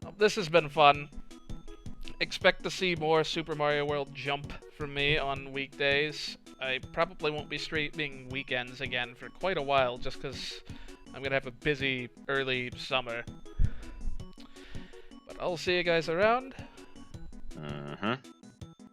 Well, this has been fun. Expect to see more Super Mario World Jump from me on weekdays. I probably won't be streaming weekends again for quite a while, just because I'm going to have a busy early summer. But I'll see you guys around.